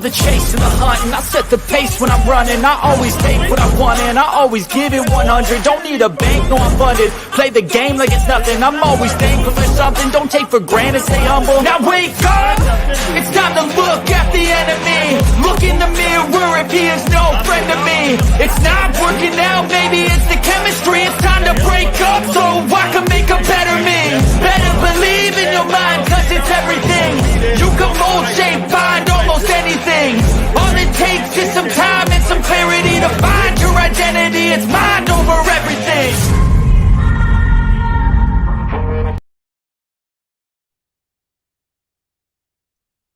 love the chase and the hunt, and I set the pace when I'm running. I always take what I want and I always give it 100. Don't need a bank, no I'm funded. Play the game like it's nothing. I'm always thankful for something. Don't take for granted, stay humble. Now wake up, it's time to look at the enemy. Look in the mirror if he is no friend to me. It's not working out, maybe it's the chemistry. It's time to break up so I can make a better me. Better believe in your mind, cause it's everything. You can mold, shape, find almost anything. All it takes is some time and some clarity to find your identity. It's mind over everything.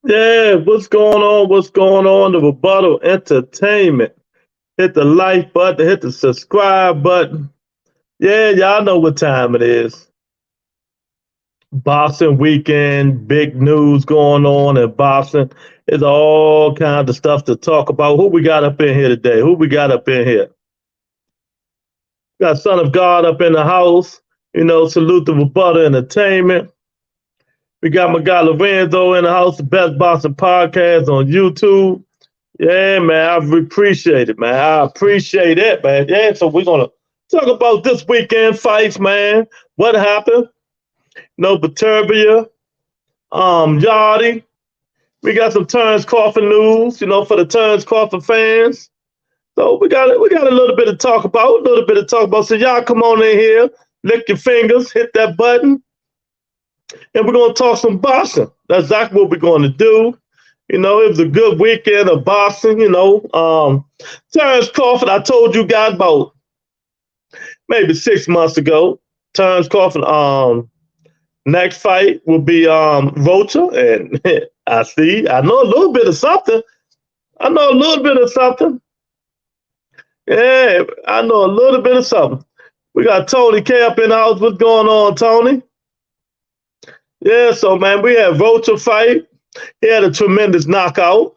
Yeah, what's going on? What's going on? The Rebuttal Entertainment. Hit the like button, hit the subscribe button. Yeah, y'all know what time it is. Boxing weekend, big news going on in boxing. There's all kinds of stuff to talk about. Who we got up in here today? Who we got up in here? Got Son of God up in the house. You know, salute the Rebuttal Entertainment. We got my guy Lorenzo in the house, the Best Boxing Podcast on YouTube. Yeah, man, I appreciate it, man. I appreciate it, man. Yeah, so we're going to talk about this weekend fights, man. What happened? No, Beterbiev, Yardy. We got some Terence Crawford news, you know, for the Terence Crawford fans. So we got a little bit to talk about, So y'all come on in here, lick your fingers, hit that button. And we're going to talk some boxing. That's exactly what we're going to do. You know, it was a good weekend of boxing, you know. Terence Crawford, I told you guys about maybe 6 months ago. Terence Crawford, next fight will be ROCHA. And I know a little bit of something. Yeah, I know a little bit of something. We got Tony K up in the house. What's going on, Tony? Yeah, so, man, we had ROCHA fight. He had a tremendous knockout.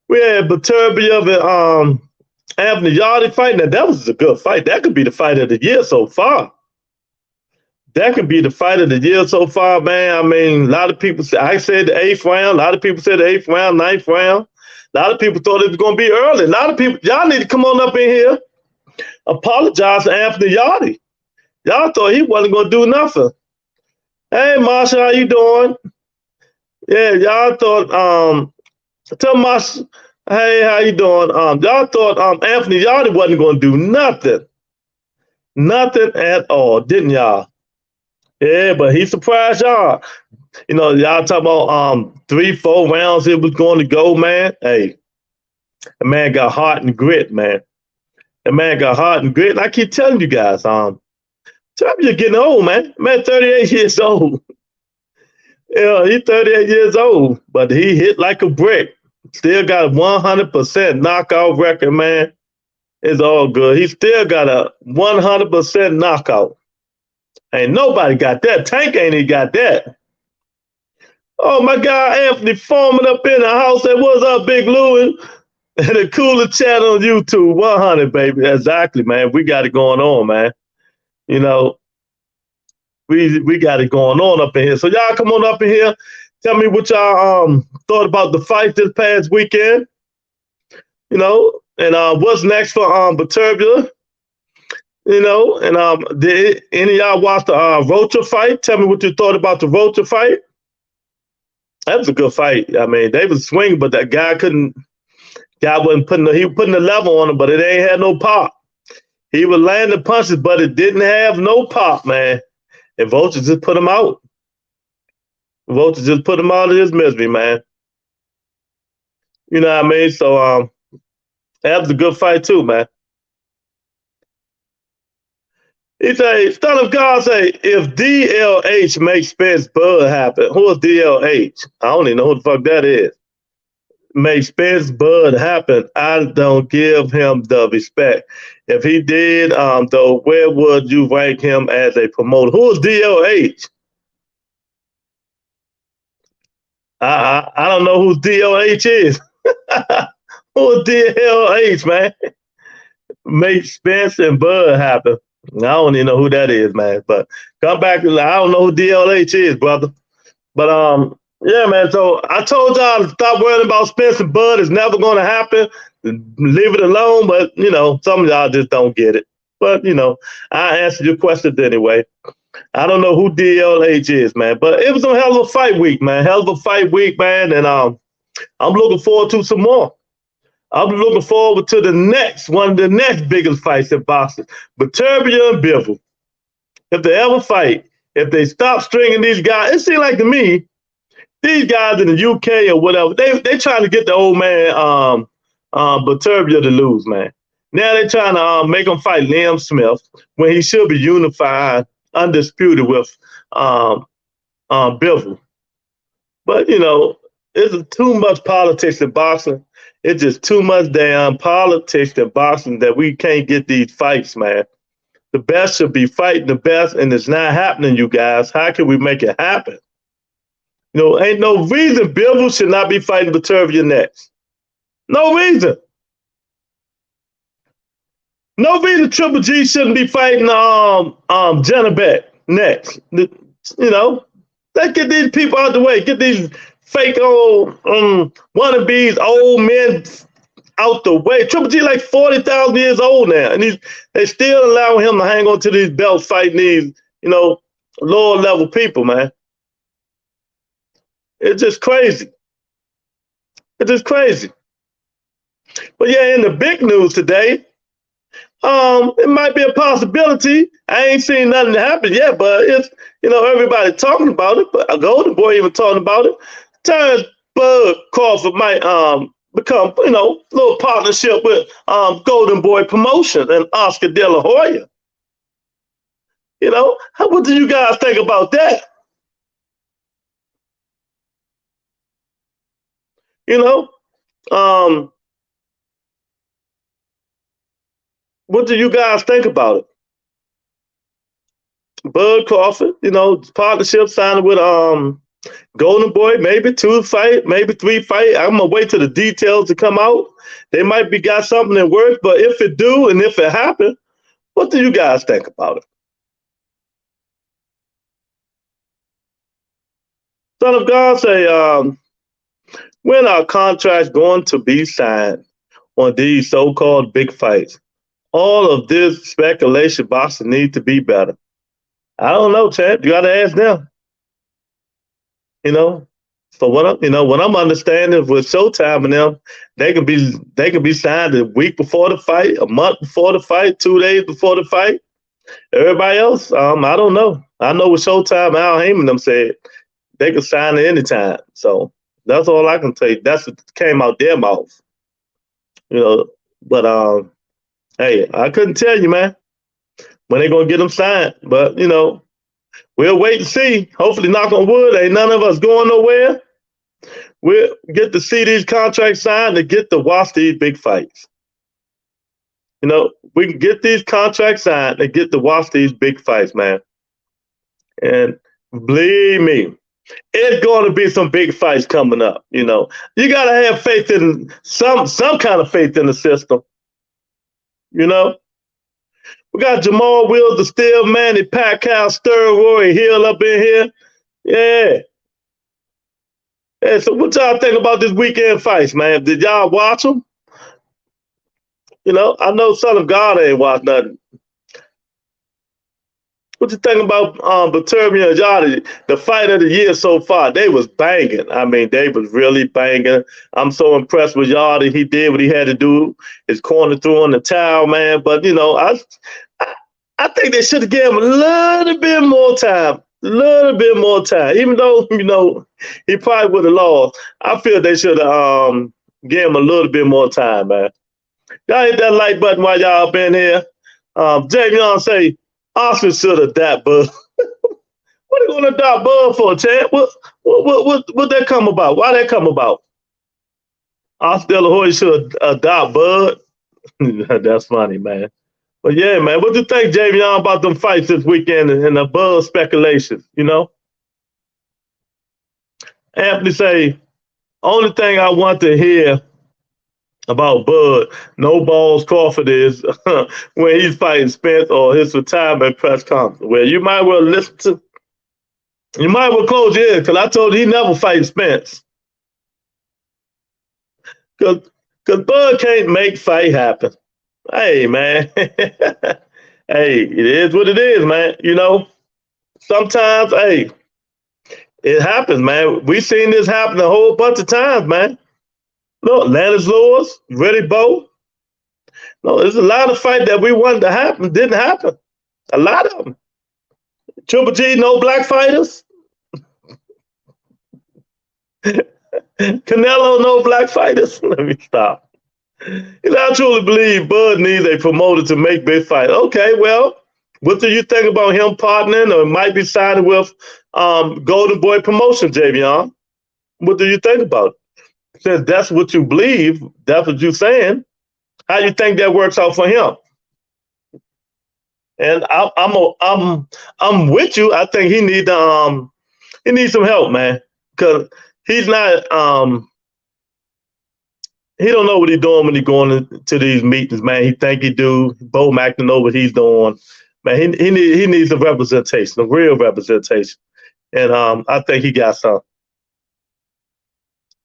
We had Beterbiev and Anthony Yardy fight. Now, that was a good fight. That could be the fight of the year so far. Man. I mean, a lot of people say, I said the 8th round. A lot of people said the 8th round, 9th round. A lot of people thought it was going to be early. A lot of people, y'all need to come on up in here, apologize to Anthony Yardy. Y'all thought he wasn't going to do nothing. Hey, Marsha, how you doing? Yeah, y'all thought, tell Marsha, hey, how you doing? Y'all thought Anthony Yardy wasn't going to do nothing. Nothing at all, didn't y'all? Yeah, but he surprised y'all. You know, y'all talking about 3-4 rounds it was going to go, man. Hey, the man got heart and grit, man. And I keep telling you guys, you're getting old, man. Man, 38 years old. Yeah, he's 38 years old, but he hit like a brick. Still got a 100% knockout record, man. It's all good. He still got a 100% knockout. Ain't nobody got that. Tank ain't even got that. Oh, my God, Anthony Foreman up in the house. Hey, what's up, Big Louis? And the Cooler Chat on YouTube. 100, baby. Exactly, man. We got it going on, man. You know, we got it going on up in here. So y'all come on up in here. Tell me what y'all thought about the fight this past weekend. You know, and what's next for Beterbiev? You know, and did any of y'all watch the ROCHA fight? Tell me what you thought about the ROCHA fight. That was a good fight. I mean, they was swinging, but that guy wasn't putting the level on him, but it ain't had no pop. He was landing punches, but it didn't have no pop, man. And ROCHA just put him out. ROCHA just put him out of his misery, man. You know what I mean? So that was a good fight too, man. He say, Son of God say, if DLH makes Spence Bud happen, who is DLH? I don't even know who the fuck that is. Make Spence Bud happen, I don't give him the respect. If he did, though, where would you rank him as a promoter? Who is DLH? I don't know who DLH is. Who is DLH, man? Make Spence and Bud happen. I don't even know who that is, man. But come back, I don't know who DLH is, brother. But Yeah, man. So I told y'all to stop worrying about Spence and Bud. It's never going to happen. Leave it alone. But, some of y'all just don't get it. But, I answered your questions anyway. I don't know who DLH is, man. But it was a hell of a fight week, man. Hell of a fight week, man. And I'm looking forward to some more. I'm looking forward to one of the next biggest fights in boxing. Beterbiev and Bivol. If they ever fight, if they stop stringing these guys, it seems like to me, these guys in the UK or whatever, they trying to get the old man Beterbiev to lose, man. Now they trying to make him fight Liam Smith when he should be unified, undisputed with Bivol. But it's too much politics in boxing. It's just too much damn politics in boxing that we can't get these fights, man. The best should be fighting the best, and it's not happening, you guys. How can we make it happen? Ain't no reason Bivol should not be fighting Beterbiev next. No reason. No reason Triple G shouldn't be fighting Janabek next. Let's get these people out the way. Get these fake old wannabes, old men out the way. Triple G like 40,000 years old now, and they still allowing him to hang on to these belts fighting these, lower level people, man. It's just crazy. It's just crazy. But yeah, in the big news today, it might be a possibility. I ain't seen nothing happen yet, but it's, everybody talking about it. But a Golden Boy even talking about it. Terence Crawford might become, little partnership with Golden Boy Promotion and Oscar De La Hoya. What do you guys think about that? What do you guys think about it? Bud Crawford, partnership signed with Golden Boy, maybe 2 fight, maybe 3 fight. I'm gonna wait till the details to come out. They might be got something in works, but if it do and if it happen, what do you guys think about it? Son of God say, when are contracts going to be signed on these so-called big fights? All of this speculation boxing needs to be better. I don't know, champ. You got to ask them. So what I'm understanding with Showtime and them, they can be signed a week before the fight, a month before the fight, 2 days before the fight. Everybody else, I don't know. I know with Showtime, Al Heyman them said they could sign at any time. So that's all I can tell you. That's what came out their mouth. But hey, I couldn't tell you, man, when they gonna get them signed. But we'll wait and see. Hopefully, knock on wood, ain't none of us going nowhere. We'll get to see these contracts signed and get to watch these big fights. We can get these contracts signed and get to watch these big fights, man. And believe me, it's going to be some big fights coming up. You got to have faith in some kind of faith in the system. We got Jamal Wills, the Steel Manny, Pacquiao, Sterling, Roy Hill up in here. Yeah. So what y'all think about this weekend fights, man? Did y'all watch them? I know Son of God ain't watched nothing. What you think about Beterbiev and Yachty, the fight of the year so far? They was banging. I mean, they was really banging. I'm so impressed with Yachty. He did what he had to do. His corner threw on the towel, man. But, I think they should have given him a little bit more time. Even though, he probably would have lost. I feel they should have given him a little bit more time, man. Y'all hit that like button while y'all up in here. Javion say, Oscar should have died, Bud. What are you going to die Bud for, Chad? What that come about? Why that come about? Oscar De La Hoya should have died, Bud. That's funny, man. But yeah, man, what do you think, Javion, about them fights this weekend and the Bud speculations, Anthony say, only thing I want to hear about Bud, no balls Crawford is when he's fighting Spence or his retirement press conference. Well, you might well listen to You might well close your ears, because I told you he never fight Spence. Because Bud can't make fight happen. Hey, man. Hey, it is what it is, man. You know, sometimes, hey, it happens, man. We've seen this happen a whole bunch of times, man. Look, Landis Lewis, Reddy Bowe. No, there's a lot of fights that we wanted to happen, didn't happen. A lot of them. Triple G, no black fighters. Canelo, no black fighters. Let me stop. You know, I truly believe Bud needs a promoter to make big fights. Okay, well, what do you think about him partnering or might be signing with Golden Boy Promotion, Javion? What do you think about it? Since that's what you believe, that's what you're saying, how you think that works out for him? And I'm with you. I think he needs some help, man, because he's not he don't know what he's doing when he's going to these meetings, man. He think he do. Bo Mack to know what he's doing, man. He needs a representation, a real representation, and I think he got some.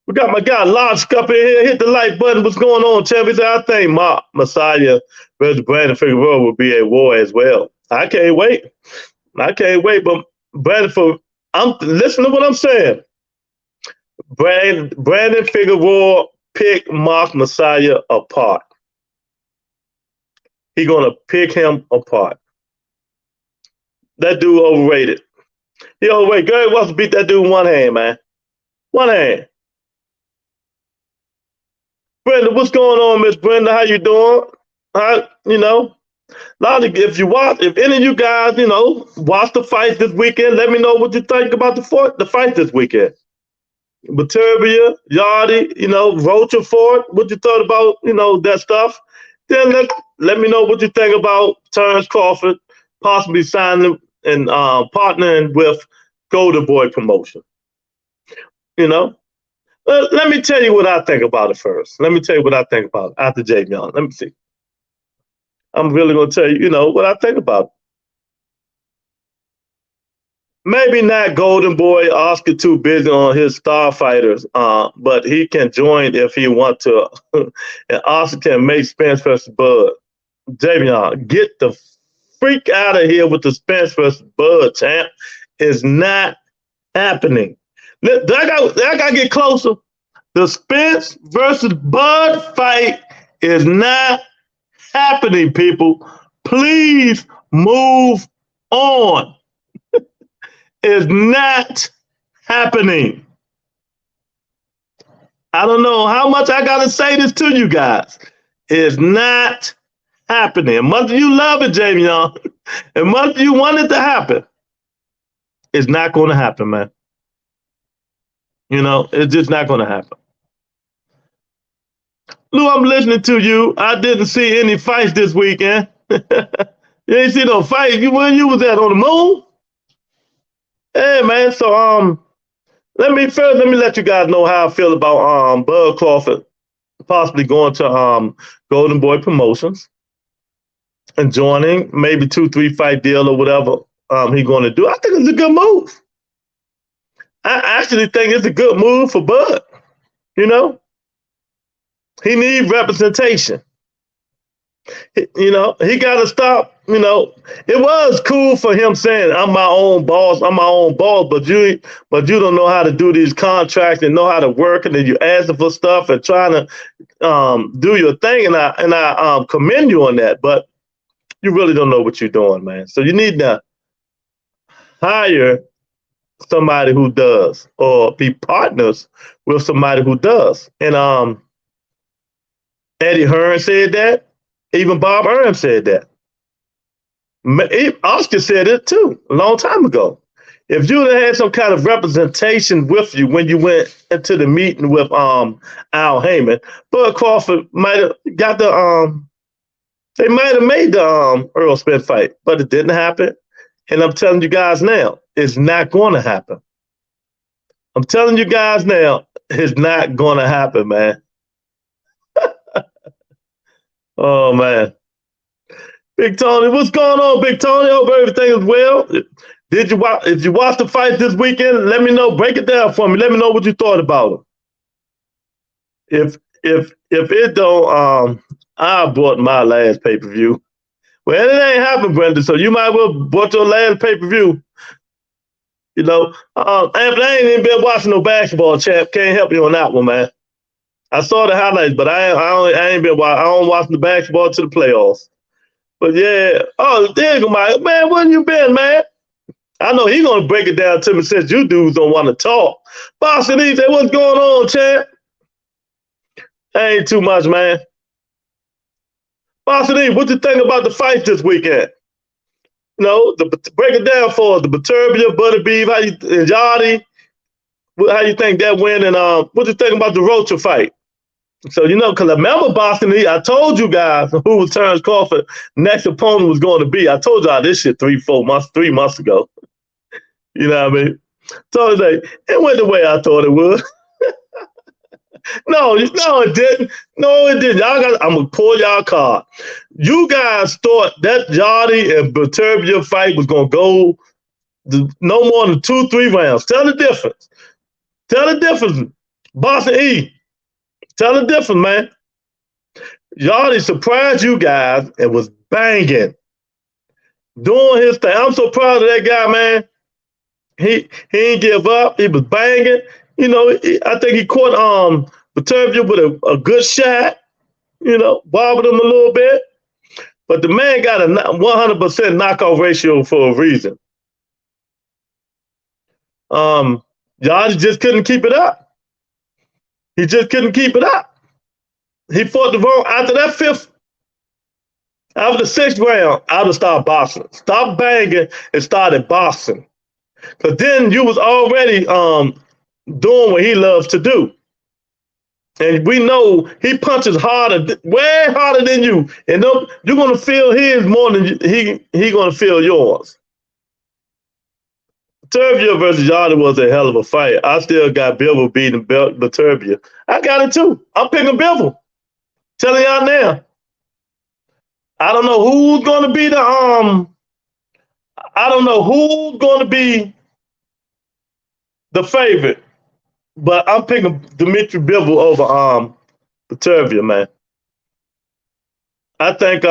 We got my guy Logic up in here. Hit the like button. What's going on, champ? He said, I think Mark Messiah versus Brandon Figueroa will be a war as well. I can't wait. But Brandon, listen to what I'm saying. Brandon Figueroa pick Mark Messiah apart. He gonna pick him apart. That dude overrated. He overrated. Gary wants to beat that dude in one hand, man. One hand. Brenda, what's going on, Miss Brenda? How you doing? You know, if any of you guys, you know, watch the fight this weekend, let me know what you think about the fight this weekend. Beterbiev, Yardy, you know, ROCHA Ford, what you thought about, you know, that stuff. Then let me know what you think about Terence Crawford possibly signing and partnering with Golden Boy Promotion. You know? Let me tell you what I think about it first. Let me tell you what I think about it after Javion. Let me see. I'm really going to tell you, you know, what I think about it. Maybe not Golden Boy, Oscar too busy on his star fighters, but he can join if he wants to. And Oscar can make Spence versus Bud. Javion, get the freak out of here with the Spence versus Bud, champ. It's not happening. I got to get closer. The Spence versus Bud fight is not happening, people. Please move on. It's not happening. I don't know how much I got to say this to you guys. It's not happening. Much of you love it, Javion, and much of you want it to happen. It's not going to happen, man. You know, it's just not going to happen. Lou, I'm listening to you. I didn't see any fights this weekend. You ain't see no fights. Where you was at, on the moon? Hey, man. So let me let you guys know how I feel about Bud Crawford possibly going to Golden Boy Promotions and joining, maybe 2-3 fight deal or whatever he's going to do. I think it's a good move. I actually think it's a good move for Bud. You know, he needs representation. You know, he got to stop. You know, it was cool for him saying, I'm my own boss, but you don't know how to do these contracts and know how to work, and then you asking for stuff and trying to do your thing, and I commend you on that, but you really don't know what you're doing, man. So you need to hire somebody who does, or be partners with somebody who does. And Eddie Hearn said that. Even Bob Arum said that. Oscar said it too a long time ago. If you had some kind of representation with you when you went into the meeting with Al Heyman, Bud Crawford might have got they might have made the Earl Spence fight, but it didn't happen. And I'm telling you guys now, it's not going to happen. I'm telling you guys now, it's not going to happen, man. Oh, man. Big Tony, what's going on, Big Tony? Hope everything is well. Did you watch? If you watched the fight this weekend, let me know. Break it down for me. Let me know what you thought about them. If it don't, I bought my last pay-per-view. Well, it ain't happened, Brenda. So you might well bought your last pay-per-view. You know, Anthony, I ain't even been watching no basketball, champ. Can't help you on that one, man. I saw the highlights, but I ain't been watching. I don't watch the basketball to the playoffs. But yeah, there you go, Mike. Man, where you been, man? I know he's gonna break it down to me since you dudes don't want to talk. Boston E, say what's going on, champ? Ain't too much, man. Boston E, what you think about the fight this weekend? You know, break it down for us. The Beterbiev, Beterbiev, and Yachty. How you think that went? And what you think about the ROCHA fight? So, you know, because I remember Boston E, I told you guys who was Terence Crawford next opponent was going to be. I told y'all this shit 3 months ago. You know what I mean? So it went the way I thought it would. No, it didn't. No, it didn't. I'm going to pull y'all card. You guys thought that Yachty and Beterbiev fight was going to go no more than 2-3 rounds. Tell the difference. Tell the difference. Boston E, tell the difference, man. Yachty surprised you guys and was banging. Doing his thing. I'm so proud of that guy, man. He didn't give up. He was banging. You know, I think he caught Beterbiev with a good shot, you know, bobbled him a little bit. But the man got a 100% knockout ratio for a reason. Yachty just couldn't keep it up. He just couldn't keep it up. He fought the wrong after that after the 6th round, I would have started boxing. Stop banging and started boxing. Because then you was already doing what he loves to do. And we know he punches harder, way harder than you. And you're going to feel his more than he going to feel yours. Beterbiev versus Yachty was a hell of a fight. I still got Bivol beating Beterbiev. I got it too. I'm picking Bivol. Telling y'all now. I don't know who's going to be the favorite, but I'm picking Dimitri Bivol over Beterbiev, man. I think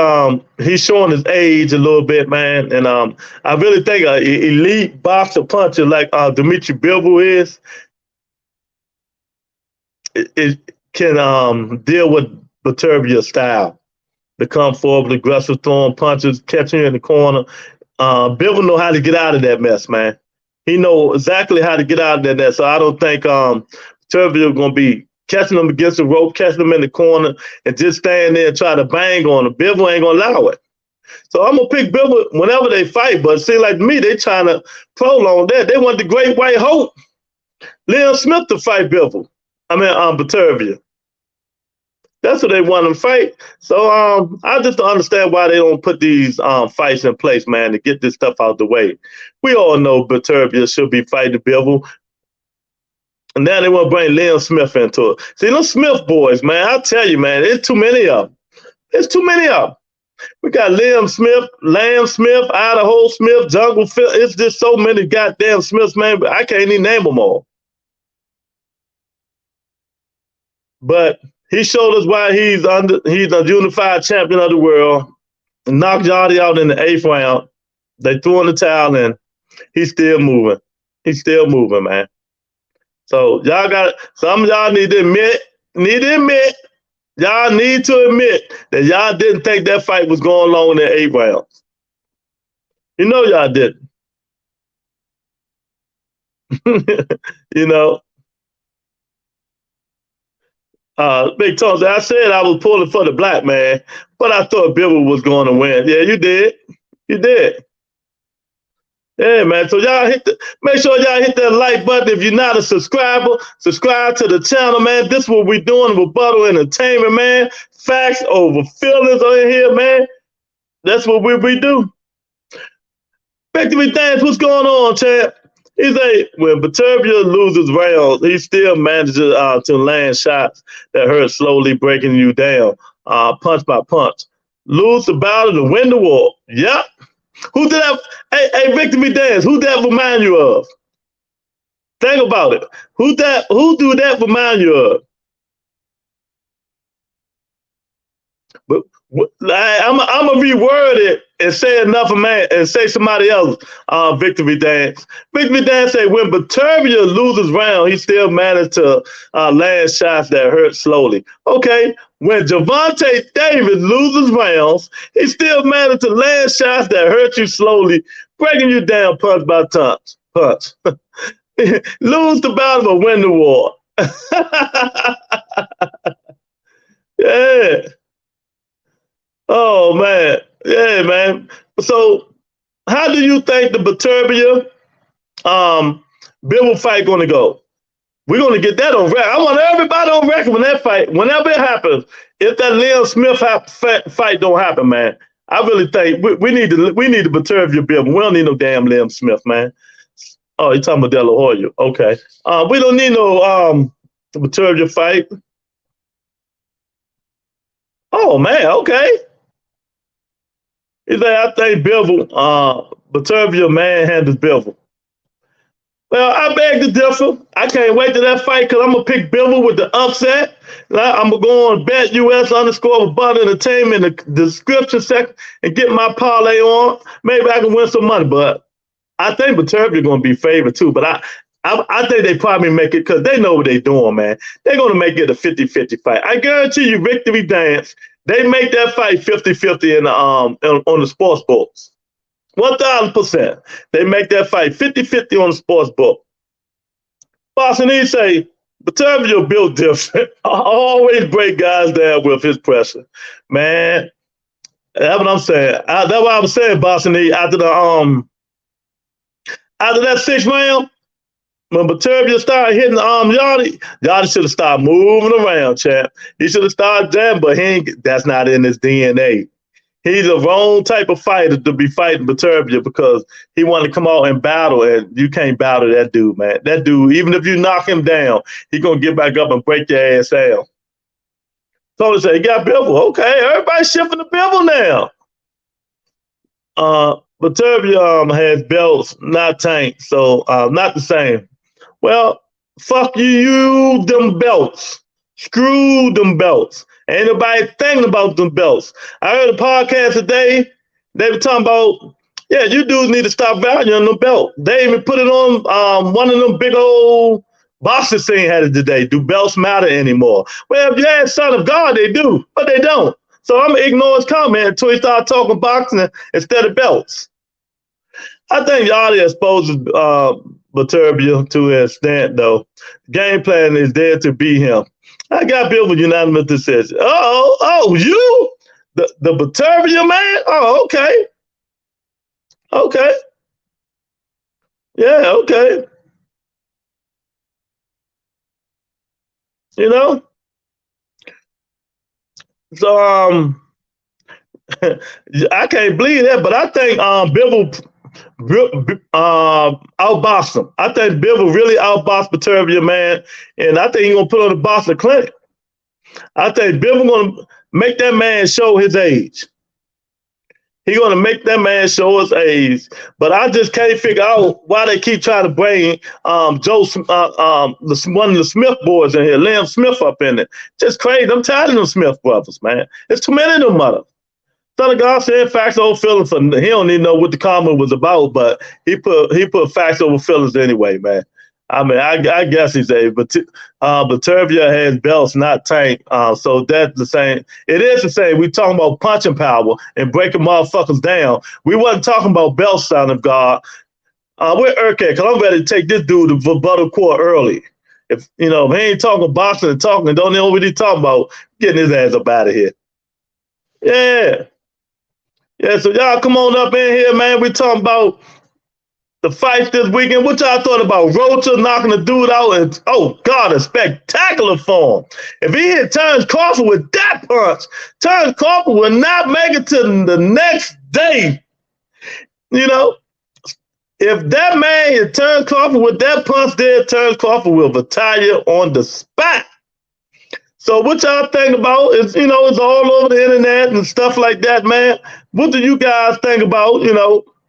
he's showing his age a little bit, man, and I really think an elite boxer puncher like Dimitri Bivol is, it can deal with Beterbiev's style. To come forward with aggressive throwing punches, catching you in the corner. Bivol know how to get out of that mess, man. He know exactly how to get out of that mess. So I don't think Beterbiev going to be catching him against the rope, catching him in the corner, and just stand there and try to bang on him. Bivol ain't going to allow it. So I'm going to pick Bivol whenever they fight, but it seems like to me they trying to prolong that. They want the Great White Hope, Liam Smith, to fight Bivol. Beterbiev. That's what they want to fight. So I just don't understand why they don't put these fights in place, man, to get this stuff out the way. We all know Beterbiev should be fighting Bivol. And now they want to bring Liam Smith into it. See, those Smith boys, man, I tell you, man, it's too many of them. It's too many of them. We got Liam Smith, Lamb Smith, Idaho Smith, Jungle Phil. It's just so many goddamn Smiths, man, but I can't even name them all. But he showed us why he's a unified champion of the world. Knocked Yachty out in the 8th round. They threw in the towel and he's still moving. He's still moving, man. So some of y'all need to admit, y'all need to admit that y'all didn't think that fight was going long in the 8 rounds. You know y'all didn't. You know. Big Tom, I said I was pulling for the black man, but I thought Bivol was going to win. Yeah, you did. You did. Yeah, man. So y'all make sure y'all hit that like button. If you're not a subscriber, subscribe to the channel, man. This is what we're doing, Rebuttal Entertainment, man. Facts over feelings on here, man. That's what we do. Victory Dance, what's going on, champ? He's when Beterbiev loses rounds, he still manages to land shots that hurt, slowly breaking you down, punch by punch. Lose the battle to win the war. Yep. Who did that? Hey, Victory Dance, who that remind you of? Think about it. Who do that remind you of? But I'm gonna reword it and say another man and say somebody else. Victory Dance. Victory Dance say when Beterbiev loses round, he still managed to land shots that hurt slowly. Okay, when Gervonta Davis loses rounds, he still managed to land shots that hurt you slowly, breaking you down punch by punch. Lose the battle or win the war. Yeah. Oh man, yeah, man. So, how do you think the Beterbiev Bivol fight going to go? We're going to get that on record. I want everybody on record when that fight, whenever it happens. If that Liam Smith fight don't happen, man, I really think we need the Beterbiev Bivol. We don't need no damn Liam Smith, man. Oh, you're talking about De La Hoya? Okay. We don't need no Beterbiev fight. Oh man, okay. He said, I think Bivol, Beterbiev manhandles Bivol. Well, I beg to differ. I can't wait to that fight because I'm going to pick Bivol with the upset. I'm going to go on BetUS_Bud Entertainment in the description section and get my parlay on. Maybe I can win some money, but I think Beterbiev going to be favored too. But I think they probably make it because they know what they're doing, man. They're going to make it a 50-50 fight. I guarantee you, Victory Dance, they make that fight 50-50 on the sports books. 1,000%. They make that fight 50-50 on the sports book. Boston, he say, Beterbiev built different. Always break guys down with his pressure. Man, that's what I'm saying. That's what I was saying, Boston, after that 6th round, when Beterbiev started hitting Yardy should have started moving around, champ. He should have started jamming, but that's not in his DNA. He's the wrong type of fighter to be fighting Beterbiev because he wanted to come out and battle, and you can't battle that dude, man. That dude, even if you knock him down, he's going to get back up and break your ass down. So they say, you got Bivol. Okay, everybody's shifting to Bivol now. Beterbiev has belts, not Tank, so not the same. Well, fuck you, them belts. Screw them belts. Ain't nobody thinking about them belts. I heard a podcast today. They were talking about, yeah, you dudes need to stop valuing them belt. They even put it on one of them big old boxes thing had it today. Do belts matter anymore? Well, if you ask Son of God, they do, but they don't. So I'm going to ignore his comment until he starts talking boxing instead of belts. I think Yardy exposes Beterbiev to an extent, though. Game plan is there to beat him. I got Bivol unanimous decision. You? The Beterbiev man? Oh, okay. Okay. Yeah, okay. You know? So, I can't believe that, but I think Bivol outboxed him. I think Bivol really outboxed Beterbiev, man, and I think he's gonna put on the Boston Clinic. I think Bivol gonna make that man show his age. He's gonna make that man show his age. But I just can't figure out why they keep trying to bring one of the Smith boys in here, Liam Smith up in it. Just crazy. I'm tired of them Smith brothers, man. It's too many of them mother. Son of God said facts over feelings. He don't even know what the comment was about, but he put facts over feelings anyway, man. I mean, I guess he's but Beterbiev has belts, not Tank. So that's the same. It is the same. We talking about punching power and breaking motherfuckers down. We wasn't talking about belts, Son of God. We're Urquhart, because I'm ready to take this dude to rebuttal court early. If he ain't talking boxing and talking, don't know what he's talking about, getting his ass up out of here. Yeah. Yeah, so y'all come on up in here, man. We talking about the fights this weekend. What y'all thought about ROCHA knocking the dude out? And oh God, a spectacular form. If he hit Terence Crawford with that punch, Terence Crawford will not make it to the next day. If that man hit Terence Crawford with that punch there, Terence Crawford will retire on the spot. So what y'all think about is, it's all over the internet and stuff like that, man. What do you guys think about,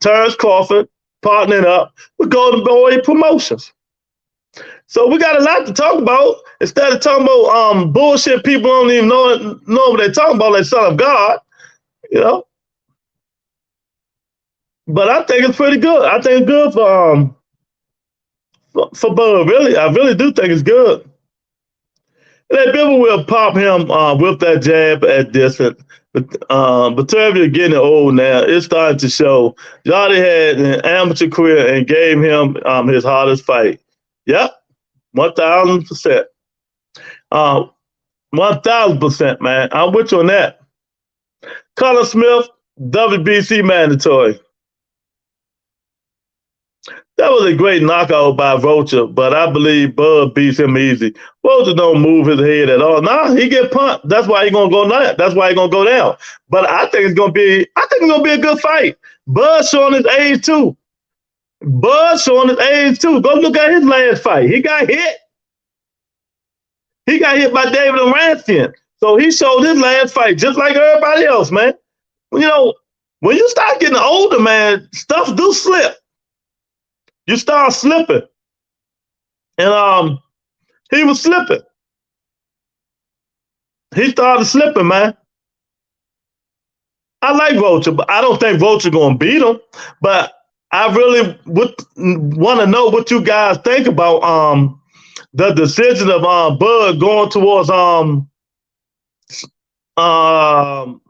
Terence Crawford partnering up with Golden Boy Promotions? So we got a lot to talk about. Instead of talking about bullshit people don't even know what they're talking about, like Son of God, But I think it's pretty good. I think it's good for Bud. Really, I really do think it's good. That Bivol will pop him with that jab at distance. But Beterbiev getting old now. It's starting to show. Yachty had an amateur career and gave him his hardest fight. Yep, 1,000%. 1,000%, man. I'm with you on that. Colin Smith, WBC mandatory. That was a great knockout by ROCHA, but I believe Bud beats him easy. ROCHA don't move his head at all. Nah, he get pumped. That's why he's gonna go down. That's why he's gonna go down. But I think it's gonna be a good fight. Bud showing his age too. Go look at his last fight. He got hit. He got hit by David Aranskian. So he showed his last fight just like everybody else, man. When you start getting older, man, stuff do slip. You start slipping. And he was slipping. He started slipping, man. I like ROCHA, but I don't think ROCHA gonna beat him. But I really would want to know what you guys think about the decision of Bud going towards Oscar De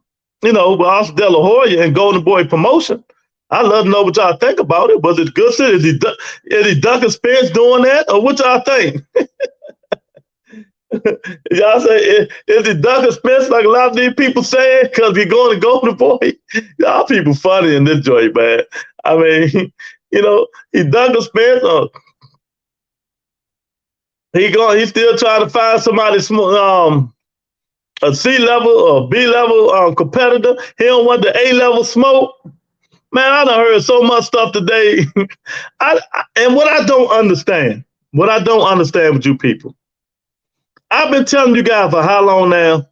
La Hoya and Golden Boy Promotion. I'd love to know what y'all think about it. Was it good? Is he ducking Spence doing that? Or what y'all think? Y'all say, is he ducking Spence like a lot of these people say because he's going to Golden Boy? Y'all people funny in this joint, man. I mean, he ducking Spence. He's still trying to find somebody a C level or B level competitor. He don't want the A level smoke. Man, I done heard so much stuff today. And what I don't understand with you people, I've been telling you guys for how long now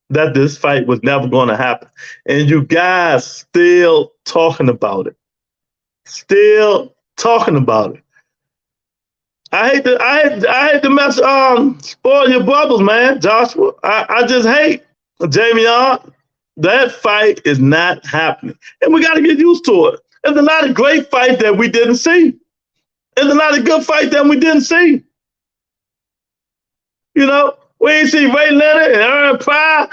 that this fight was never going to happen. And you guys still talking about it. I hate to mess spoil your bubbles, man, Joshua. I just hate Jamie. That fight is not happening. And we got to get used to it. There's a lot of great fights that we didn't see. There's a lot of good fights that we didn't see. We ain't see Ray Leonard and Aaron Pryor,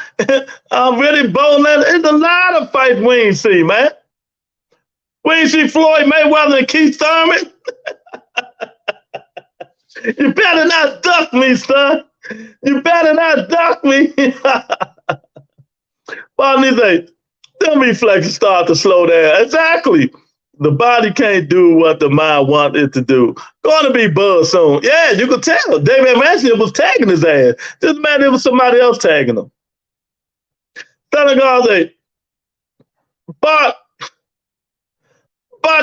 really Bo Leonard. There's a lot of fights we ain't see, man. We ain't see Floyd Mayweather and Keith Thurman. You better not duck me, son. You better not duck me. Them reflexes start to slow down. Exactly. The body can't do what the mind wants it to do. Going to be Bud soon. Yeah, you could tell. David Aranskian was tagging his ass. This man, it was somebody else tagging him. But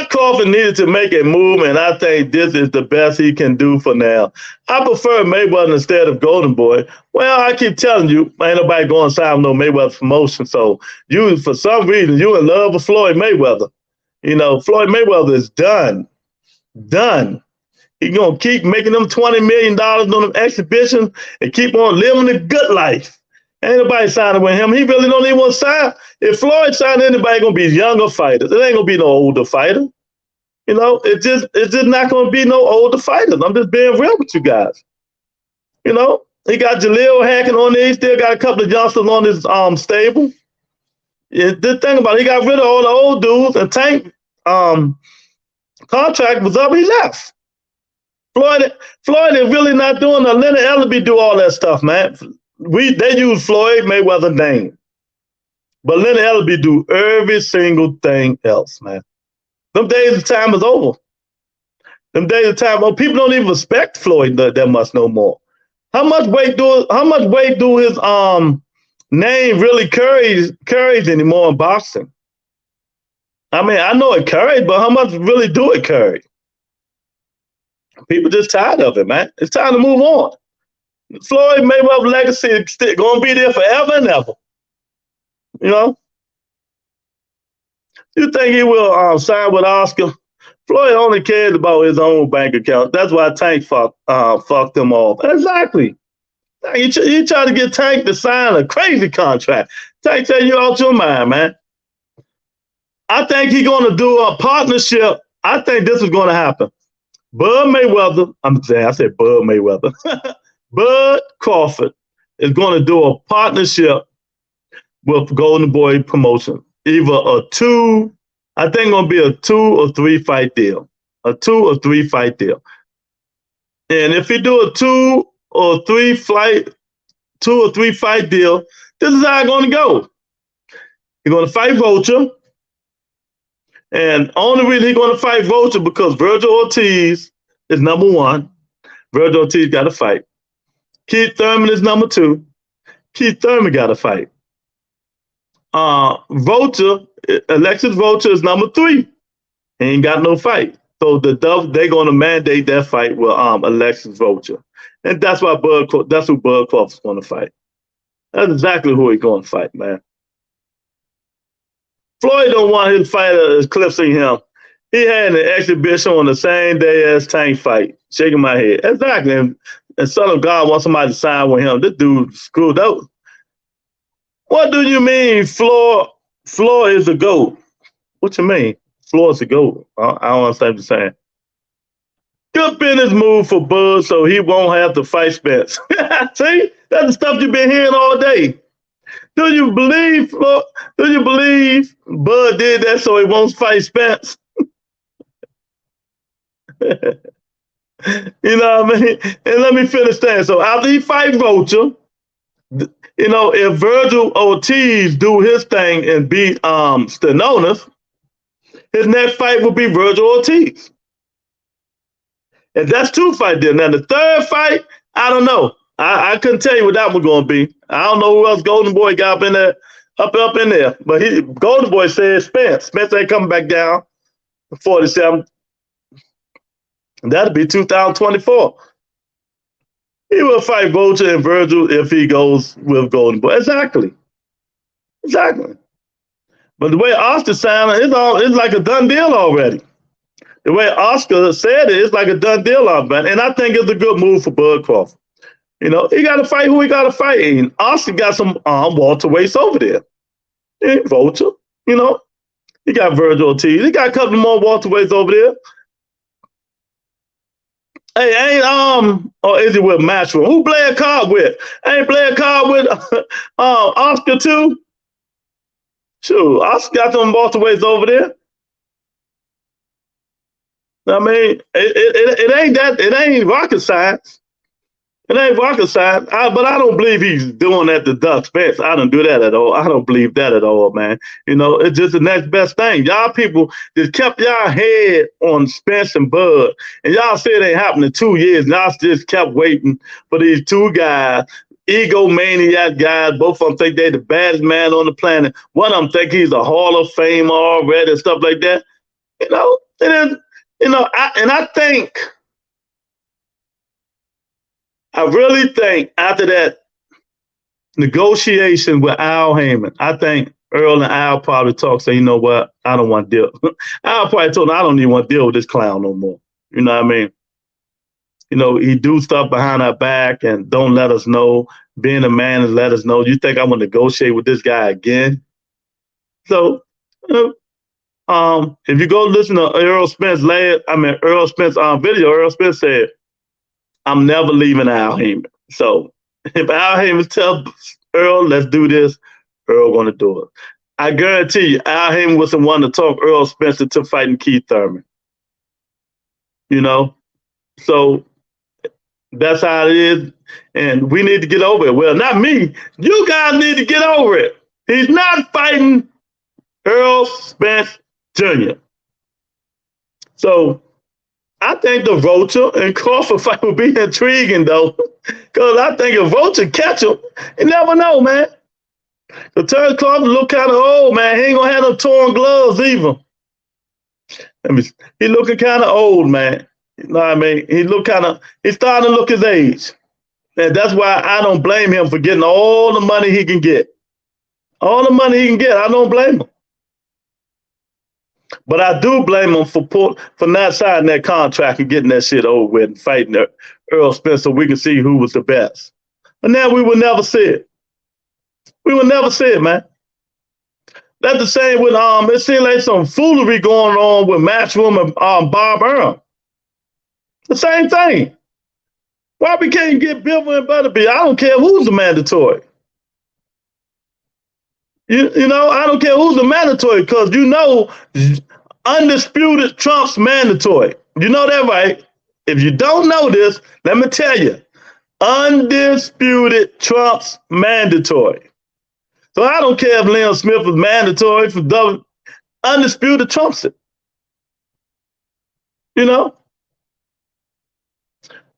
Crawford needed to make a move, and I think this is the best he can do for now. I prefer Mayweather instead of Golden Boy. Well, I keep telling you, ain't nobody going to sign no Mayweather promotion. So for some reason, you in love with Floyd Mayweather. Floyd Mayweather is done. He's going to keep making them $20 million on them exhibitions and keep on living the good life. Ain't nobody signing with him. He really don't even want to sign. If Floyd signed anybody, going to be younger fighters. It ain't going to be no older fighter. It's just not going to be no older fighters. I'm just being real with you guys. He got Jaleel hacking on there. He still got a couple of youngsters on his stable. The thing about it, he got rid of all the old dudes, and Tank contract was up, he left. Floyd is really not doing that. Leonard Ellerby do all that stuff, man. They use Floyd Mayweather name. But Leonard Ellerby do every single thing else, man. Them days of time is over. People don't even respect Floyd that much no more. How much weight do his name really carries anymore in boxing? I mean, I know it carries, but how much really do it carry? People just tired of it, man. It's time to move on. Floyd Mayweather legacy is still gonna be there forever and ever. You know? You think he will sign with Oscar? Floyd only cares about his own bank account. That's why Tank fucked him off. Exactly. You try to get Tank to sign a crazy contract. Tank said you out your mind, man. I think he's going to do a partnership. I think this is going to happen. Bud Mayweather, I said Bud Mayweather. Bud Crawford is going to do a partnership with Golden Boy Promotion. Either I think going to be a 2 or 3 fight deal. A 2 or 3 fight deal. And if he do a 2 or 3 fight deal, this is how it's going to go. He's going to fight ROCHA. And only reason he's going to fight ROCHA because Virgil Ortiz is number 1. Virgil Ortiz got to fight. Keith Thurman is number 2. Keith Thurman got to fight. ROCHA, Alexis ROCHA is number 3. He ain't got no fight. So they're going to mandate that fight with Alexis ROCHA. And that's who Bud Crawford's going to fight. That's exactly who he's going to fight, man. Floyd don't want his fighter eclipsing him. He had an exhibition on the same day as Tank fight. Shaking my head. Exactly. And Son of God wants somebody to sign with him. This dude screwed up. What do you mean Floyd is a GOAT? What you mean? Floyd's a GOAT. I don't understand what you're saying. Good business move for Bud so he won't have to fight Spence. See? That's the stuff you've been hearing all day. Do you believe Bud did that so he won't fight Spence? You know what I mean? And let me finish that. So after he fight ROCHA, you know, if Virgil Ortiz do his thing and beat Stenonis, his next fight will be Virgil Ortiz. And that's 2 fight deals. Now the 3rd fight, I don't know. I couldn't tell you what that one's gonna be. I don't know who else Golden Boy got up in there, up in there. But Golden Boy said Spence. Spence ain't coming back down. 47. That'll be 2024. He will fight ROCHA and Virgil if he goes with Golden Boy. Exactly. But the way Oscar signed it, it's like a done deal already. The way Oscar said it, it's like a done deal already. And I think it's a good move for Bud Crawford. You know, he got to fight who he got to fight. And Oscar got some welterweights over there. And ROCHA, you know, he got Virgil Ortiz. He got a couple more welterweights over there. Hey, or is he with Matchroom? Who Blair Cobb with? Ain't Blair Cobb with Oscar too? Sure, Oscar got them welterweights over there. I mean, it ain't rocket science. It ain't rocket science. But I don't believe he's doing that to Doug Spence. I don't do that at all. I don't believe that at all, man. You know, it's just the next best thing. Y'all people just kept y'all head on Spence and Bud, and y'all said it ain't happened in 2 years. Y'all just kept waiting for these 2 guys, egomaniac guys. Both of them think they're the baddest man on the planet. One of them think he's a Hall of Famer already and stuff like that. You know, I really think after that negotiation with Al Heyman, I think Earl and Al probably talk, say, you know what, I don't want to deal. Al probably told him, I don't even want to deal with this clown no more. You know what I mean? You know, he do stuff behind our back and don't let us know. Being a man is let us know. You think I'm going to negotiate with this guy again? So, if you go listen to Earl Spence video, Earl Spence said, I'm never leaving Al Heyman. So if Al Heyman tells Earl, let's do this, Earl going to do it. I guarantee you, Al Heyman was the one to talk Earl Spencer to fighting Keith Thurman. You know? So that's how it is. And we need to get over it. Well, not me. You guys need to get over it. He's not fighting Earl Spence Jr. So I think the ROCHA and Crawford fight would be intriguing, though, because I think if ROCHA catch him, you never know, man. The Terence Crawford look kind of old, man. He ain't gonna have no torn gloves either. He looking kind of old, man. You know what I mean? He's starting to look his age. And that's why I don't blame him for getting all the money he can get. All the money he can get, I don't blame him. But I do blame him for not signing that contract and getting that shit over with and fighting Earl Spence so we can see who was the best. And now we will never see it. We will never see it, man. That's the same with it seems like some foolery going on with Matchroom and Bob Arum. The same thing. Why we can't get Bivol and Beterbiev? I don't care who's the mandatory. You know, I don't care who's the mandatory because you know undisputed trumps mandatory. You know that, right? If you don't know this, let me tell you, undisputed trumps mandatory. So I don't care if Liam Smith was mandatory for undisputed trumps it. You know?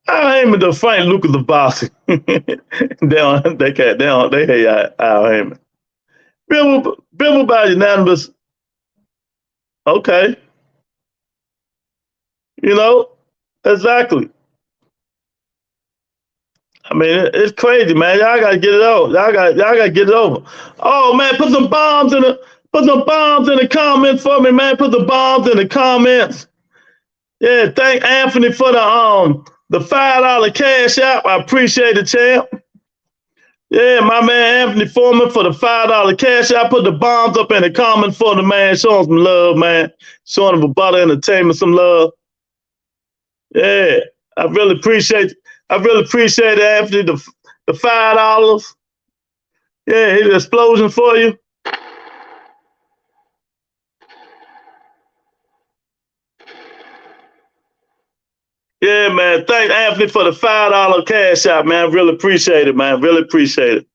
I aim to fight Lucas the boxing. They hate Al Heyman. Bivol by unanimous. Okay. You know, exactly. I mean, it's crazy, man. Y'all gotta get it over. Y'all gotta get it over. Oh man, put some bombs in the comments for me, man. Put the bombs in the comments. Yeah, thank Anthony for the $5 cash app. I appreciate it, champ. Yeah, my man Anthony Foreman for the $5 cash app. Put the bombs up in the comments for the man. Show him some love, man. Showing him about entertainment some love. Yeah, I really appreciate it, Anthony, the $5. Yeah, his explosion for you. Yeah, man. Thank Anthony for the $5 cash out, man. Really appreciate it, man. Really appreciate it.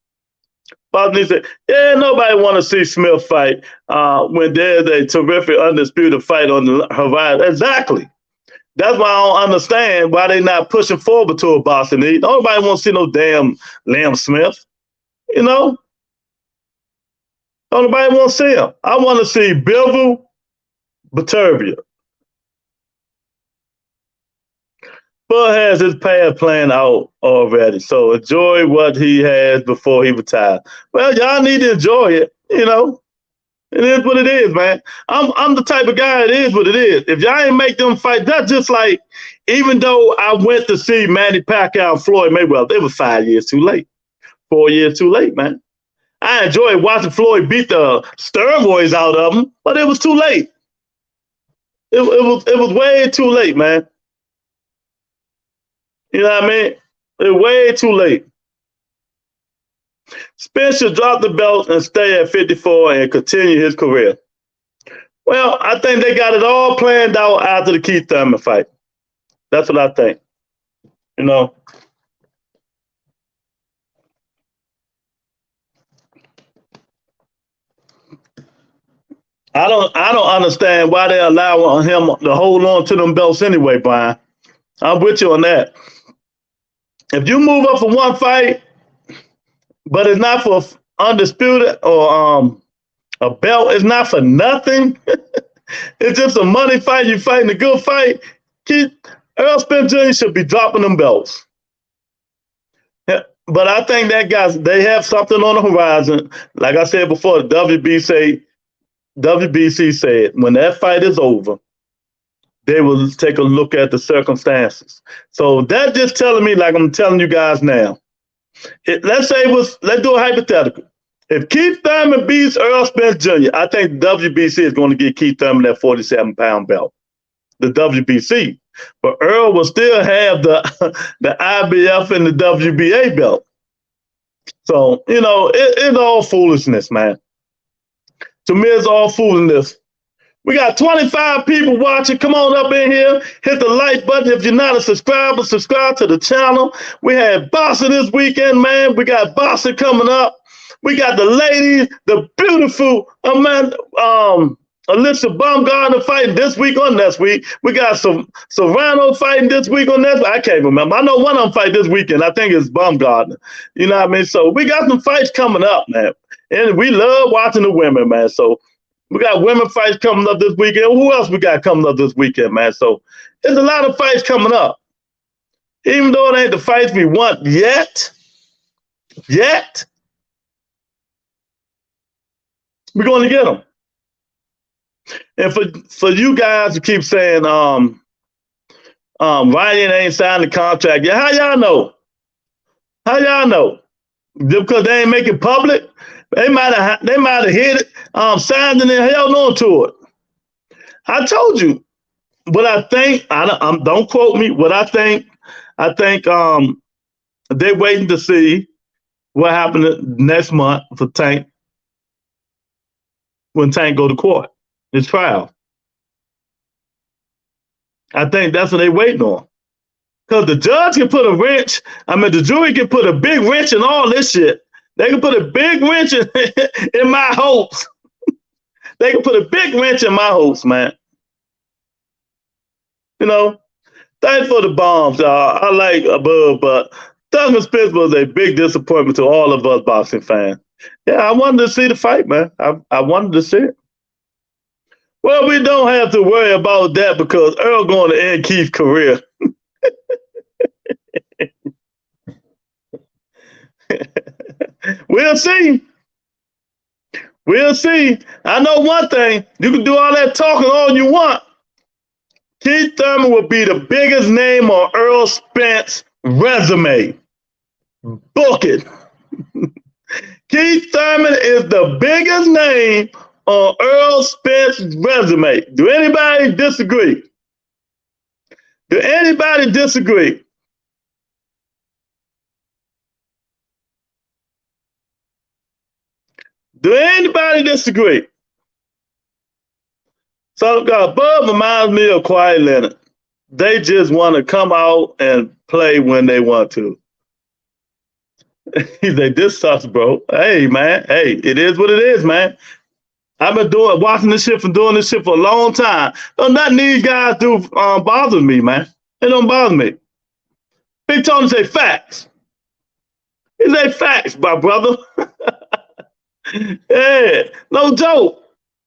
Boston said, yeah, nobody want to see Smith fight when there's a terrific undisputed fight on the horizon. Exactly. That's why I don't understand why they not pushing forward to a Boston. Nobody want to see no damn Liam Smith. You know? Nobody want to see him. I want to see Bivol, Beterbiev. Bud has his path planned out already, so enjoy what he has before he retires. Well, y'all need to enjoy it, you know. It is what it is, man. I'm the type of guy, it is what it is. If y'all ain't make them fight, that's just like, even though I went to see Manny Pacquiao and Floyd Mayweather, they were 5 years too late, 4 years too late, man. I enjoyed watching Floyd beat the steroids out of him, but it was too late. It was way too late, man. You know what I mean? It's way too late. Spence should drop the belt and stay at 54 and continue his career. Well, I think they got it all planned out after the Keith Thurman fight. That's what I think. You know. I don't understand why they allow him to hold on to them belts anyway, Brian. I'm with you on that. If you move up for one fight, but it's not for undisputed or a belt, it's not for nothing. It's just a money fight. You fighting a good fight. Earl Spence Jr. should be dropping them belts. Yeah, but I think that they have something on the horizon. Like I said before, the WBC said when that fight is over, they will take a look at the circumstances. So that's just telling me, like I'm telling you guys now. Let's do a hypothetical. If Keith Thurman beats Earl Spence Jr., I think the WBC is going to get Keith Thurman that 47-pound belt, the WBC. But Earl will still have the IBF and the WBA belt. So, you know, it's all foolishness, man. To me, it's all foolishness. We got 25 people watching. Come on up in here. Hit the like button. If you're not a subscriber, subscribe to the channel. We had boxing this weekend, man. We got boxing coming up. We got the ladies, the beautiful Alyssa Baumgartner fighting this week or next week. We got some Serrano fighting this week or next week. I can't remember. I know one of them fight this weekend. I think it's Baumgartner. You know what I mean? So we got some fights coming up, man. And we love watching the women, man. So we got women fights coming up this weekend. Who else we got coming up this weekend, man? So there's a lot of fights coming up. Even though it ain't the fights we want yet, we're going to get them. And for you guys to keep saying, Ryan ain't signed the contract yet, how y'all know? How y'all know? Just because they ain't make it public, they might have hit it, signed and then held on to it. I told you what I think. Don't quote me. What I think they're waiting to see what happened next month for Tank when Tank go to court, his trial. I think that's what they're waiting on. Because the judge can put a wrench, the jury can put a big wrench in all this shit. They can put a big wrench in my hopes. They can put a big wrench in my hopes, man. You know, thanks for the bombs, y'all. I like Above, but Douglas Spence was a big disappointment to all of us boxing fans. Yeah, I wanted to see the fight, man. I wanted to see it. Well, we don't have to worry about that because Earl going to end Keith's career. We'll see. We'll see. I know one thing. You can do all that talking all you want. Keith Thurman will be the biggest name on Earl Spence's resume. Book it. Keith Thurman is the biggest name on Earl Spence's resume. Do anybody disagree? Do anybody disagree? Do anybody disagree? So Bub reminds me of Kawhi Leonard. They just want to come out and play when they want to. He's like, this sucks, bro. Hey, man. Hey, it is what it is, man. I've been watching this shit and doing this shit for a long time. Don't nothing these guys do bother me, man. It don't bother me. Big Tony say facts. He say facts, my brother. Yeah, no joke.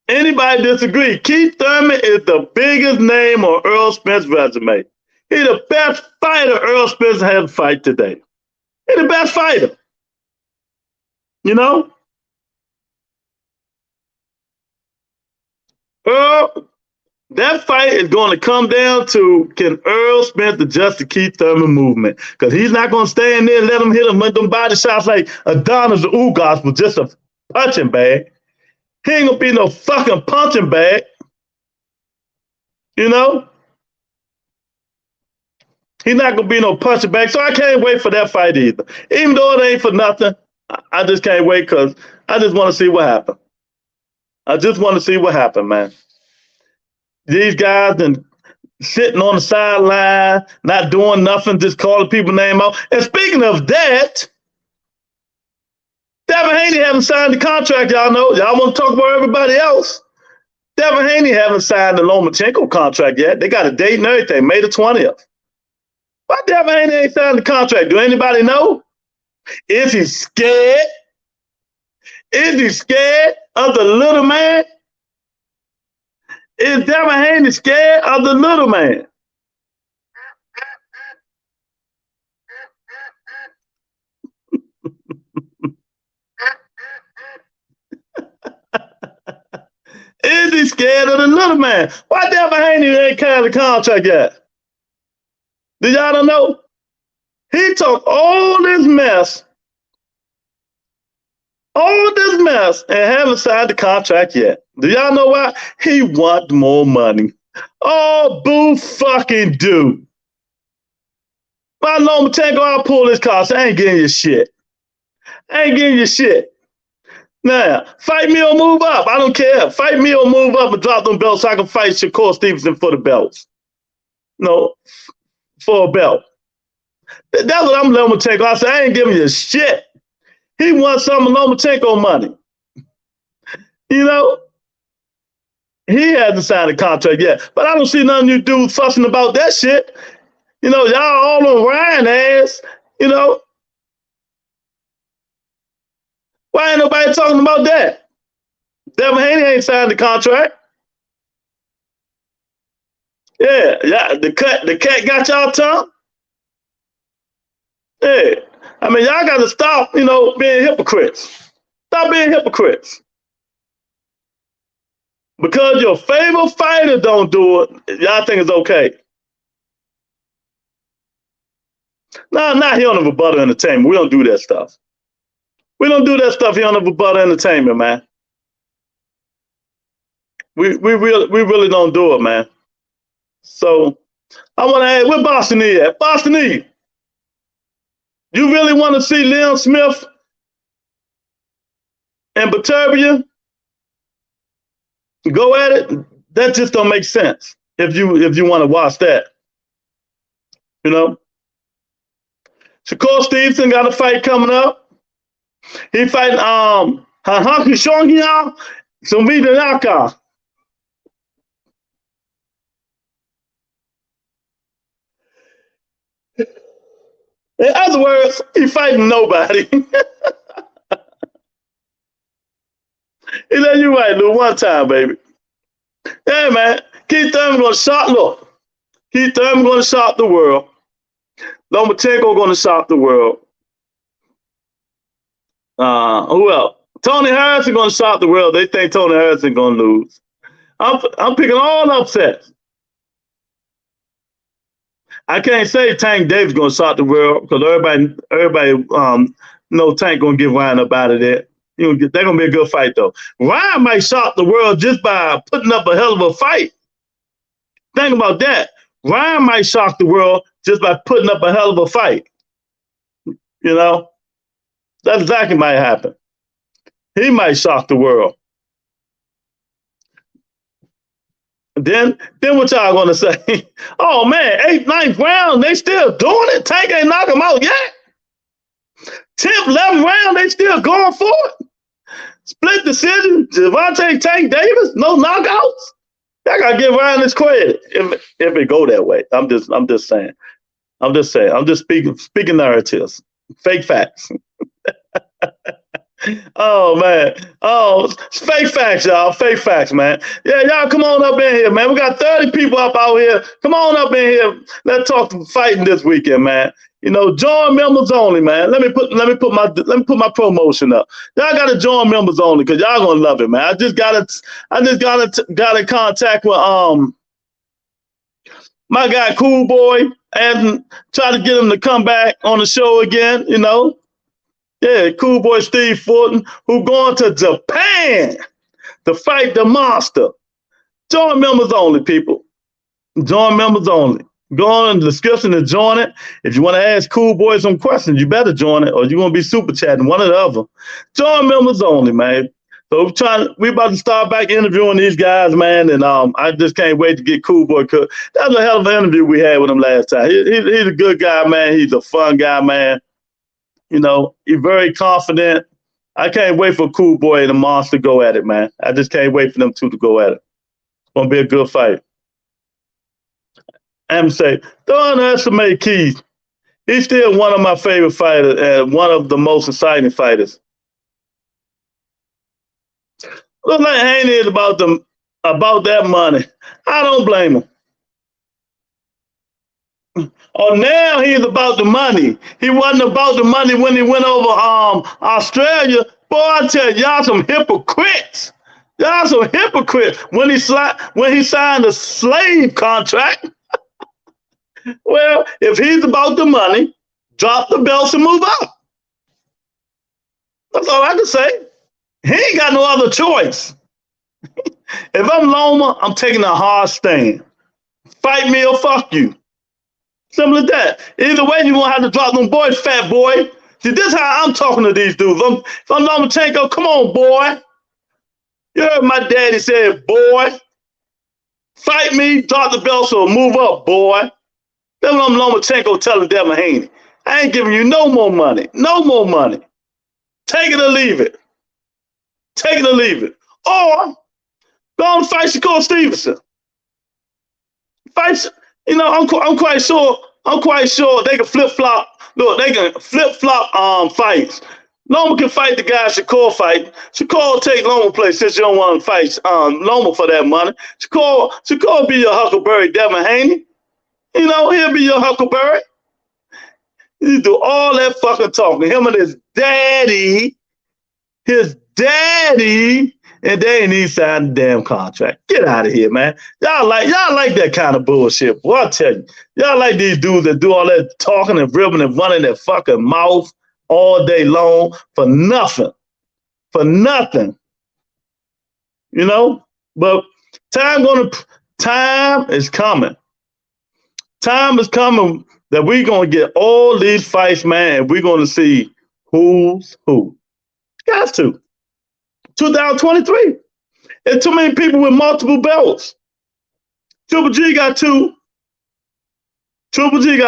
Anybody disagree? Keith Thurman is the biggest name on Earl Spence's resume. He's the best fighter Earl Spence had to fight today. He's the best fighter. You know? Earl, that fight is going to come down to, can Earl Spence adjust the Keith Thurman movement? Because he's not going to stand there and let him hit him with them body shots like Adonis Ugas was just a punching bag. He ain't going to be no fucking punching bag. You know? He's not going to be no punching bag. So I can't wait for that fight either. Even though it ain't for nothing, I just can't wait because I just want to see what happened. I just want to see what happened, man. These guys and sitting on the sideline, not doing nothing, just calling people's name out. And speaking of that, Devin Haney haven't signed the contract, y'all know. Y'all want to talk about everybody else. Devin Haney haven't signed the Lomachenko contract yet. They got a date and everything, May the 20th. Why Devin Haney ain't signed the contract? Do anybody know? Is he scared? Is he scared of the little man? Is Devin Haney scared of the little man? Is he scared of the little man? Why Devin Haney ain't signed the contract yet? Did y'all don't know? He took all this mess, and haven't signed the contract yet. Do y'all know why? He wants more money. Oh, boo fucking do. My Lomachenko, I'll pull this car. So I ain't getting your shit. I ain't getting your shit. Now, fight me or move up. I don't care. Fight me or move up and drop them belts so I can fight Shakur Stevenson for the belts. No, for a belt. That's what I'm Lomachenko. I said, I ain't giving you shit. He wants some Lomachenko money. You know? He hasn't signed a contract yet. But I don't see none of you dudes fussing about that shit. You know, y'all all on Ryan ass. You know? Why ain't nobody talking about that? Devin Haney ain't signed the contract. Yeah, the cat got y'all tongue. Yeah. I mean, y'all got to stop, being hypocrites. Stop being hypocrites. Because your favorite fighter don't do it, y'all think it's okay. No, not here on the Butter Entertainment. We don't do that stuff. We don't do that stuff here on the Butter Entertainment, man. We really don't do it, man. So I want to ask, where Boston E at? Boston E, you really want to see Liam Smith and Beterbiev go at it? That just don't make sense if you want to watch that. Shakur Stevenson got a fight coming up. He fighting Hanhanki Shongya Sumidanaka. In other words, he fighting nobody. He let you right, Lou, one time, baby. Yeah, man. Keith Thurman gonna shock. Look, Keith Thurman gonna shock the world. Lomachenko gonna shock the world. Who else? Tony Harrison gonna shock the world. They think Tony Harrison gonna lose. I'm picking all upsets. I can't say Tank Davis gonna shock the world because everybody know Tank gonna get Ryan up out of there. They're gonna be a good fight though. Ryan might shock the world just by putting up a hell of a fight. Think about that. Ryan might shock the world just by putting up a hell of a fight. That's exactly might happen. He might shock the world. Then what y'all gonna say? Oh man, 8th, 9th round, they still doing it. Tank ain't knock him out yet. 10th, 11th round, they still going for it. Split decision, Gervonta Tank Davis, no knockouts. I gotta give Ryan his credit if it go that way. I'm just saying. I'm just speaking narratives, fake facts. Oh man, fake facts, y'all. Fake facts, man. Yeah, y'all come on up in here, man. We got 30 people up out here. Come on up in here. Let's talk fighting this weekend, man. Join members only, man. Let me put my promotion up. Y'all gotta join members only because y'all gonna love it, man. I just got in contact with my guy Cool Boy and try to get him to come back on the show again. Yeah, Cool Boy Steve Fulton, who going to Japan to fight the monster. Join members only, people. Join members only. Go on in the description and join it. If you want to ask Cool Boy some questions, you better join it, or you're going to be super chatting, one or the other. Join members only, man. So we about to start back interviewing these guys, man, and I just can't wait to get Cool Boy cooked. That was a hell of an interview we had with him last time. He's a good guy, man. He's a fun guy, man. He's very confident. I can't wait for Cool Boy and the Monster to go at it, man. I just can't wait for them two to go at it. It's going to be a good fight. I'm say, don't underestimate Keith. He's still one of my favorite fighters and one of the most exciting fighters. Look like Haney is about that money. I don't blame him. Oh, now he's about the money. He wasn't about the money when he went over Australia. Boy, I tell you, y'all some hypocrites. Y'all some hypocrites. When he signed a slave contract. Well, if he's about the money, drop the belts and move up. That's all I can say. He ain't got no other choice. If I'm Loma, I'm taking a hard stand. Fight me or fuck you. Simple as that. Either way, you're going to have to drop them boys, fat boy. See, this is how I'm talking to these dudes. If I'm Lomachenko, come on, boy. You heard my daddy said, boy. Fight me, drop the belts or move up, boy. That's what I'm Lomachenko telling Devin Haney. I ain't giving you no more money. No more money. Take it or leave it. Take it or leave it. Or go and fight Shakur Stevenson. Fight, I'm quite sure they can flip-flop. Look, they can flip-flop fights. Loma can fight the guy Shakur fight. Shakur will take Loma place since you don't want to fight Loma for that money. Shakur will be your Huckleberry Devin Haney. He'll be your Huckleberry. He do all that fucking talking. Him and his daddy, and they ain't even signed the damn contract. Get out of here, man. Y'all like that kind of bullshit. Boy, I tell you, y'all like these dudes that do all that talking and ribbing and running their fucking mouth all day long for nothing. For nothing. You know? But time is coming. Time is coming that we're gonna get all these fights, man, and we're gonna see who's who. Got to. 2023. There's too many people with multiple belts. Triple G got two. Beterbiev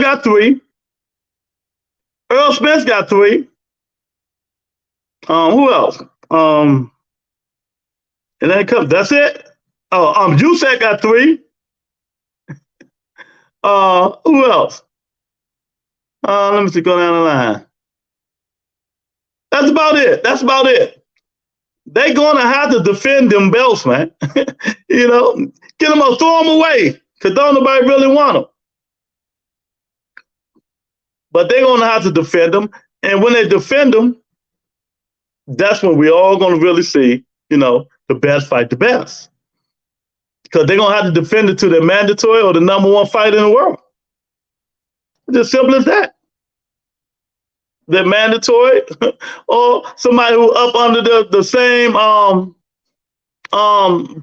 got three. Earl Spence got three. Who else? And then that's it. Usyk got three. Who else? Let me see, go down the line. That's about it. They're gonna have to defend them belts, man. You know, get them or throw them away, because don't nobody really want them. But they're gonna have to defend them, and when they defend them, that's when we all gonna really see, you know, the best fight the best. Because they're gonna have to defend it to their mandatory or the #1 fight in the world. It's as simple as that. They're mandatory, or somebody who up under the same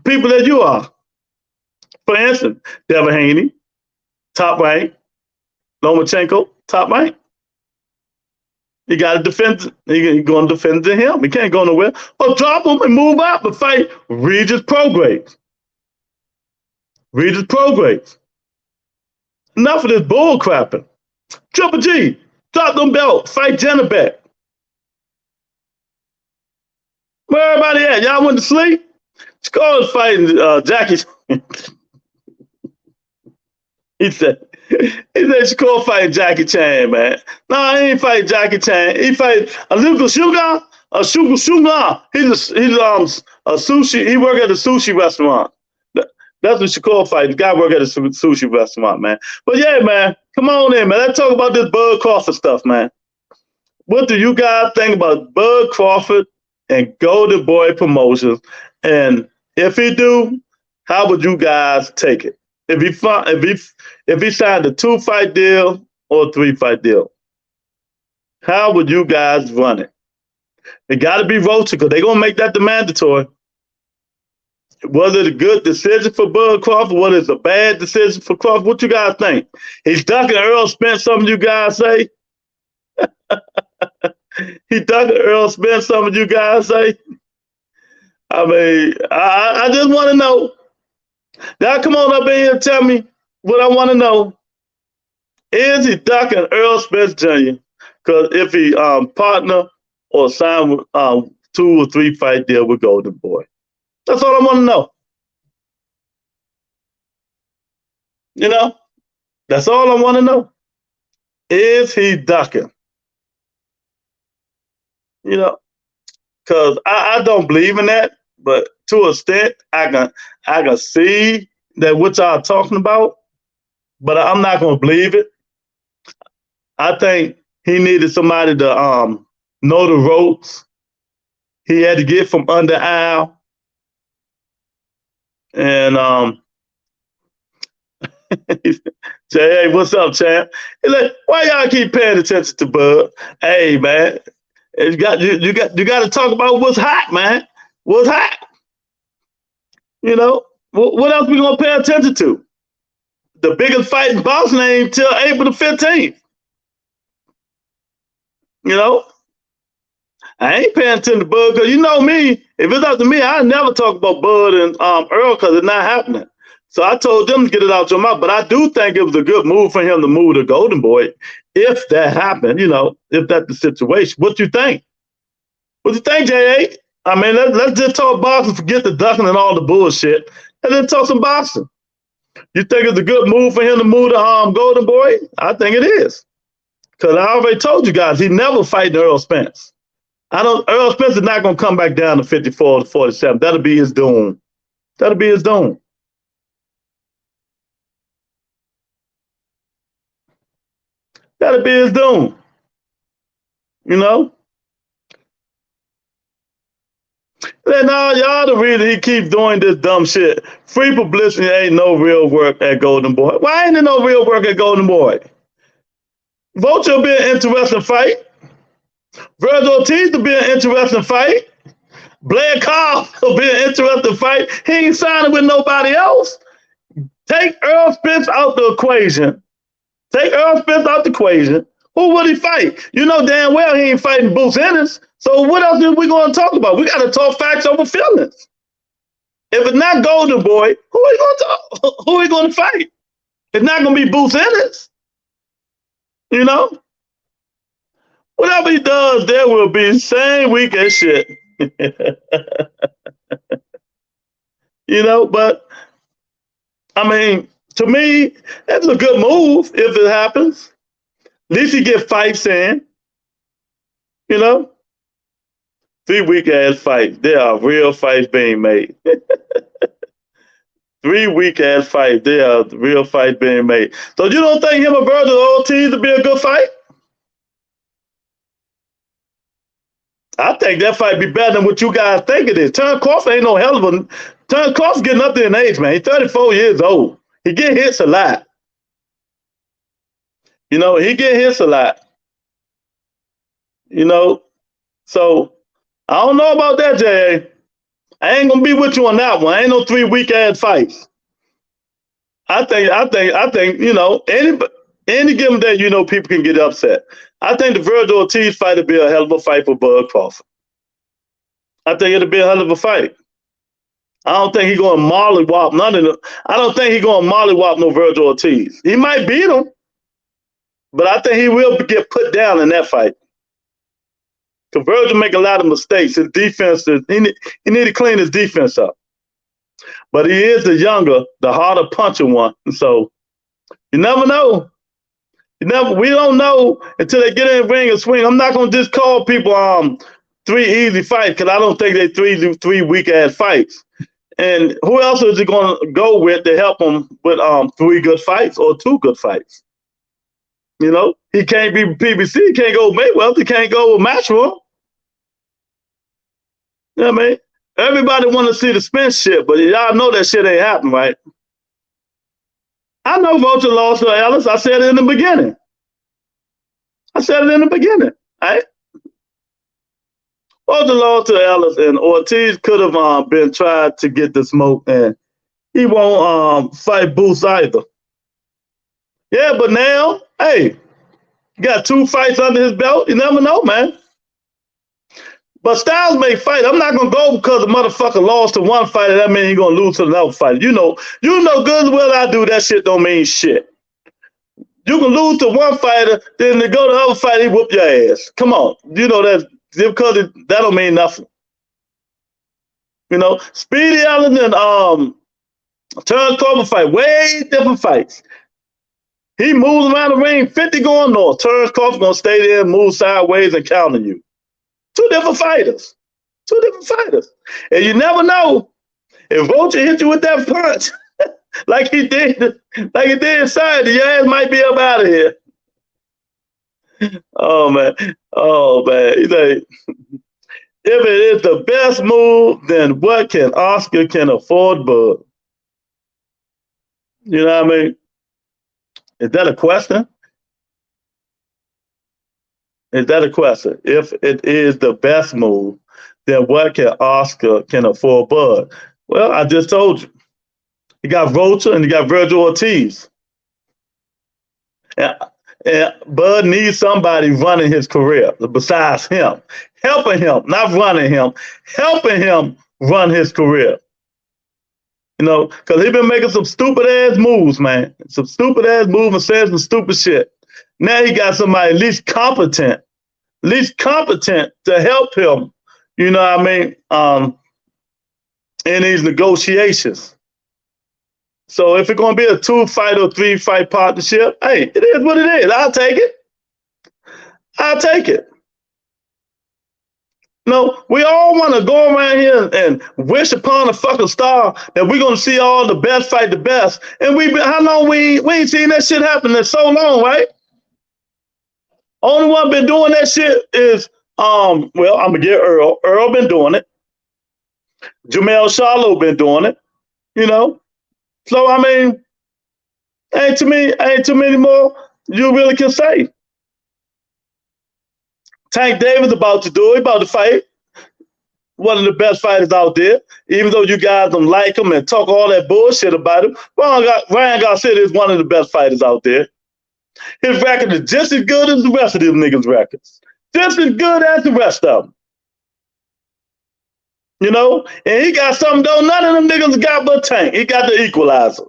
people that you are. For instance, Devin Haney, top rank. Lomachenko, top rank. You got to defend. You're going to defend to him. He can't go nowhere. Or drop him and move up and fight Regis Prograis. Enough of this bull crapping. Triple G, drop them belts. Fight Janabek. Where everybody at? Y'all went to sleep? Score's fighting Jackie. He said Shakur fighting Jackie Chan, man. No, he ain't fighting Jackie Chan. He fight Aluka Sugar. He's a sushi. He work at a sushi restaurant. That's what Shakur fight. The guy work at a sushi restaurant, man. But yeah, man, come on in, man. Let's talk about this Bud Crawford stuff, man. What do you guys think about Bud Crawford and Golden Boy Promotions? And if he do, how would you guys take it? If he signed a 2-fight deal or a 3-fight deal, how would you guys run it? It got to be ROCHA, because they're gonna make that the mandatory. Was it a good decision for Bud Crawford? Was it a bad decision for Crawford? What you guys think? He's ducking Earl Spence. Some of you guys say. He ducking Earl Spence. Some of you guys say. I mean, I just want to know. Y'all come on up in here and tell me what I want to know. Is he ducking Earl Spence Jr.? Because if he partner or sign 2 or 3 fight deal with Golden Boy. That's all I want to know. You know? That's all I want to know. Is he ducking? You know? Because I don't believe in that. But to an extent, I can see that what y'all talking about, but I'm not gonna believe it. I think he needed somebody to know the ropes. He had to get from under Al. And say, hey, what's up, champ? He's like, why y'all keep paying attention to Bud? Hey, man, you got to talk about what's hot, man. What's hot? You know, what else we gonna pay attention to? The biggest fight in boxing ain't till April the 15th. You know, I ain't paying attention to Bud, because you know me, if it's up to me, I never talk about Bud and Earl, because it's not happening. So I told them to get it out your mouth. But I do think it was a good move for him to move to Golden Boy, if that happened, you know, if that's the situation. What you think? What you think, J.A.? I mean, let's just talk boxing, forget the ducking and all the bullshit, and then talk some boxing. You think it's a good move for him to move to Golden Boy? I think it is. Because I already told you guys, he never fighting Earl Spence. Earl Spence is not going to come back down to 54 to 47. That'll be his doom. That'll be his doom. That'll be his doom. You know? And now y'all the reason he keeps doing this dumb shit. Free publicity ain't no real work at Golden Boy. Why ain't there no real work at Golden Boy? Vulture will be an interesting fight. Virgil Ortiz will be an interesting fight. Blair Carl will be an interesting fight. He ain't signing with nobody else. Take Earl Spence out the equation. Take Earl Spence out the equation. Who would he fight? You know damn well he ain't fighting Bruce Ennis. So what else are we going to talk about? We got to talk facts over feelings. If it's not Golden Boy, who are we going to fight? It's not going to be Bruce Ennis. You know? Whatever he does, there will be same week as shit. You know, but I mean, to me, that's a good move if it happens. At least you get fights in. You know? 3 weak ass fights. There are real fights being made. 3 weak ass fights. There are real fights being made. So you don't think him and Virgil Ortiz would be a good fight? I think that fight be better than what you guys think it is. Terence Crawford ain't no hell of a. Terence Crawford's getting up there in age, man. He's 34 years old. He get hits a lot. You know, he get hits a lot. You know, so I don't know about that, Jay. I ain't gonna be with you on that one. I ain't no 3 weak ass fights. I think, you know, any given day, you know, people can get upset. I think the Virgil Ortiz fight would be a hell of a fight for Bud Crawford. I think it'll be a hell of a fight. I don't think he's going to mollywop none of them. I don't think he's going to mollywop no Virgil Ortiz. He might beat him, but I think he will get put down in that fight. Because Virgil make a lot of mistakes. His defense, he need to clean his defense up. But he is the younger, the harder punching one. So you never know. We don't know until they get in the ring and swing. I'm not gonna just call people 3 easy fights because I don't think they three weak ass fights. And who else is he gonna go with to help him with 3 good fights or 2 good fights? You know, he can't be PBC, he can't go with Mayweather, he can't go with Matchroom. You know what I mean? Everybody want to see the Spence shit, but y'all know that shit ain't happen, right? I know Vulture lost to Ellis. I said it in the beginning. Right? Vulture lost to Ellis, and Ortiz could have been tried to get the smoke, and he won't fight Booth either. Yeah, but now, hey, you got 2 fights under his belt. You never know, man. But Styles may fight. I'm not gonna go because the motherfucker lost to one fighter. That means he's gonna lose to another fighter. You know good as well I do. That shit don't mean shit. You can lose to one fighter, then to go to the other fighter, he whoop your ass. Come on, you know that because that don't mean nothing. You know, Speedy Allen and Terence Crawford fight way different fights. He moves around the ring, 50 going north. Terence Crawford gonna stay there, move sideways, and counter you. 2 different fighters. And you never know if Vulture hit you with that punch like he did Saturday, your ass might be up out of here. Oh man. He's like, if it is the best move, then what can Oscar afford, Bud? You know what I mean? Is that a question? If it is the best move, then what can Oscar afford Bud? Well, I just told you. You got Vulture and you got Virgil Ortiz. And Bud needs somebody running his career besides him. Helping him, not running him. Helping him run his career. You know, because he's been making some stupid-ass moves, man. Some stupid-ass moves and saying some stupid shit. Now he got somebody at least competent to help him, you know what I mean, in these negotiations. So if it's going to be a 2-fight or 3-fight partnership, hey, it is what it is. I'll take it. No, we all want to go around here and wish upon a fucking star that we're going to see all the best fight the best. And how long we ain't seen that shit happen in so long, right? Only one been doing that shit is well, I'm gonna get Earl. Earl been doing it. Jamel Charlo been doing it. You know. So I mean, ain't too many more you really can say. Tank Davis about to do it, about to fight. One of the best fighters out there. Even though you guys don't like him and talk all that bullshit about him, Ryan Garcia is one of the best fighters out there. His record is just as good as the rest of these niggas' records. Just as good as the rest of them. You know? And he got something though none of them niggas got but Tank. He got the equalizer.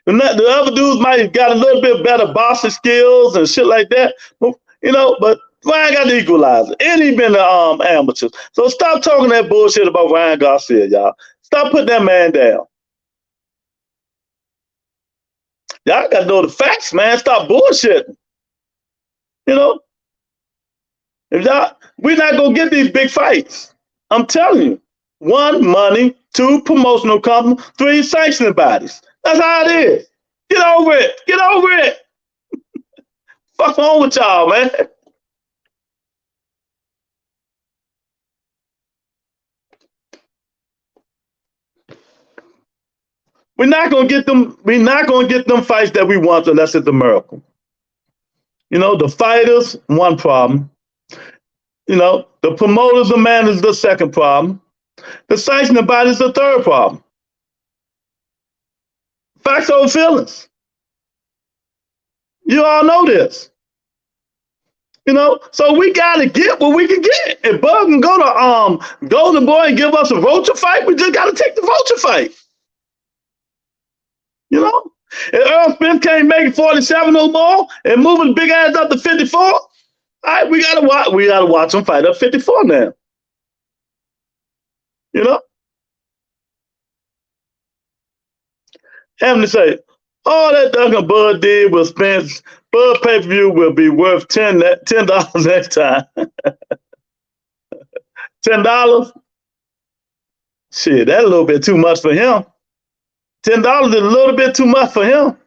And the other dudes might have got a little bit better boxing skills and shit like that. You know, but Ryan got the equalizer. And he been the amateurs. So stop talking that bullshit about Ryan Garcia, y'all. Stop putting that man down. Y'all got to know the facts, man. Stop bullshitting. You know? If y'all, we're not going to get these big fights. I'm telling you. 1, money. 2, promotional company. 3, sanctioning bodies. That's how it is. Get over it. Get over it. Fuck on with y'all, man. We're not gonna get them. We're not gonna get them fights that we want unless it's a miracle. You know, the fighters, one problem. You know, the promoters and managers, the second problem. The sanctioning bodies, the third problem. Facts over feelings. You all know this. You know, so we gotta get what we can get. If Bug can go to Golden Boy and give us a ROCHA fight, we just gotta take the ROCHA fight. You know? If Earl Spence can't make 47 no more and move his big ass up to 54, all right, we gotta watch him fight up 54 now. You know? Having to say, all that Duncan Bud did with Spence, Bud pay-per-view will be worth $10 next time. $10? Shit, that's a little bit too much for him. $10 is a little bit too much for him.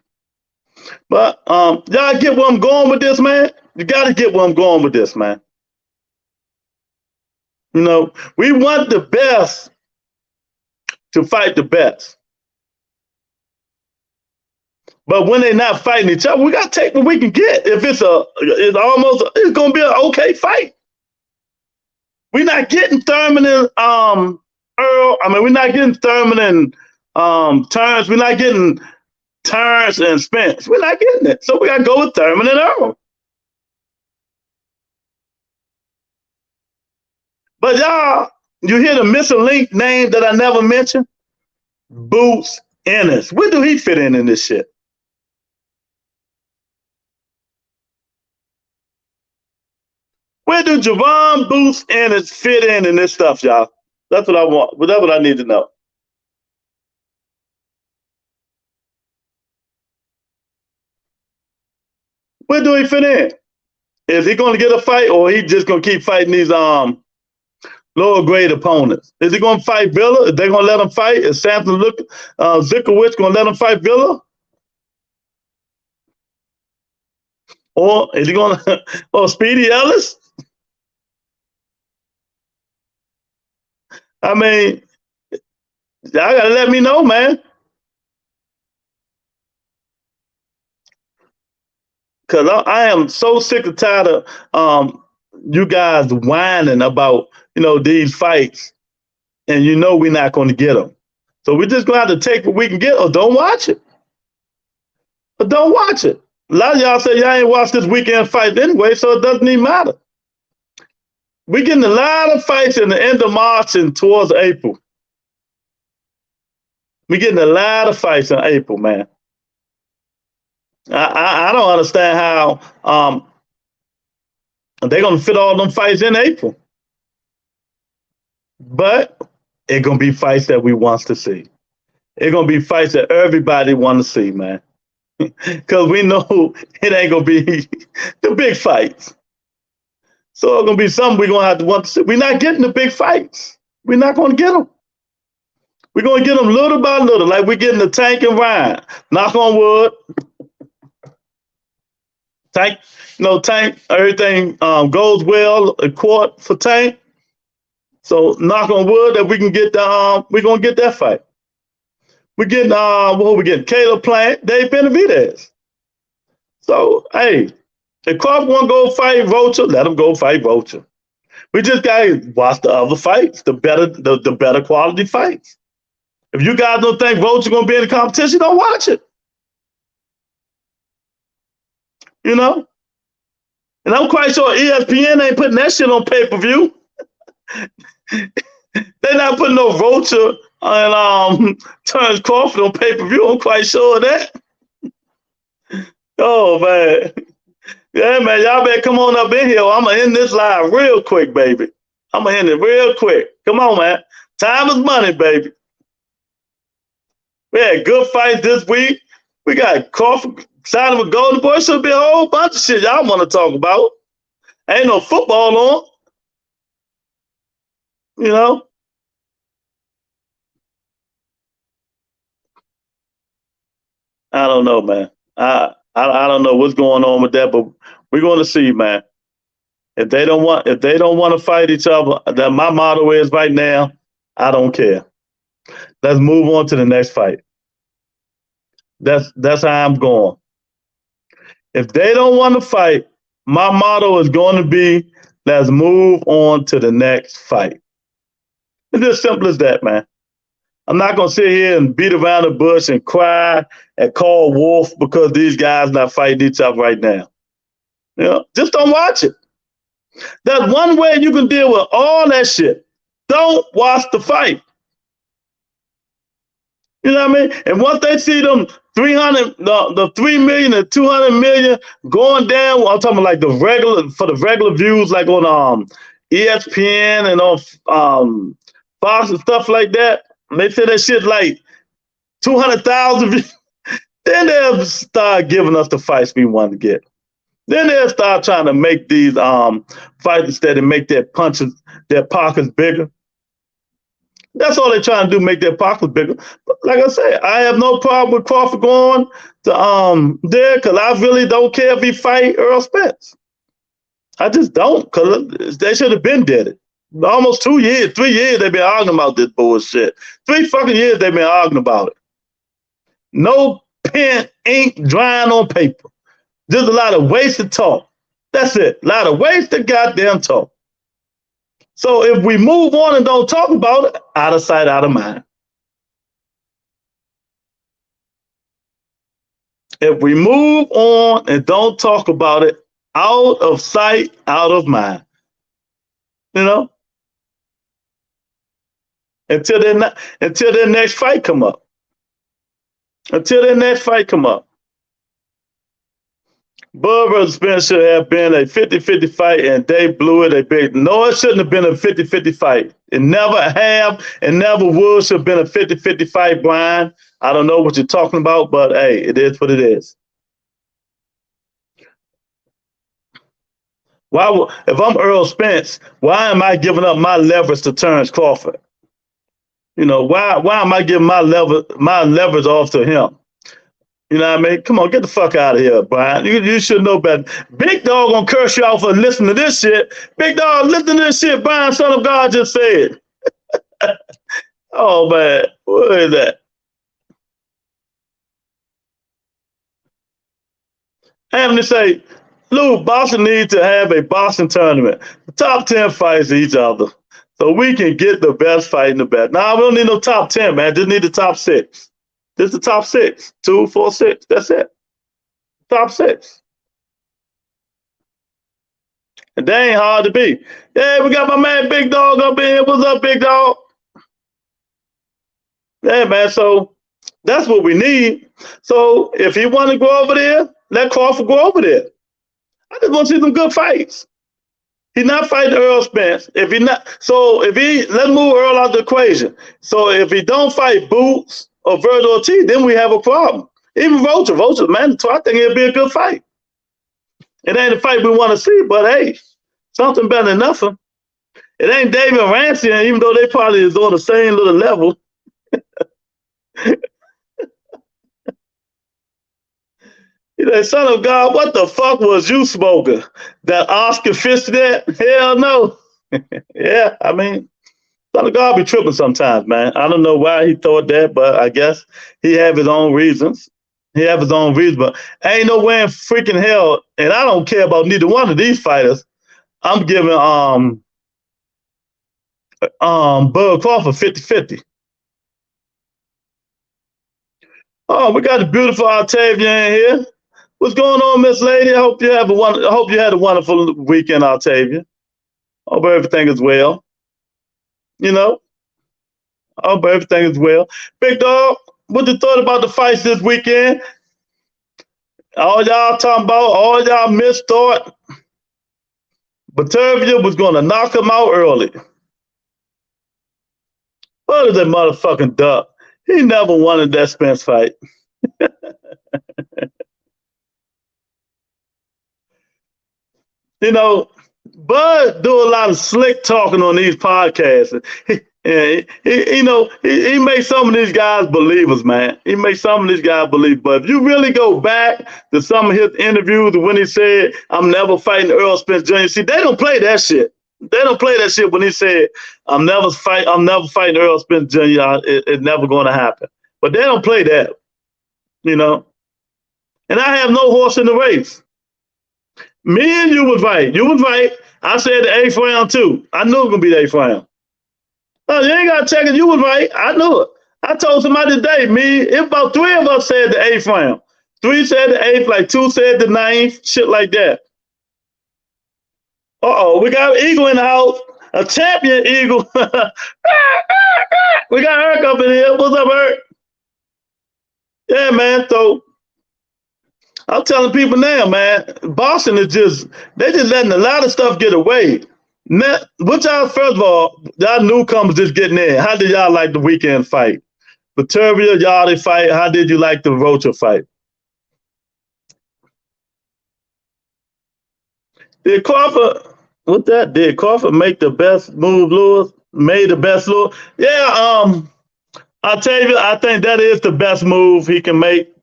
But y'all get where I'm going with this, man? You got to get where I'm going with this, man. You know, we want the best to fight the best. But when they're not fighting each other, we got to take what we can get. If it's going to be an okay fight. We're not getting Thurman and Earl. I mean, we're not getting Thurman and Terence. We're not getting Terence and Spence. We're not getting it. So we got to go with Thurman and Earl. But y'all, you hear the missing link name that I never mentioned? Boots Ennis. Where do he fit in this shit? Where do Javon Boots Ennis fit in this stuff, y'all? That's what I want. That's what I need to know. Where do he fit in? Is he going to get a fight, or he just going to keep fighting these lower grade opponents? Is he going to fight Villa? Is they going to let him fight? Is Samson Zikowicz going to let him fight Villa? Or is he going to, or Speedy Ellis? I mean, y'all got to let me know, man. Because I am so sick and tired of you guys whining about, you know, these fights, and you know we're not going to get them. So we're just going to have to take what we can get, or don't watch it. Or don't watch it. A lot of y'all say y'all ain't watched this weekend fight anyway, so it doesn't even matter. We're getting a lot of fights in the end of March and towards April. We're getting a lot of fights in April, man. I don't understand how they're going to fit all them fights in April. But it's going to be fights that we want to see. It's going to be fights that everybody want to see, man. Because we know it ain't going to be the big fights. So it's going to be something we're going to have to want to see. We're not getting the big fights. We're not going to get them. We're going to get them little by little, like we're getting the Tank and Ryan. Knock on wood. Tank, Tank, everything goes well in court for Tank. So knock on wood that we can get we're gonna get that fight. We're getting what we getting? Caleb Plant, Dave Beterbiev. So hey, if Crawford want to go fight ROCHA, let him go fight ROCHA. We just gotta watch the other fights, the better quality fights. If you guys don't think ROCHA gonna be in the competition, don't watch it. You know? And I'm quite sure ESPN ain't putting that shit on pay-per-view. They're not putting no ROCHA and Terence Crawford on pay-per-view. I'm quite sure of that. Oh man. Yeah, man, y'all better come on up in here. I'm gonna end this live real quick, baby. I'm gonna end it real quick. Come on, man. Time is money, baby. We had good fights this week. We got Crawford signing with Golden Boy. Should be a whole bunch of shit y'all want to talk about. Ain't no football on. You know? I don't know, man. I don't know what's going on with that, but we're going to see, man. If they don't want to fight each other, then my motto is right now, I don't care. Let's move on to the next fight. That's how I'm going. If they don't want to fight, my motto is going to be, let's move on to the next fight. It's as simple as that, man. I'm not going to sit here and beat around the bush and cry and call wolf because these guys not fighting each other right now. You know, just don't watch it. That's one way you can deal with all that shit. Don't watch the fight. You know what I mean? And once they see them 300, the 3 million and 200 million going down, I'm talking like the regular views, like on ESPN and on Fox and stuff like that. And they say that shit like 200,000 views. Then they'll start giving us the fights we want to get. Then they'll start trying to make these fights instead and make their pockets bigger. That's all they're trying to do, make their pockets bigger. But like I said, I have no problem with Crawford going to there because I really don't care if he fight Earl Spence. I just don't, because they should have been dead it. Almost 2 years, 3 years they've been arguing about this bullshit. 3 fucking years they've been arguing about it. No pen, ink drying on paper. Just a lot of wasted talk. That's it. A lot of wasted goddamn talk. So if we move on and don't talk about it, out of sight, out of mind. If we move on and don't talk about it, out of sight, out of mind. You know? Until their next fight come up. Until their next fight come up. Bud versus Spence should have been a 50-50 fight, and they blew it. No, it shouldn't have been a 50-50 fight. It never have and never would should have been a 50-50 fight, Brian. I don't know what you're talking about, but hey, it is what it is. If I'm Earl Spence, why am I giving up my leverage to Terence Crawford? You know, why am I giving my leverage off to him? You know what I mean? Come on, get the fuck out of here, Brian. You should know better. Big Dog gonna curse you out for listening to this shit. Big Dog, listen to this shit Brian, son of God, just said. Oh, man. What is that? I have to say, Lou, Boston needs to have a boxing tournament. The top 10 fights each other. So we can get the best fight in the best. Nah, we don't need no top 10, man. Just need the top 6. This is the top 6. 2, 4, 6. That's it. Top 6. And they ain't hard to beat. Yeah, we got my man Big Dog up in here. What's up, Big Dog? Yeah, man. So that's what we need. So if he want to go over there, let Crawford go over there. I just want to see some good fights. He's not fighting Earl Spence. Let's move Earl out the equation. So if he don't fight Boots or Virgil Ortiz, then we have a problem. Even Rocha, man, so I think it'll be a good fight. It ain't a fight we want to see, but hey, something better than nothing. It ain't David Ramsey, even though they probably is on the same little level. He said, son of God, what the fuck was you smoking? That Oscar fisted that? Hell no. Yeah, I mean, son of God be tripping sometimes, man. I don't know why he thought that, but I guess he have his own reasons. He have his own reasons, but ain't no way in freaking hell, and I don't care about neither one of these fighters. I'm giving Bud Crawford 50-50. Oh, we got the beautiful Octavia in here. What's going on, Miss Lady? I hope you had a wonderful weekend, Octavia. Hope everything is well. You know, I hope everything is well. Big Dog, what you thought about the fights this weekend? All y'all talking about, all y'all misthought. Beterbiev was going to knock him out early. What is that motherfucking duck? He never wanted that Spence fight. You know, Bud do a lot of slick talking on these podcasts. He makes some of these guys believers, man. He makes some of these guys believe. But if you really go back to some of his interviews when he said, I'm never fighting Earl Spence Jr., see, they don't play that shit. They don't play that shit when he said, I'm never fighting Earl Spence Jr. It's never going to happen. But they don't play that, you know. And I have no horse in the race. Me and you was right. You was right. I said the 8th round too. I knew it was going to be the 8th round. No, you ain't got to check it. You was right. I knew it. I told somebody today, if about 3 of us said the 8th round. 3 said the 8th, like 2 said the 9th, shit like that. Uh-oh, we got an eagle in the house, a champion eagle. We got Eric up in here. What's up, Eric? Yeah, man, so I'm telling people now, man, Boston is they just letting a lot of stuff get away. What y'all, first of all, y'all newcomers just getting in. How did y'all like the weekend fight? Beterbiev, y'all fight. How did you like the ROCHA fight? Did Crawford make the best move, Lewis? Made the best Lewis? Yeah, I'll tell you, I think that is the best move he can make.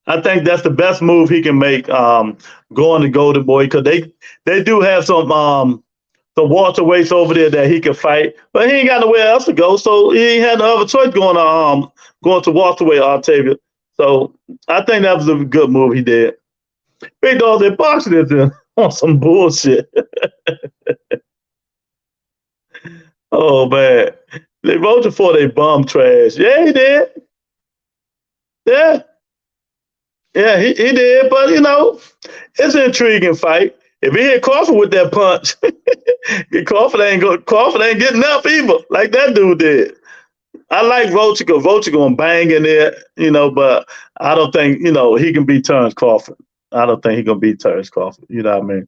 I think that's the best move he can make, going to Golden Boy, because they do have some welterweights over there that he can fight, but he ain't got nowhere else to go, so he ain't had no other choice going to welterweight, Octavia. So I think that was a good move he did. Big Dog, they boxing is on some bullshit. Oh man, they voted for they bum trash. Yeah, he did. Yeah, he did. But you know, it's an intriguing fight. If he hit Crawford with that punch, Crawford ain't getting up either, like that dude did. I like ROCHA because ROCHA gonna bang in there, you know, but I don't think, you know, he can beat Terence Crawford. I don't think he gonna beat Terence Crawford. You know what I mean?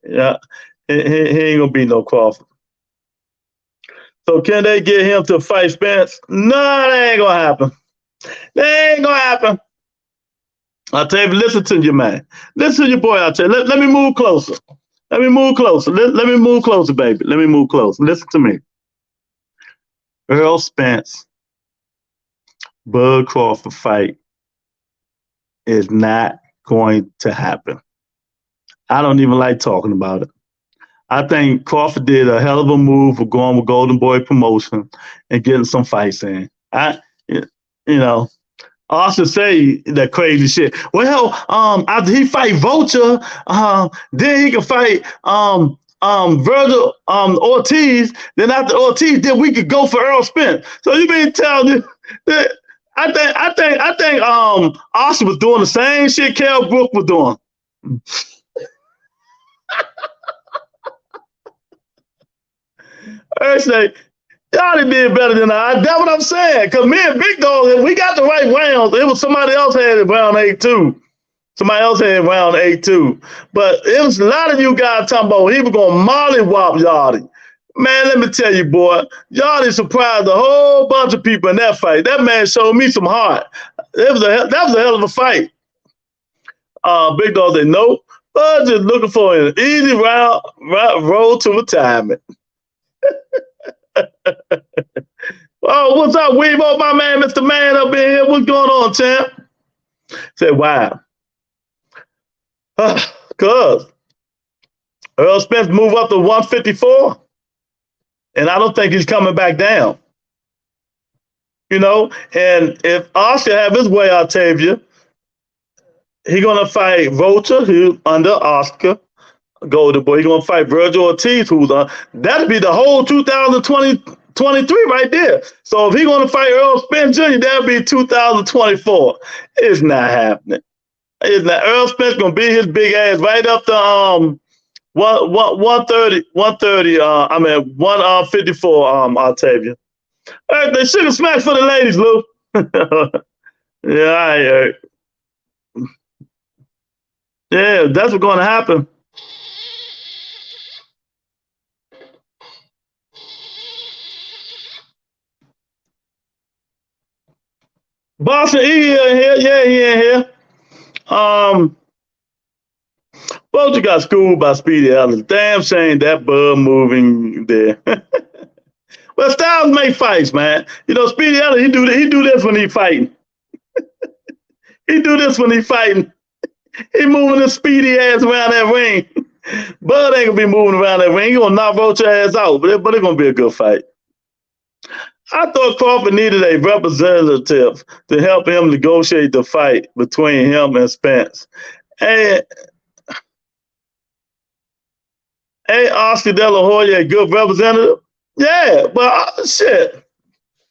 Yeah, he ain't gonna beat no Crawford. So can they get him to fight Spence? No, that ain't gonna happen. That ain't gonna happen. I'll tell you, listen to you, man. Listen to your boy. I'll tell you. Let me move closer. Let me move closer. Let me move closer, baby. Let me move closer. Listen to me. Earl Spence, Bud Crawford fight is not going to happen. I don't even like talking about it. I think Crawford did a hell of a move for going with Golden Boy Promotion and getting some fights in. You know, I also say that crazy shit. Well, after he fight Vulture, then he can fight Virgil ORTIZ. Then after ORTIZ, then we could go for Earl Spence. So you mean tell me that I think Austin was doing the same shit Kell Brook was doing. I say, y'all did better than I. That's what I'm saying. Because me and Big Dog, we got the right rounds. It was somebody else had it round 8-2. Somebody else had round 8-2. But it was a lot of you guys talking about he was going to mollywop Yachty. Man, let me tell you, boy, Yachty surprised a whole bunch of people in that fight. That man showed me some heart. That was a hell of a fight. Big Dog said, nope. But just looking for an easy road to retirement. Oh, what's up, Weevo, my man, Mr. Man up in here? What's going on, champ? Said, wow. Because Earl Spence moved up to 154, and I don't think he's coming back down. You know, and if Oscar have his way, Octavia, he's going to fight ROCHA, who's under Oscar, Golden Boy. He's going to fight Virgil Ortiz, who's on. That'd be the whole 2023 right there. So if he's going to fight Earl Spence Jr., that'd be 2024. It's not happening. It's not. Earl Spence going to beat his big ass right up to 130. I mean 154. Octavia. Hey, they sugar smash for the ladies, Lou. Yeah, all right. Yeah, that's what's going to happen. Boston E in here. Yeah, he in here. Well, you got schooled by Speedy Ellis. Damn shame that bud moving there. Well, Styles make fights, man. You know, Speedy Ellis, he do this when he fighting. He do this when he fighting. He moving his speedy ass around that ring. Bud ain't gonna be moving around that ring. He gonna knock Roach ass out, but it's gonna be a good fight. I thought Crawford needed a representative to help him negotiate the fight between him and Spence. Hey, Oscar De La Hoya a good representative? Yeah, but shit,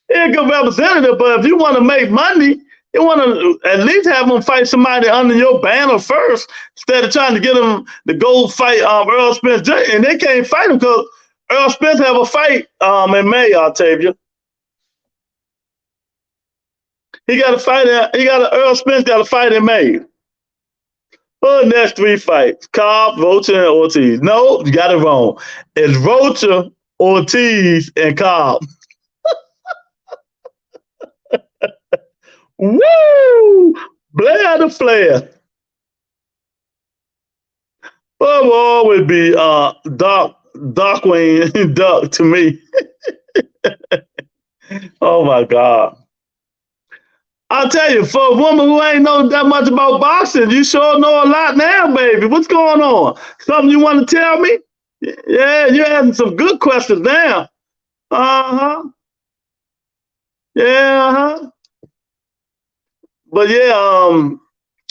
he's a good representative. But if you want to make money, you want to at least have him fight somebody under your banner first, instead of trying to get him to go fight Earl Spence Jr. And they can't fight him because Earl Spence have a fight in May, Octavia. Earl Spence got a fight in May. For the next 3 fights, Cobb, Rocha, and Ortiz. No, you got it wrong. It's Rocha, Ortiz, and Cobb. Woo! Blair the Flair. But will always be Darkwing Duck to me. Oh my God. I'll tell you, for a woman who ain't know that much about boxing, you sure know a lot now, baby. What's going on? Something you want to tell me? Yeah, you're asking some good questions now. Uh-huh. Yeah, uh-huh. But yeah,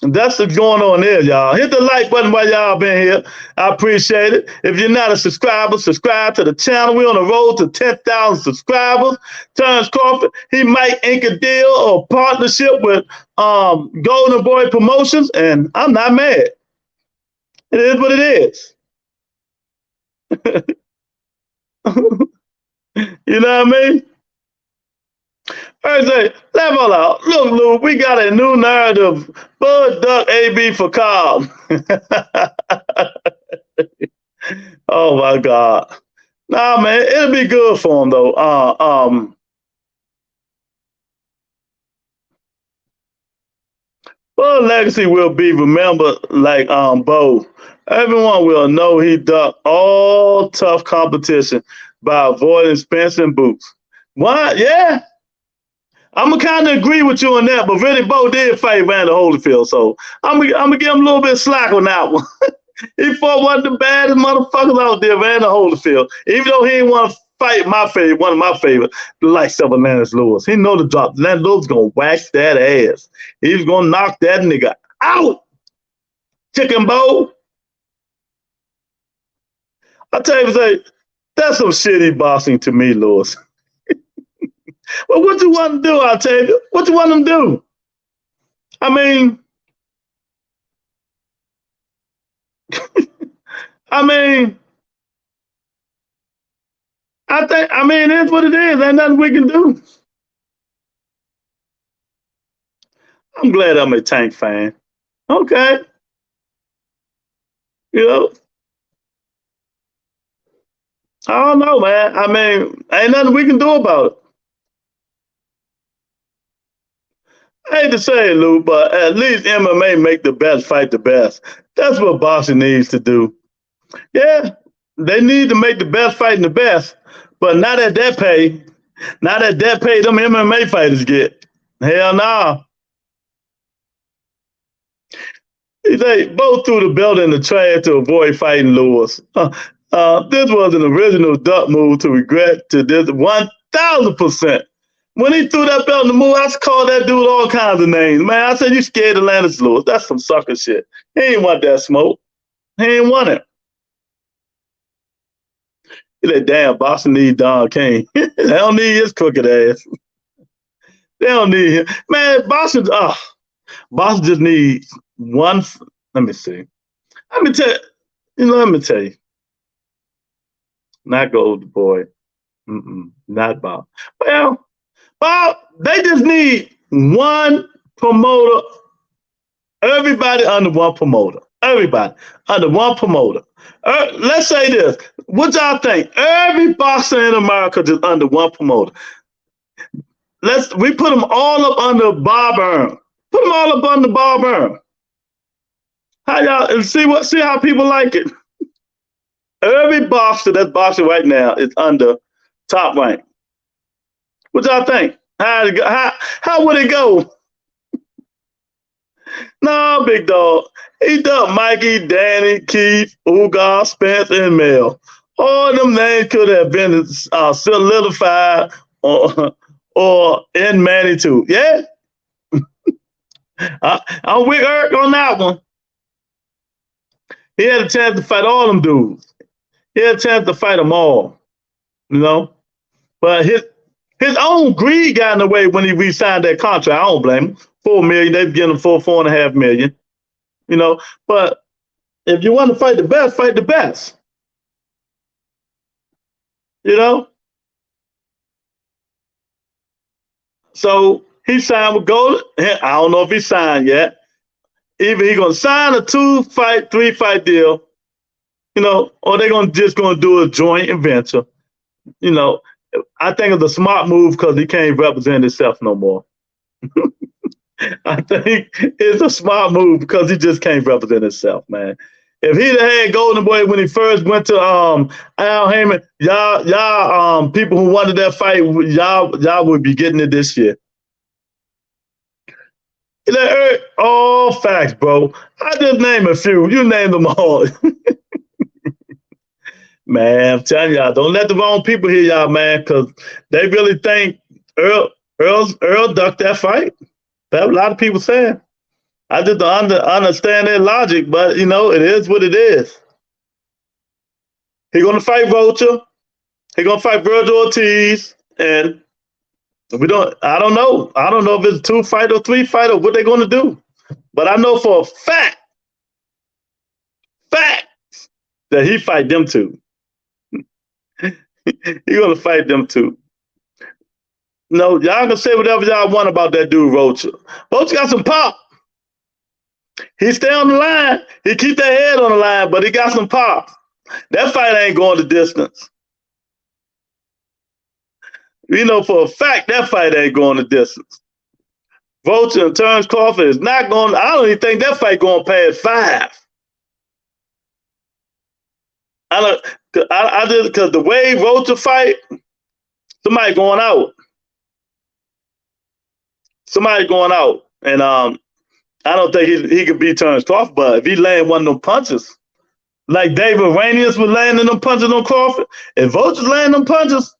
that's what's going on there, y'all. Hit the like button while y'all been here. I appreciate it. If you're not a subscriber, subscribe to the channel. We're on the road to 10,000 subscribers. Terence Crawford, he might ink a deal or partnership with Golden Boy Promotions, and I'm not mad. It is what it is. You know what I mean? Thursday, level out. Look, Lou, we got a new narrative. Bud Duck AB for Cobb. Oh my God. Nah, man, it'll be good for him though. Bud legacy will be remembered like Bo. Everyone will know he ducked all tough competition by avoiding Spence and Boots. What? Yeah. I'm gonna kind of agree with you on that, but really, Bo did fight Randy Holyfield, so I'm gonna give him a little bit of slack on that one. He fought one of the baddest motherfuckers out there, Randy Holyfield. Even though he didn't want to fight one of my favorite, the likes of Lennox Lewis. He know the drop. Lennox Lewis gonna wax that ass. He's gonna knock that nigga out. Chicken Bo. I tell you, that's some shitty boxing to me, Lewis. Well, what you want to do, I'll tell you. What you want them to do? I mean, it is what it is. Ain't nothing we can do. I'm glad I'm a Tank fan. Okay. You know, I don't know, man. Ain't nothing we can do about it. I hate to say it, Lou, but at least MMA make the best fight the best. That's what boxing needs to do. Yeah, they need to make the best fighting the best, but not at that pay. Not at that pay them MMA fighters get. Hell no. They both threw the belt in the trash to avoid fighting Lewis. This was an original duck move to regret to this 1,000%. When he threw that belt in the move, I called that dude all kinds of names. Man, I said, you scared of Lennox Lewis. That's some sucker shit. He ain't want that smoke. He ain't want it. That damn Boston need Don King. They don't need his crooked ass. They don't need him. Man, Boston just needs one. Let me see. Let me tell you. Not Gold Boy. Not Bob. Well, Bob, they just need one promoter. Everybody under one promoter. Everybody under one promoter. Let's say this. What y'all think? Every boxer in America just under one promoter. We put them all up under Bob Earn. Put them all up under Bob Earn. How y'all see how people like it? Every boxer that's boxing right now is under Top Rank. What y'all think? How would it go? No, big dog. He done Mikey, Danny, Keith, Ugar, Spence, and Mel. All them names could have been solidified or in Manny too. Yeah? I'm with Eric on that one. He had a chance to fight all them dudes. He had a chance to fight them all, you know? But his own greed got in the way when he re-signed that contract. I don't blame him. $4 million, they've given him $4.5 million. You know, but if you want to fight the best, fight the best. You know? So he signed with Golden. I don't know if he signed yet. Either he's gonna sign a 2-fight, 3-fight deal, you know, or they're just gonna do a joint venture. You know, I think it's a smart move because he can't represent himself no more. I think it's a smart move because he just can't represent himself, man. If he'd have had Golden Boy when he first went to Al Heyman, y'all people who wanted that fight, y'all would be getting it this year. All facts, bro. I just named a few. You named them all. Man, I'm telling y'all, don't let the wrong people hear y'all, man, because they really think Earl ducked that fight. That's a lot of people saying. I just don't understand their logic, but you know, it is what it is. He's gonna fight ROCHA. He's gonna fight Virgil Ortiz, and I don't know if it's a 2-fight or 3-fight or what they're gonna do. But I know for a fact that he fight them two. He's gonna fight them two. No, y'all can say whatever y'all want about that dude, ROCHA. ROCHA got some pop. He stay on the line. He keep that head on the line, but he got some pop. That fight ain't going the distance. We know for a fact that fight ain't going the distance. ROCHA and Terence Crawford is not going. I don't even think that fight going past 5. I just because the way ROCHA fight, somebody going out. Somebody going out, and I don't think he could beat Terence Crawford. But if he land one of them punches, like David Ranius was landing them punches on Crawford, if ROCHA's landing them punches,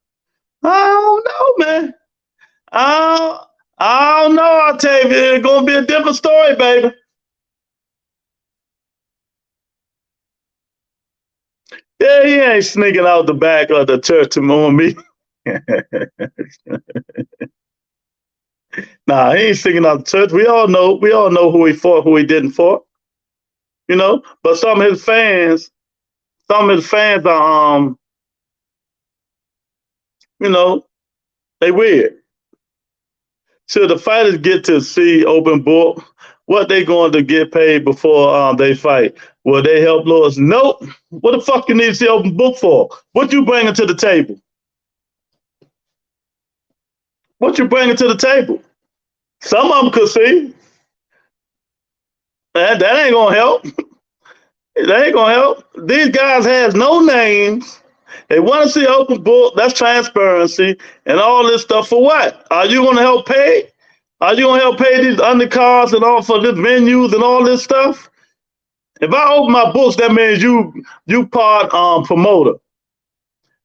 I don't know, man. I don't know. I'll tell you, it's gonna be a different story, baby. Yeah, he ain't sneaking out the back of the church to mourn me. Nah, he ain't sneaking out the church. We all know who he fought, who he didn't fight. You know, but some of his fans are you know, they weird. Should the fighters get to see open book, what they going to get paid before they fight? Will they help Lewis? Nope. What the fuck you need to see open book for? What you bringing to the table? What you bringing to the table? Some of them could see. That ain't gonna help. That ain't gonna help. These guys has no names. They want to see open book. That's transparency and all this stuff for what? Are you gonna help pay? Are you gonna help pay these undercards and all for this venues and all this stuff? If I open my books, that means you part promoter.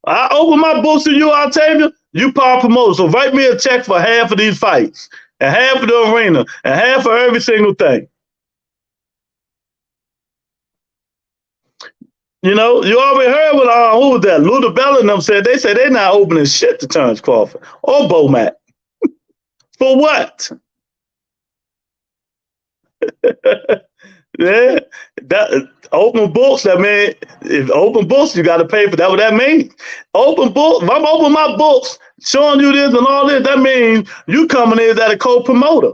I open my books to you, Octavia, you part promoter. So write me a check for half of these fights, and half of the arena, and half of every single thing. You know, you already heard what who was that? Luda Bell and them said. They said they're not opening shit to Terence Crawford or Bomac. For what? Yeah, that open books. That mean, if open books, you got to pay for that. What that means? Open book. If I'm opening my books, showing you this and all this, that means you coming in as a co-promoter.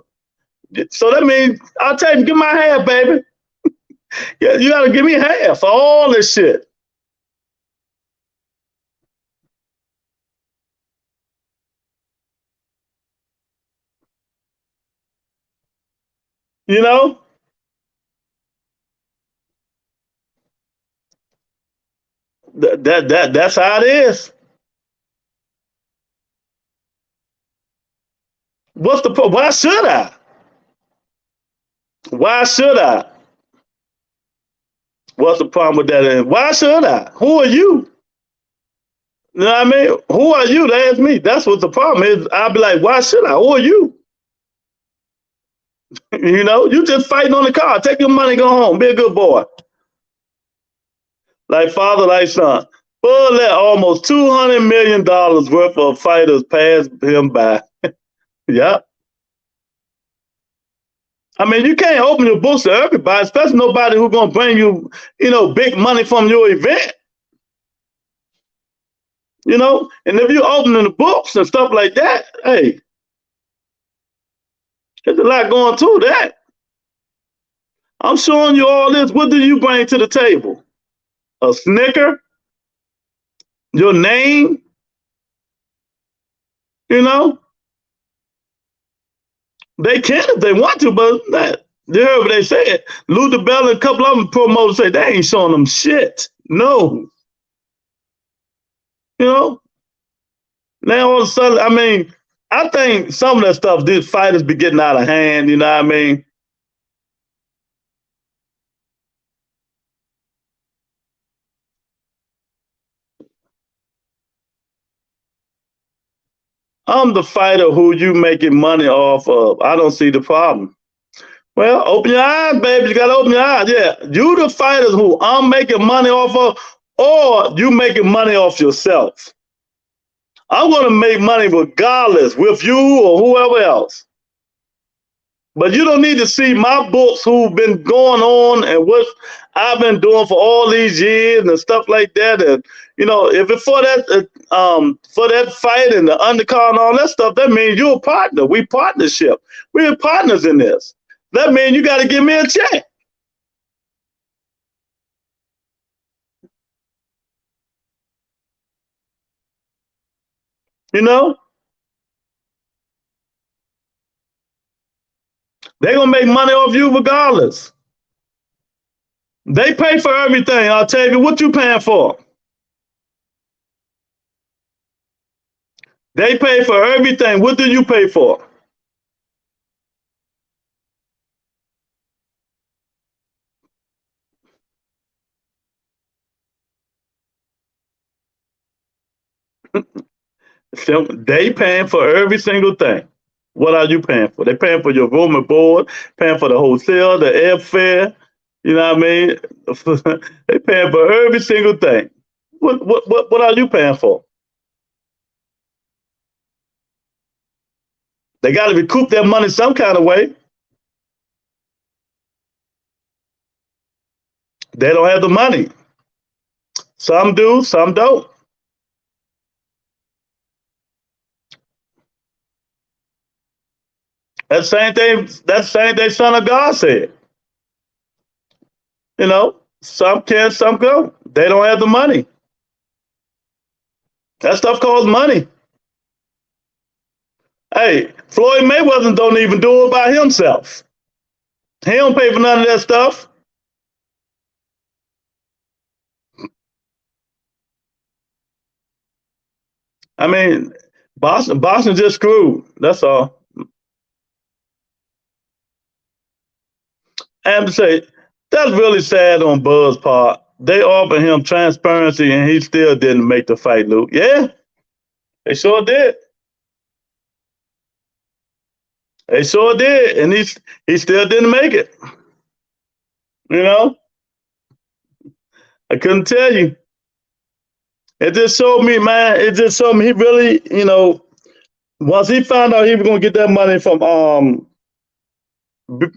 So that means I'll tell you, give my half, baby. Yeah, you got to give me half for all this shit. You know. That's how it is. What's the point? Why should I? Why should I? What's the problem with that? And why should I? Who are you? You know what I mean? Who are you to ask me? That's what the problem is. I'll be like, why should I? Who are you? You know, you just fighting on the car. Take your money, go home. Be a good boy. Like father, like son. Full let almost $200 million worth of fighters pass him by. Yep. I mean, you can't open your books to everybody, especially nobody who's gonna bring you, you know, big money from your event. You know, and if you're opening the books and stuff like that, hey, there's a lot going to that. I'm showing you all this. What do you bring to the table? A snicker? Your name? You know? They can if they want to, but that, you heard what they said. Luther Bell and a couple of them promoters say they ain't showing them shit. No. You know? Now all of a sudden, I mean, I think some of that stuff, these fighters be getting out of hand, you know what I mean? I'm the fighter who you making money off of. I don't see the problem. Well, open your eyes, baby. You gotta open your eyes. Yeah, you the fighters who I'm making money off of, or you making money off yourself. I'm gonna make money regardless with you or whoever else. But you don't need to see my books who've been going on and what I've been doing for all these years and stuff like that. And you know, if it's for that fight and the undercard and all that stuff, that means you're a partner. We partnership. We're partners in this. That means you got to give me a check. You know, they're gonna make money off you regardless. They pay for everything. I'll tell you what you paying for. They pay for everything. What do you pay for? They paying for every single thing. What are you paying for? They paying for your room and board, paying for the hotel, the airfare. You know what I mean? They paying for every single thing. What are you paying for? They got to recoup their money some kind of way. They don't have the money. Some do, some don't. That same thing Son of God said. You know, some can, some go. They don't have the money. That stuff costs money. Hey, Floyd Mayweather don't even do it by himself. He don't pay for none of that stuff. I mean, Boston just screwed. That's all. I have to say, That's really sad on Bud's part. They offered him transparency and he still didn't make the fight, Luke. Yeah, they sure did. They sure did. And he still didn't make it. You know? I couldn't tell you. It just showed me, man, it just showed me he really, once he found out he was gonna get that money from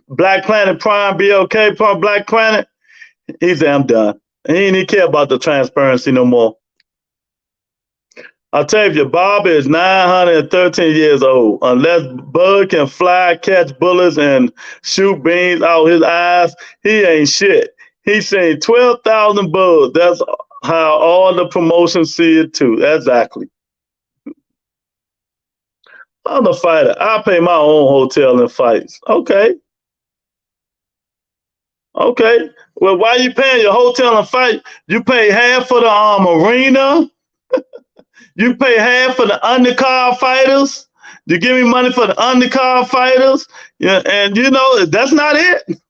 Black Planet Prime, BLK Prime Black Planet, he said, I'm done. And he didn't care about the transparency no more. I'll tell you, Bob is 913 years old. Unless Bud can fly, catch bullets, and shoot beans out his eyes, he ain't shit. He's seen 12,000 bullets. That's how all the promotions see it too. Exactly. I'm a fighter. I pay my own hotel and fights. Okay. Okay. Well, why you paying your hotel and fight? You pay half for the arena. You pay half for the undercard fighters. You give me money for the undercard fighters. Yeah, and that's not it.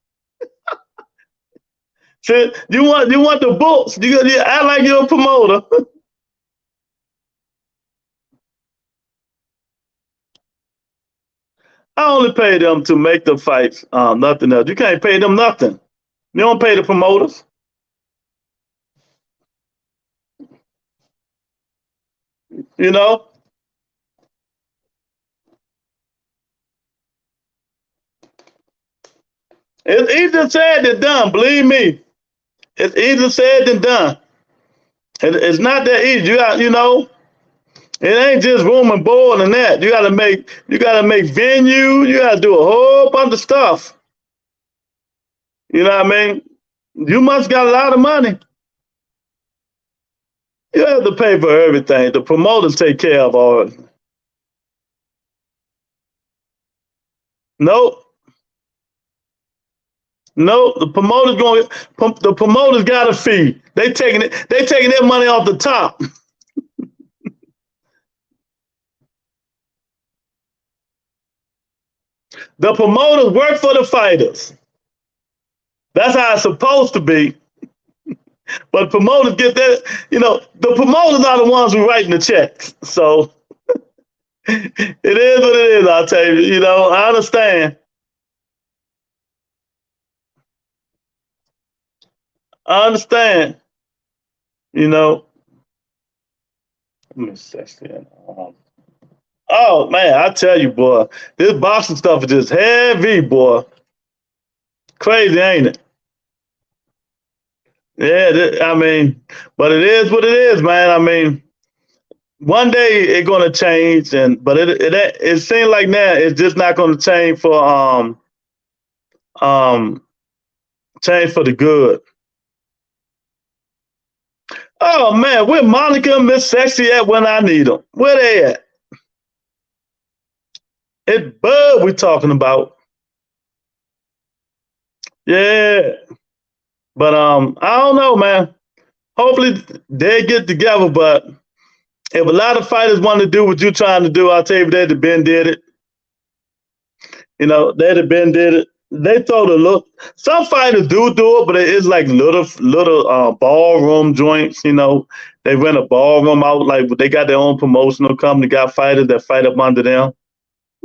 See, you want the books. You act like you're a promoter. I only pay them to make the fights. Nothing else. You can't pay them nothing. You don't pay the promoters. You know? It's easier said than done, believe me. It's easier said than done. It's not that easy. You got, it ain't just room and board and that. You gotta make venue, you gotta do a whole bunch of stuff. You know what I mean? You must got a lot of money. You have to pay for everything. The promoters take care of all it. Nope. No, the promoters got a fee. They taking their money off the top. The promoters work for the fighters. That's how it's supposed to be. But promoters get that, the promoters are the ones who writing the checks. So it is what it is, I'll tell you. I understand. I understand. Let me see. Oh man, I tell you, boy, this boxing stuff is just heavy, boy. Crazy, ain't it? Yeah, but it is what it is, man. One day it's gonna change, but it seems like now it's just not gonna change for change for the good. Oh man, where Monica and Miss Sexy at when I need them? Where they at? It's Bud we talking about. Yeah. But I don't know, man. Hopefully they get together, but if a lot of fighters want to do what you're trying to do, I'll tell you they'd have been did it. They'd have been did it. They told a look. Some fighters do it, but it's like little ballroom joints. They rent a ballroom out, like they got their own promotional company, got fighters that fight up under them.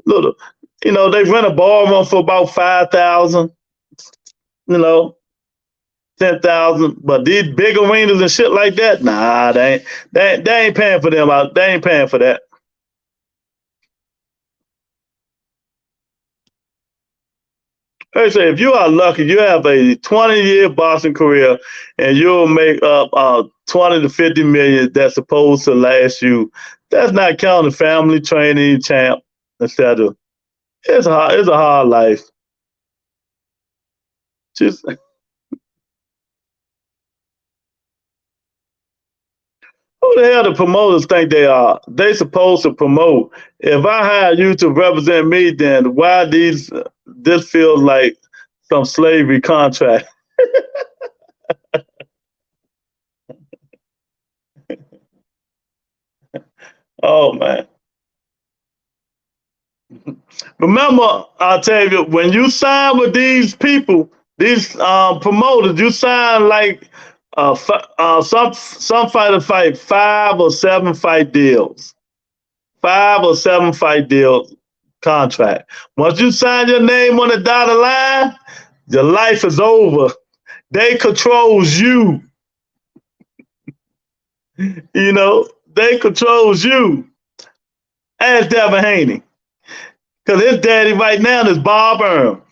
Little, they rent a ballroom for about 5,000. 10,000. But these big arenas and shit like that, nah, they ain't paying for them out. They ain't paying for that. They say if you are lucky, you have a 20-year boxing career, and you'll make up 20 to 50 million that's supposed to last you. That's not counting family, training, champ, etc. It's a hard life. Just who the hell the promoters think they are? They supposed to promote. If I hire you to represent me, then why this feels like some slavery contract? Oh man. Remember, I'll tell you, when you sign with these people, These promoters, you sign like some fighters fight 5 or 7 fight deals, 5 or 7 fight deals contract. Once you sign your name on the dotted line, your life is over. They controls you. You know, they controls you. Ask Devin Haney. Because his daddy right now is Bob Earl.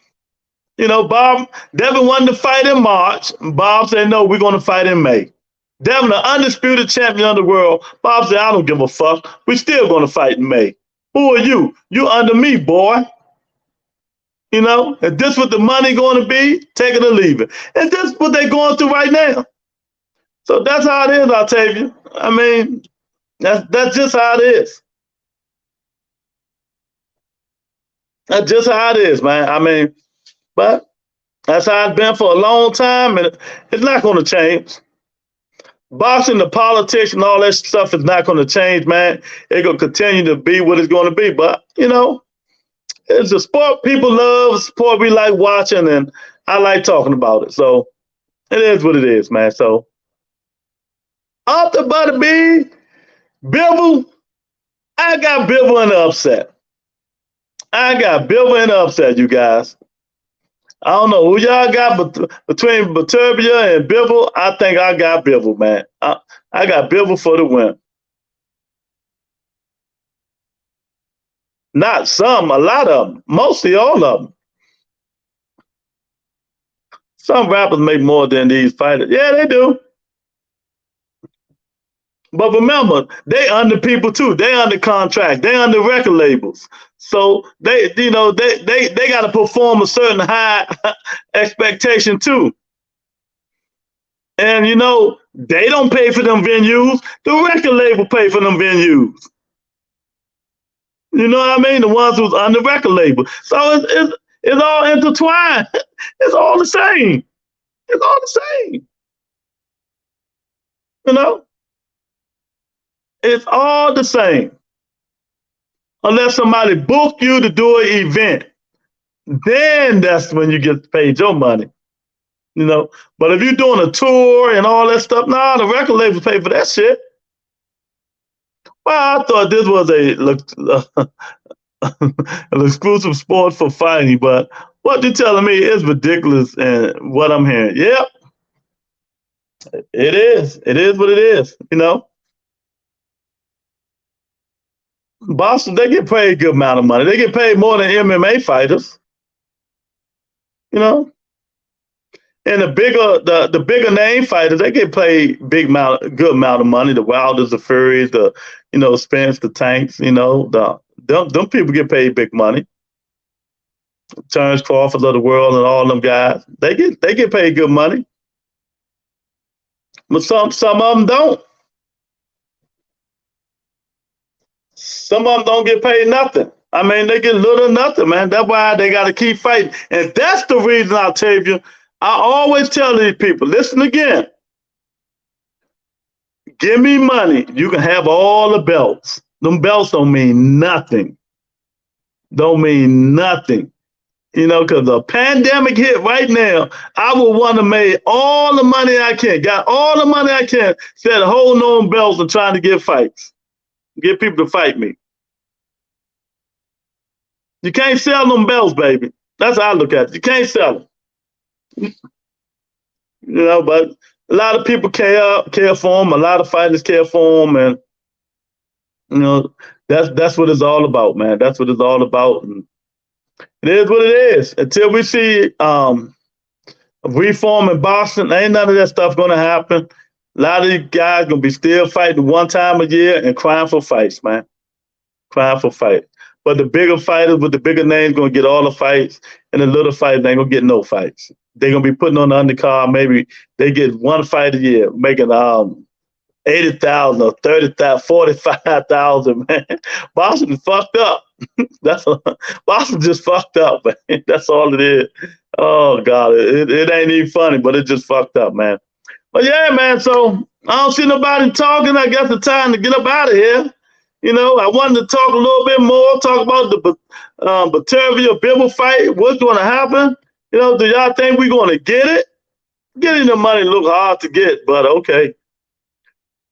You know, Devin wanted to fight in March. Bob said, no, we're going to fight in May. Devin, the undisputed champion of the world. Bob said, I don't give a fuck. We're still going to fight in May. Who are you? You under me, boy. You know, and this what the money going to be? Take it or leave it. And this what they're going through right now. So that's how it is, Octavia. I mean, that's just how it is. That's just how it is, man. I mean, but that's how it's been for a long time, and it's not going to change. Boxing, the politics, and all that stuff is not going to change, man. It's going to continue to be what it's going to be. But, you know, it's a sport people love, a sport we like watching, and I like talking about it. So it is what it is, man. So off the Beterbiev, Bivol, I got Bivol in the upset. I got Bivol in the upset, you guys. I don't know who y'all got between Beterbiev and Bivol. I think I got Bivol, man. I got Bivol for the win. Not some, a lot of them. Mostly all of them. Some rappers make more than these fighters. Yeah, they do. But remember, they under people too. They under contract. They under record labels. So they, you know, they got to perform a certain high expectation too. And you know, they don't pay for them venues. The record label pay for them venues. You know what I mean? The ones who's under record label. So it's all intertwined. It's all the same. It's all the same. You know? It's all the same. Unless somebody book you to do an event, then that's when you get paid your money. You know, but if you're doing a tour and all that stuff, nah, the record labels pay for that shit. Well, I thought this was an exclusive sport for fighting, but what you're telling me is ridiculous, and what I'm hearing, yep, it is. It is what it is, you know. Boston, they get paid a good amount of money. They get paid more than MMA fighters, you know. And the bigger name fighters, they get paid good amount of money. The Wilders, the Furies, the Spence, the Tanks, you know, them people get paid big money. Terence Crawford of the world and all them guys, they get paid good money. But some of them don't. Some of them don't get paid nothing. I mean, they get little or nothing, man. That's why they got to keep fighting. And that's the reason, Octavia, I always tell these people, listen again. Give me money. You can have all the belts. Them belts don't mean nothing. Don't mean nothing. You know, because the pandemic hit right now, I would want to make all the money I can, got all the money I can, instead of holding on belts and trying to get fights. Get people to fight me. You can't sell them belts, baby. That's how I look at it. You can't sell them. You know, but a lot of people care for them. A lot of fighters care for them, and you know, that's what it's all about, man. That's what it's all about. And it is what it is. Until we see reform in boxing, ain't none of that stuff gonna happen. A lot of these guys gonna be still fighting one time a year and crying for fights, man. Crying for fights. But the bigger fighters with the bigger names gonna get all the fights, and the little fighters ain't gonna get no fights. They're gonna be putting on the undercard. Maybe they get one fight a year, making 80,000 or 30,000, 45,000. Man, Boston is fucked up. Boston just fucked up, man. That's all it is. Oh God, it ain't even funny, but it just fucked up, man. But yeah, man. So I don't see nobody talking. I guess the time to get up out of here. You know, I wanted to talk a little bit more, talk about the Beterbiev Bivol fight, what's going to happen. You know, do y'all think we're going to get it? Getting the money look hard to get, but okay.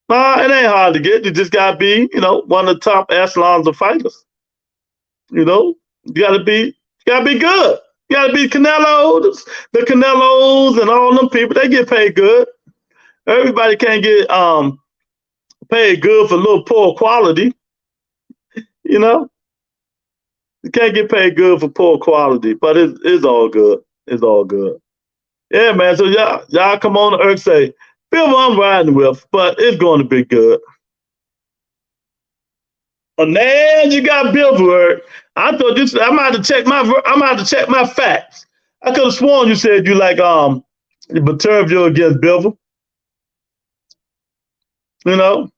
Nah, it ain't hard to get. You just gotta be, you know, one of the top echelons of fighters. You know, you gotta be good. You gotta be Canelo, the Canelos and all them people. They get paid good. Everybody can't get paid good for a little poor quality. You know, you can't get paid good for poor quality, but it's all good. It's all good. Yeah, man. So y'all come on the earth say, Bivol, I'm riding with, but it's going to be good. And then you got Bivol. I thought this. I'm about to check my facts. I could have sworn you said you like Beterbiev against Bivol. You know,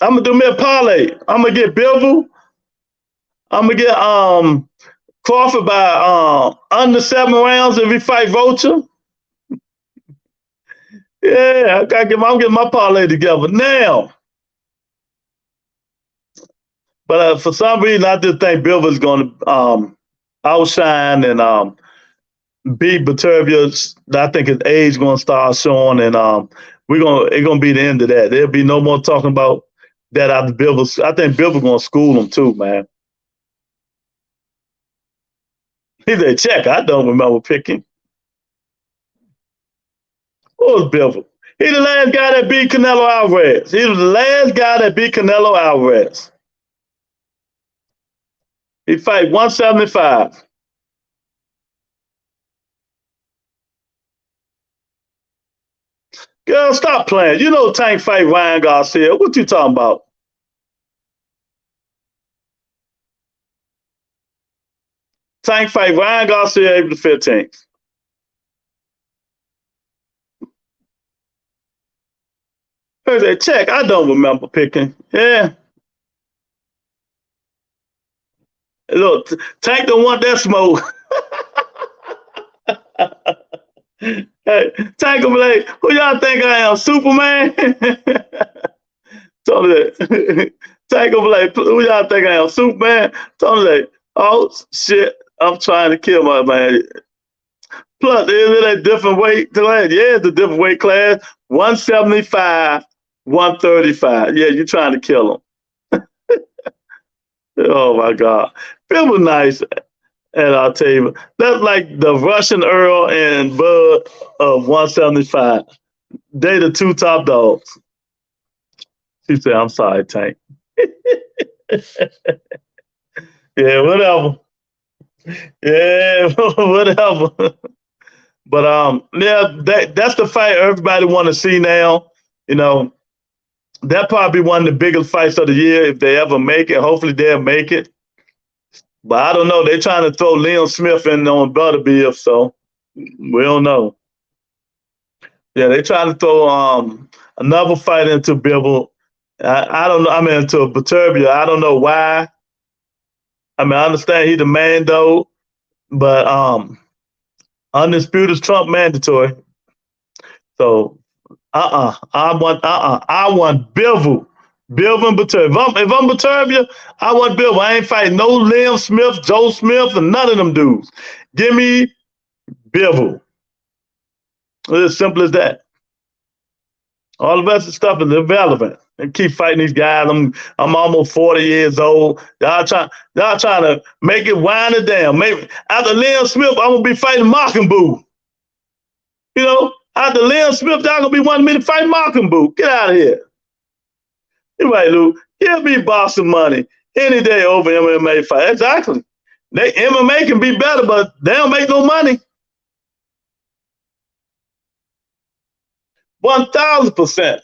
I'm gonna do me a parlay. I'm gonna get Bivol. I'm gonna get Crawford by under 7 rounds if he fight ROCHA. Yeah, I'm getting my parlay together now. But for some reason, I just think Bivol is going to outshine and beat Beterbiev. I think his age going to start showing, and it's going to be the end of that. There'll be no more talking about that out of Bivol. I think Bivol going to school him too, man. He said, check. I don't remember picking. Who was Bivol? He the last guy that beat Canelo Alvarez. He was the last guy that beat Canelo Alvarez. He fight 175. Girl, stop playing. You know Tank fight Ryan Garcia. What you talking about? Tank fight Ryan Garcia April the 15th. Here's a check. I don't remember picking. Yeah. Look, Tank don't want that smoke. Hey, Tank will be like, who y'all think I am, Superman? Tell me that. Tank will be like, who y'all think I am, Superman? Tell me that, oh, shit, I'm trying to kill my man. Plus, is it a different weight class? Yeah, it's a different weight class. 175, 135. Yeah, you're trying to kill him. Oh, my God. It was nice at our table. That's like the Russian Earl and Bud of 175. They the two top dogs. She said, I'm sorry, Tank. Yeah, whatever. Yeah, whatever. But yeah, that's the fight everybody want to see now. You know, that probably one of the biggest fights of the year if they ever make it. Hopefully they'll make it. But I don't know. They're trying to throw Liam Smith in on Beterbiev, so we don't know. Yeah, they trying to throw another fight into Bivol. I don't know. I mean, into Beterbiev. I don't know why. I mean, I understand he's the man though, but undisputed is Trump mandatory. So I want Bivol. Bivol and Beterbiev. If I'm Beterbiev, I want Bivol. I ain't fighting no Liam Smith, Joe Smith, and none of them dudes. Give me Bivol. It's as simple as that. All the rest of the stuff is irrelevant. And keep fighting these guys. I'm almost 40 years old. Y'all trying to make it wind it down. Maybe after Liam Smith, I'm gonna be fighting Mockingbird. You know, after Liam Smith, y'all gonna be wanting me to fight Mockingbird. Get out of here. You're right, Lou. Give me boxing money any day over MMA fight. Exactly. MMA can be better, but they don't make no money. 1,000%.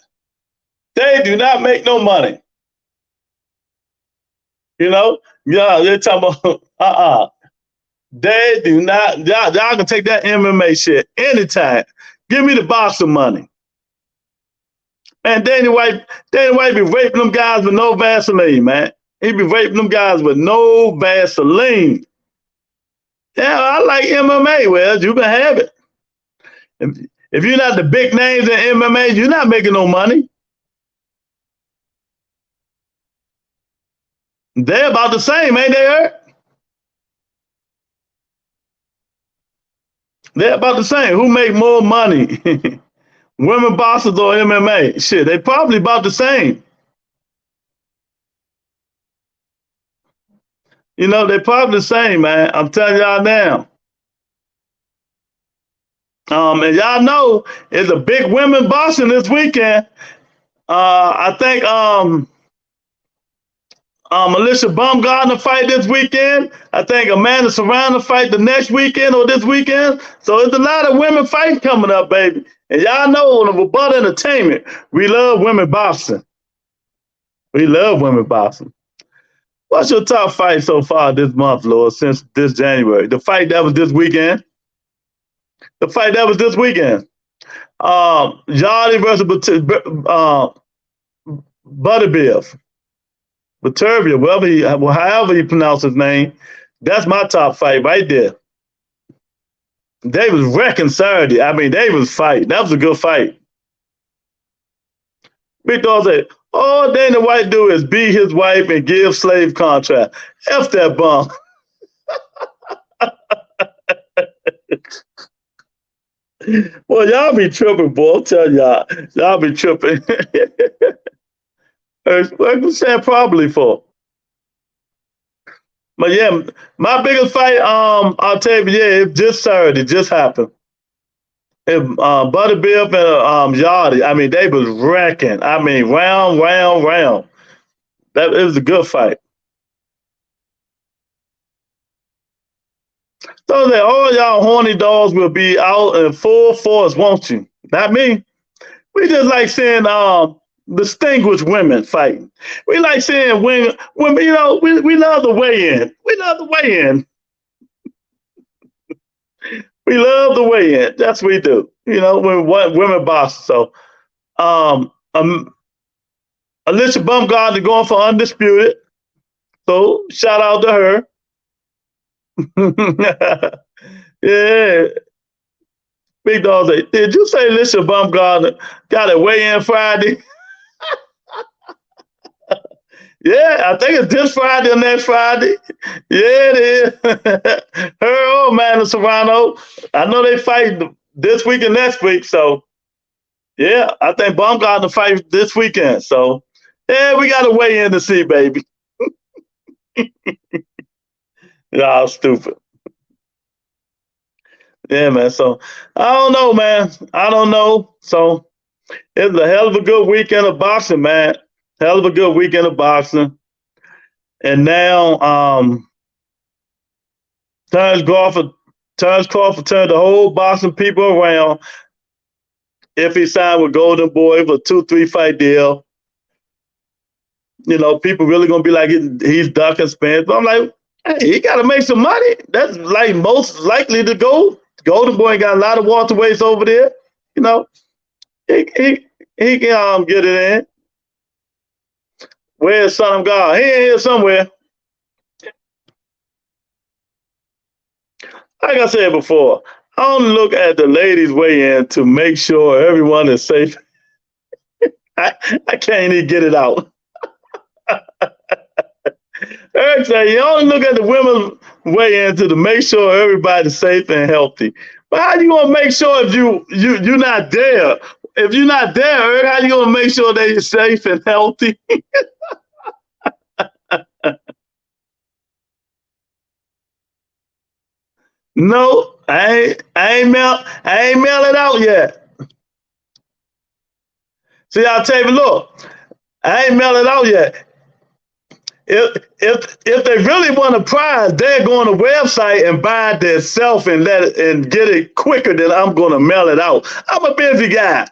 They do not make no money. You know? Yeah, they're talking about They do not. Y'all can take that MMA shit anytime. Give me the boxing money. And Danny White be raping them guys with no Vaseline, man. He be raping them guys with no Vaseline. Yeah, I like MMA. Well, you can have it. If you're not the big names in MMA, you're not making no money. They're about the same, ain't they, Eric? They're about the same. Who make more money? Women boxers or MMA? Shit, they probably about the same. You know, they probably the same, man. I'm telling y'all now. And y'all know it's a big women boxing this weekend. I think Alicia Baumgartner fight this weekend. I think Amanda Serrano fight the next weekend or this weekend. So there's a lot of women fights coming up, baby. And y'all know on the Rebuttal Entertainment, we love women boxing. We love women boxing. What's your top fight so far this month, Lord, since this January? The fight that was this weekend. The fight that was this weekend. Yardy versus Beterbiev. Beterbiev, however you pronounce his name. That's my top fight right there. They was wrecking Saturday. I mean, they was fighting. That was a good fight. Big Dog said, all Dana White do is beat his wife and give slave contract. F that bum. Well, y'all be tripping, boy. I'll tell y'all. Y'all be tripping. What you saying probably for? But yeah, my biggest fight, I'll tell you, yeah, it just Saturday, just happened. Beterbiev and Yardy, I mean, they was wrecking. I mean, round. It was a good fight. So that all y'all horny dogs will be out in full force, won't you? Not me. We just like seeing distinguished women fighting. We like seeing women, you know, we love the weigh-in. We love the weigh-in. We love the weigh-in. That's what we do. You know, when women box. So Alicia Baumgartner going for undisputed. So shout out to her. Yeah. Big Dog say, did you say Alicia Baumgartner got a weigh-in Friday? Yeah, I think it's this Friday or next Friday. Yeah, it is. Her or Amanda Serrano. I know they fight this week and next week. So, yeah, I think Baumgartner fight this weekend. So, yeah, we got to weigh in to see, baby. Y'all stupid. Yeah, man. So, I don't know, man. I don't know. So, it's a hell of a good weekend of boxing, man. Hell of a good weekend of boxing. And now, Terence Crawford turned the whole boxing people around if he signed with Golden Boy for a 2-3 fight deal. You know, people really gonna be like he's ducking spins. But I'm like, hey, he gotta make some money. That's like most likely to go. Golden Boy got a lot of welterweights over there. You know, he can get it in. Where's Son of God? He ain't here somewhere. Like I said before, I only look at the ladies weigh-in to make sure everyone is safe. I can't even get it out. Eric said, you only look at the women's weigh-in to make sure everybody's safe and healthy. But how you gonna make sure if you're not there? If you're not there, Eric, how you gonna make sure they're safe and healthy? No, I ain't mail it out yet. See, I'll tell you, look, I ain't mail it out yet. If they really want a prize, they're going to website and buy it themselves and get it quicker than I'm going to mail it out. I'm a busy guy.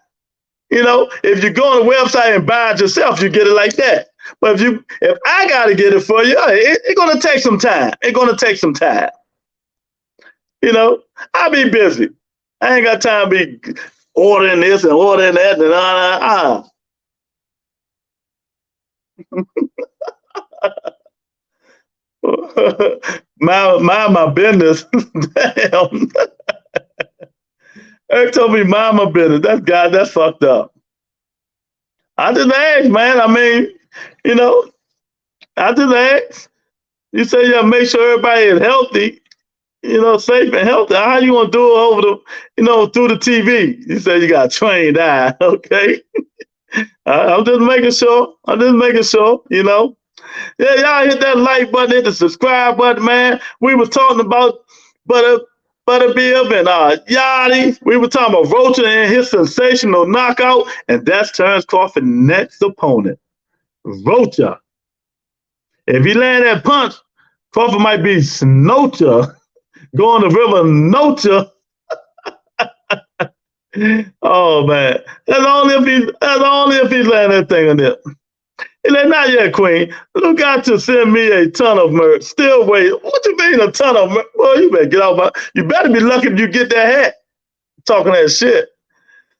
You know, if you go on the website and buy it yourself, you get it like that. But if I got to get it for you, it's going to take some time. It's going to take some time. You know, I'll be busy. I ain't got time to be ordering this and ordering that and mind my business. Damn. Eric told me mind my business. That's fucked up. I just asked, man. I mean, you know, I just asked. You say you gotta make sure everybody is healthy. safe and healthy. How you gonna do it over through the TV? You say you got a trained eye, okay? I'm just making sure. Yeah, y'all hit that like button, hit the subscribe button, man. We were talking about Beterbiev and Yachty. We were talking about ROCHA and his sensational knockout, and that's Terence Crawford's next opponent, ROCHA. If he land that punch, Crawford might be Snocha, going to River Nocha. Oh man, that's only if he's landing that thing on there. He like, not yet, Queen. Look out to send me a ton of merch. Still wait. What you mean a ton of merch? Boy, you better get off you better be lucky if you get that hat. Talking that shit.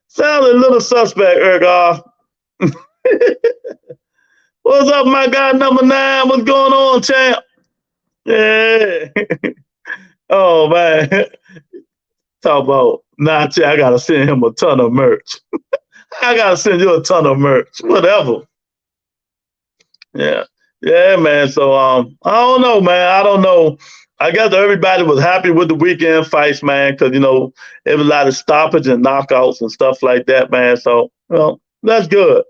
Sounds a little suspect, Ergar. What's up, my guy number 9? What's going on, champ? Yeah. Oh man. Talk about I gotta send him a ton of merch. I gotta send you a ton of merch. Whatever. Yeah, man. So I don't know, man. I don't know. I guess everybody was happy with the weekend fights, man, because there was a lot of stoppage and knockouts and stuff like that, man. So that's good.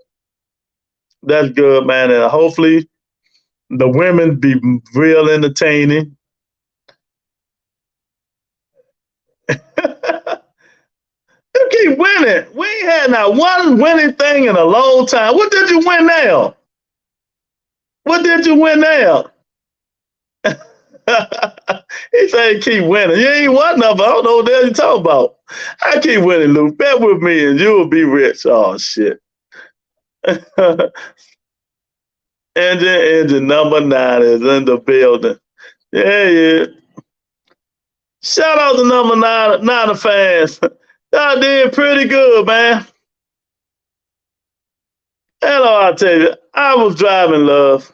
That's good, man. And hopefully the women be real entertaining. You keep winning. We ain't had not one winning thing in a long time. What did you win now? What did you win now? He said keep winning. You ain't won nothing. I don't know what the hell you talking about. I keep winning, Luke. Bet with me and you will be rich. Oh, shit. Engine number 9 is in the building. Yeah. Shout out to number 9 fans. Y'all did pretty good, man. Hello, I tell you, I was driving, love.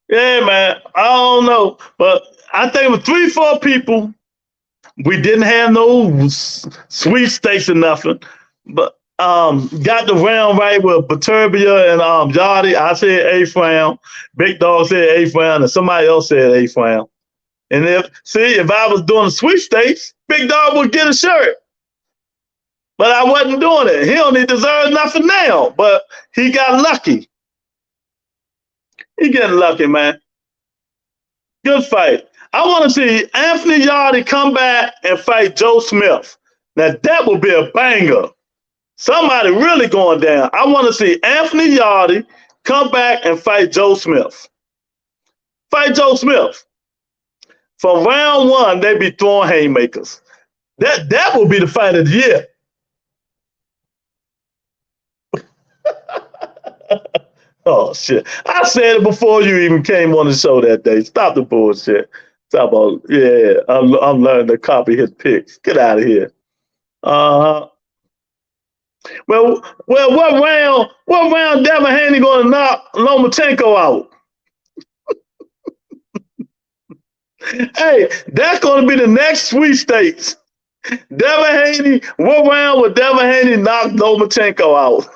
Yeah, man. I don't know, but I think with 3-4 people, we didn't have no sweepstakes or nothing, but got the round right with Beterbiev and Yachty. I said 8th round. Big Dog said 8th round, and somebody else said 8th round. And if I was doing the sweepstakes, Big Dog would get a shirt. But I wasn't doing it. He don't deserve nothing now, but he got lucky. He getting lucky, man. Good fight. I want to see Anthony Yachty come back and fight Joe Smith. Now, that would be a banger. Somebody really going down. I want to see Anthony Yachty come back and fight Joe Smith. Fight Joe Smith. From round 1, they be throwing haymakers. That will be the fight of the year. Oh, shit. I said it before you even came on the show that day. Stop the bullshit. Talk about, I'm learning to copy his picks. Get out of here. Well, what round Devin Haney going to knock Lomachenko out? Hey, that's going to be the next sweepstakes. Devin Haney, what round would Devin Haney knock Lomachenko out?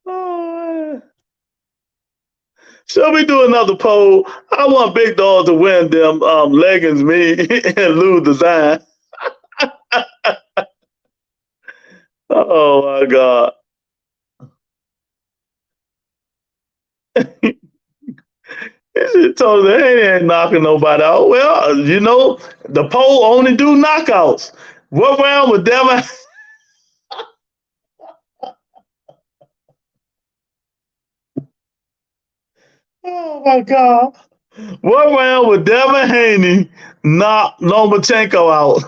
Oh, shall we do another poll? I want Big Dog to win them leggings, me, and Lou Design. Oh, my God. He told her, hey, he ain't knocking nobody out. Well, the poll only do knockouts. What round would Devin... Oh, my God. What round would Devin Haney knock Lomachenko out?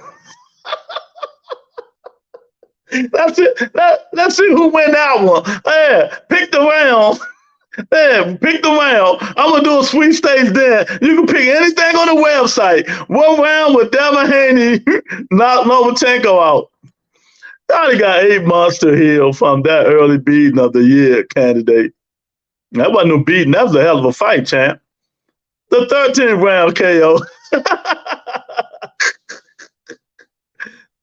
That's it. Let's see who win that one. Yeah, pick the round. Yeah, pick the round. I'm going to do a sweepstakes there. You can pick anything on the website. What round would Devin Haney knock Lomachenko out? Y'all got 8 Monster Hill from that early beating of the year candidate. That wasn't no beating. That was a hell of a fight, champ. The 13th round KO.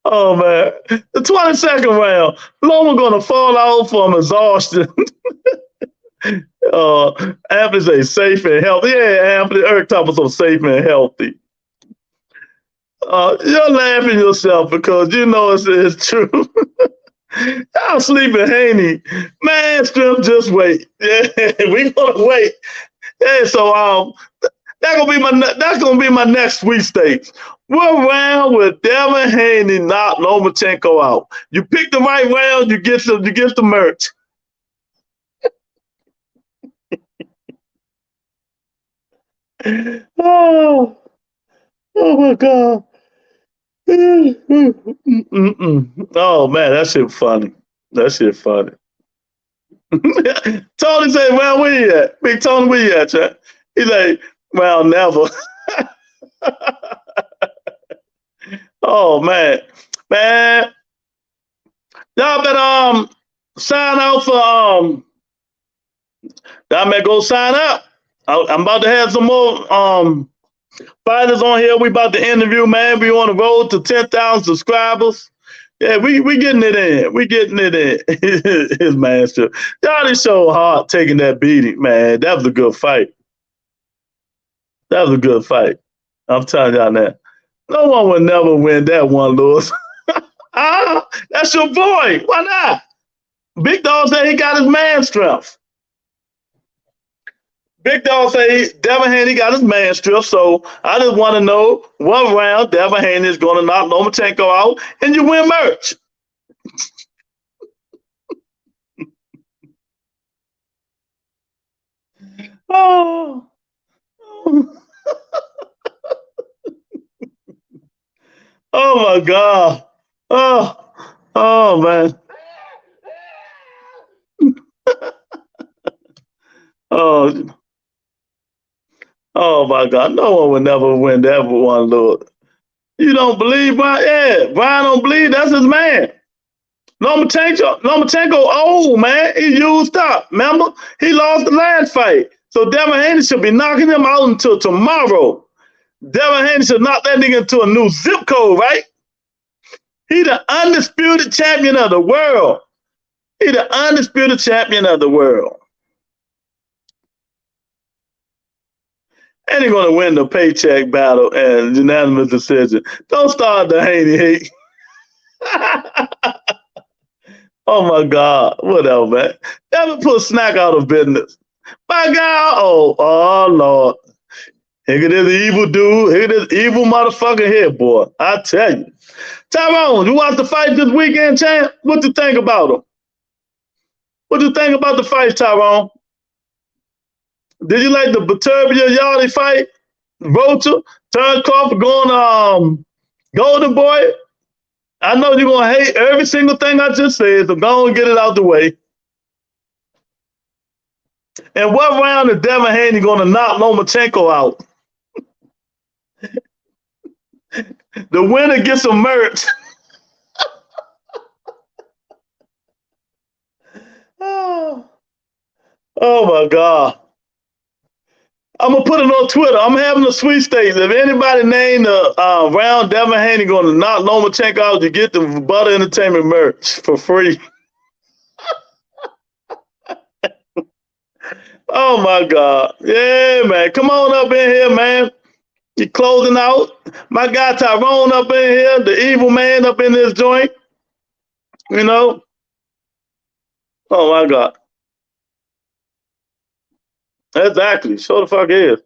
Oh, man. The 22nd round. Loma going to fall out from exhaustion. Anthony say safe and healthy. Yeah, Anthony, Eric talking about so safe and healthy. You're laughing yourself because you know it's true. I'm sleeping Haney. Man, strip, just wait. Yeah, we gonna wait. Yeah, so that's gonna be my next sweepstakes. What round with Devin Haney knock Lomachenko out? You pick the right round, you get the merch. Oh my God. Oh man, that shit funny. That shit funny. Tony say, "Well, where you at? Big Tony, where you at, chat?" He's like, "Well, never." Oh man, y'all better sign out for y'all better go sign up. I'm about to have some more fighters on here. We about to interview, man. We on the road to 10,000 subscribers. Yeah, we getting it in. We getting it in. His master. Y'all is so hard taking that beating, man. That was a good fight. That was a good fight. I'm telling y'all that. No one would never win that one, Lewis. That's your boy. Why not? Big Dog said he got his man strength. Big Dog say Devin Haney got his man strip, so I just want to know what round Devin Haney is going to knock Lomachenko out, and you win merch. Oh. Oh my God. Oh man. Oh my God. No one would never win that one, Lord. You don't believe Brian? Yeah, Brian don't believe that's his man. Lomachenko old, man. He used up. Remember? He lost the last fight. So Devin Haney should be knocking him out until tomorrow. Devin Haney should knock that nigga into a new zip code, right? He the undisputed champion of the world. He the undisputed champion of the world. And he's going to win the paycheck battle and unanimous decision. Don't start the Haney hate. Oh my God. Whatever, man. Never put Snack out of business. My God. Oh Lord. Here it is, evil dude. Here it is, evil motherfucker here, boy. I tell you. Tyrone, you watched the fight this weekend, champ? What you think about him? What you think about the fight, Tyrone? Did you like the Beterbiev Yardy fight? ROCHA, Terence Crawford going Golden Boy? I know you're going to hate every single thing I just said, so go and get it out the way. And what round is Devin Haney going to knock Lomachenko out? The winner gets some merch. Oh my God. I'm going to put it on Twitter. I'm having a sweepstakes. If anybody named the round Devin Haney going to knock Lomachenko out, you get the Butter Entertainment merch for free. Oh my God. Yeah, man. Come on up in here, man. You're closing out. My guy Tyrone up in here, the evil man up in this joint. You know? Oh my God. Exactly. Sure the fuck is.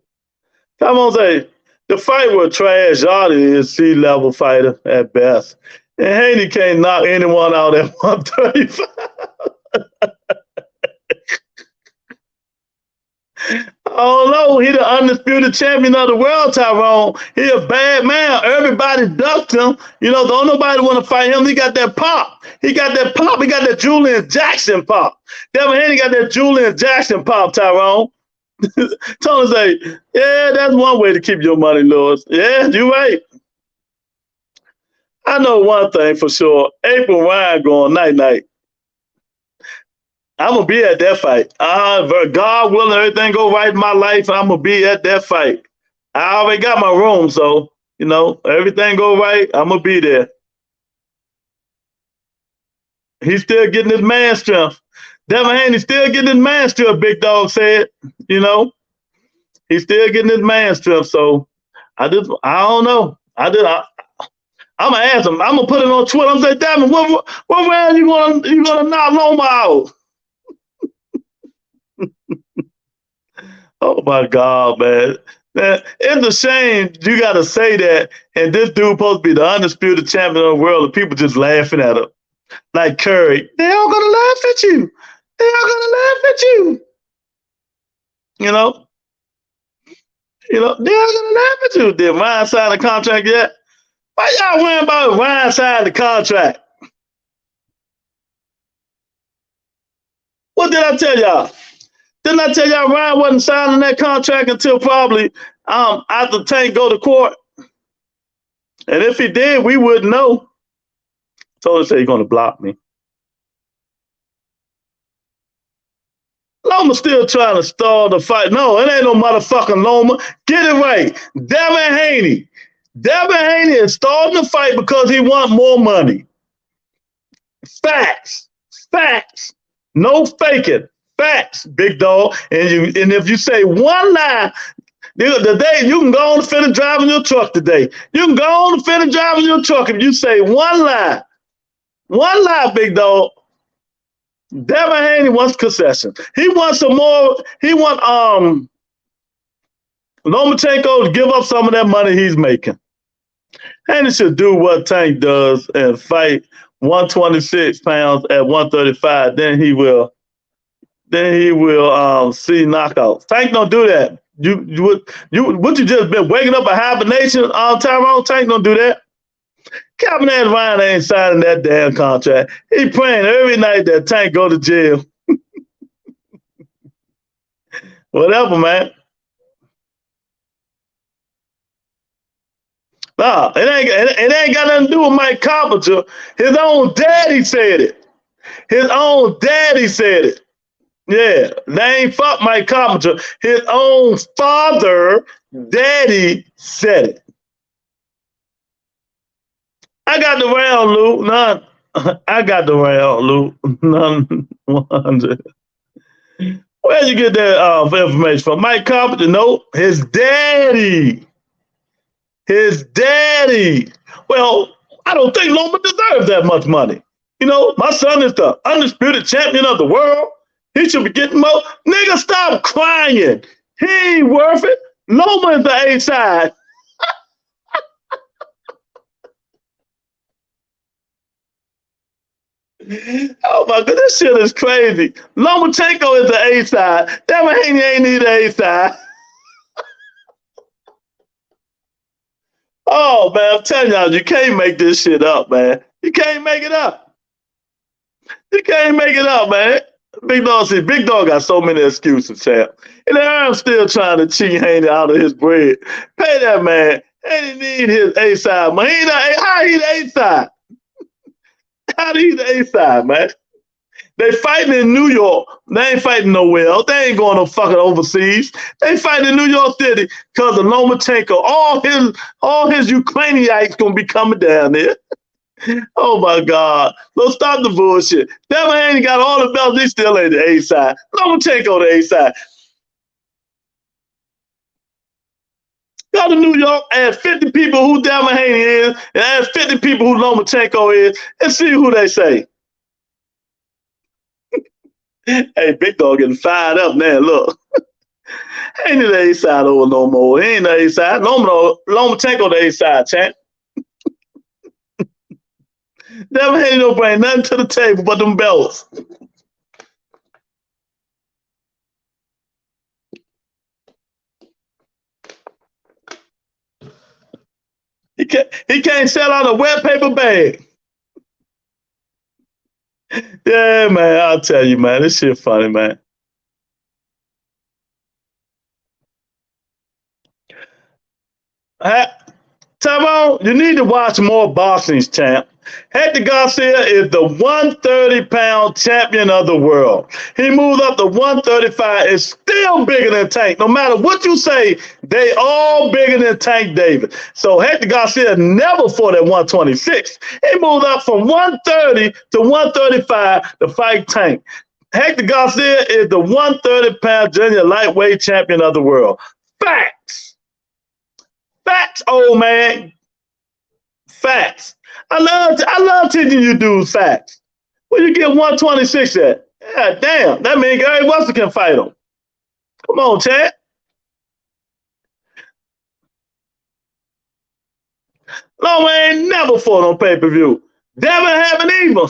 Tyrone say, the fight with trash Yardy is C-level fighter at best. And Haney can't knock anyone out at 135. Oh no, he the undisputed champion of the world, Tyrone. He a bad man. Everybody ducked him. You know, don't nobody want to fight him. He got that pop. He got that pop. He got that Julian Jackson pop. Devin Haney got that Julian Jackson pop, Tyrone. Tony say, yeah, that's one way to keep your money, Lewis. Yeah, you right. I know one thing for sure. April Ryan going night-night. I'm going to be at that fight. God willing, everything go right in my life, I'm going to be at that fight. I already got my room, so, you know, everything go right, I'm going to be there. He's still getting his man strength. Devin Haney still getting his man strip, Big Dog said. You know, he's still getting his man strip. So I don't know. I'm gonna ask him. I'm gonna put it on Twitter. I'm saying, Devin, what round you gonna knock Loma out? Oh my God, man. It's a shame you got to say that, and this dude supposed to be the undisputed champion of the world, and people just laughing at him. Like Curry, they all gonna laugh at you. They all gonna laugh at you. You know, they all gonna laugh at you. Did Ryan sign the contract yet? Why y'all worrying about Ryan signing the contract? What did I tell y'all? Didn't I tell y'all Ryan wasn't signing that contract until probably after Tank go to court? And if he did, we wouldn't know. Told us he's gonna block me. Loma's still trying to stall the fight. No, it ain't no motherfucking Loma. Get it right. Devin Haney. Devin Haney is stalling the fight because he wants more money. Facts. Facts. No faking. Facts, Big Dog. And if you say one lie, today you can go on and finish driving your truck today. You can go on and finish driving your truck if you say one lie. One lie, Big Dog. Devin Haney wants concession. He wants some more. He wants Lomachenko to give up some of that money he's making. Haney should do what Tank does and fight 126 pounds at 135. Then he will see knockouts. Tank don't do that. What you just been waking up a hibernation all time on? Tank don't do that. Calvin and Ryan ain't signing that damn contract. He praying every night that Tank go to jail. Whatever, man. Nah, it ain't got nothing to do with Mike Carpenter. His own daddy said it. His own daddy said it. Yeah, they ain't fuck Mike Carpenter. His own father, daddy said it. I got the round, Lou. None. I got the round, Lou. None. 100. Where'd you get that information from? Mike Carpenter? No, his daddy. His daddy. Well, I don't think Loma deserves that much money. You know, my son is the undisputed champion of the world. He should be getting more. Nigga, stop crying. He ain't worth it. Loma is the A side. Oh my God, this shit is crazy. Lomachenko is the A side. Devin Haney ain't need the A side. Oh man, I'm telling y'all, you can't make this shit up, man. You can't make it up. You can't make it up, man. Big Dog got so many excuses, champ. And I'm still trying to cheat Haney out of his bread. Pay that man. Haney need his A side, man. How he the A side? How do he the A side, man? They fighting in New York. They ain't fighting nowhere else. They ain't going no fucking overseas. They fighting in New York City because of Lomachenko. All his Ukrainians gonna be coming down there. Oh my God. Let's stop the bullshit. Devin Haney got all the belts. He still ain't the A side. Lomachenko the A side. Go to New York, ask 50 people who Devin Haney is, and ask 50 people who Lomachenko is, and see who they say. Hey, Big Dog getting fired up now. Look. Ain't the A side over no more. He ain't the A side. Lomachenko the A side, champ. Devin Haney don't bring nothing to the table but them belts. He can't sell out a wet paper bag. Yeah, man, I'll tell you, man. This shit funny, man. Tyrone, you need to watch more boxing, champ. Hector Garcia is the 130-pound champion of the world. He moved up to 135. It's still bigger than Tank. No matter what you say, they all bigger than Tank Davis. So Hector Garcia never fought at 126. He moved up from 130 to 135 to fight Tank. Hector Garcia is the 130-pound junior lightweight champion of the world. Facts. Facts, old man. Facts. I love teaching you dudes facts. Where you get 126 at? Yeah, damn. That means Gary Wilson can fight him. Come on, Chad. No, ain't never fought on pay-per-view. Devin haven't either.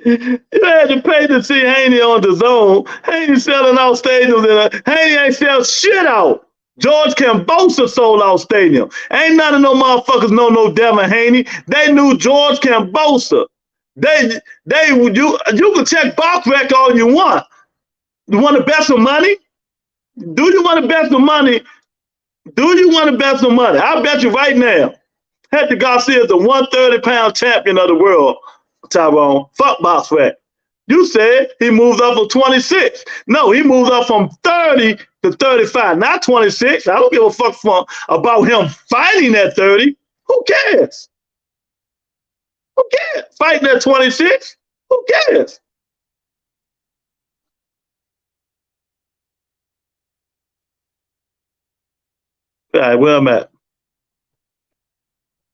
You had to pay to see Haney on the zone. Haney selling out stadiums, and Haney ain't sell shit out. George Kambosos sold out stadium. Ain't none of no motherfuckers know no Devin Haney. They knew George Kambosos. You can check box record all you want. You want to bet some money? Do you want to bet some money? Do you want to bet some money? I'll bet you right now. Hector Garcia is the 130-pound champion of the world, Tyrone. Fuck box rec. You said he moved up from 26. No, he moved up from 30 to 35, not 26. I don't give a fuck about him fighting at 30. Who cares? Who cares? Fighting at 26? Who cares? All right, where I'm at.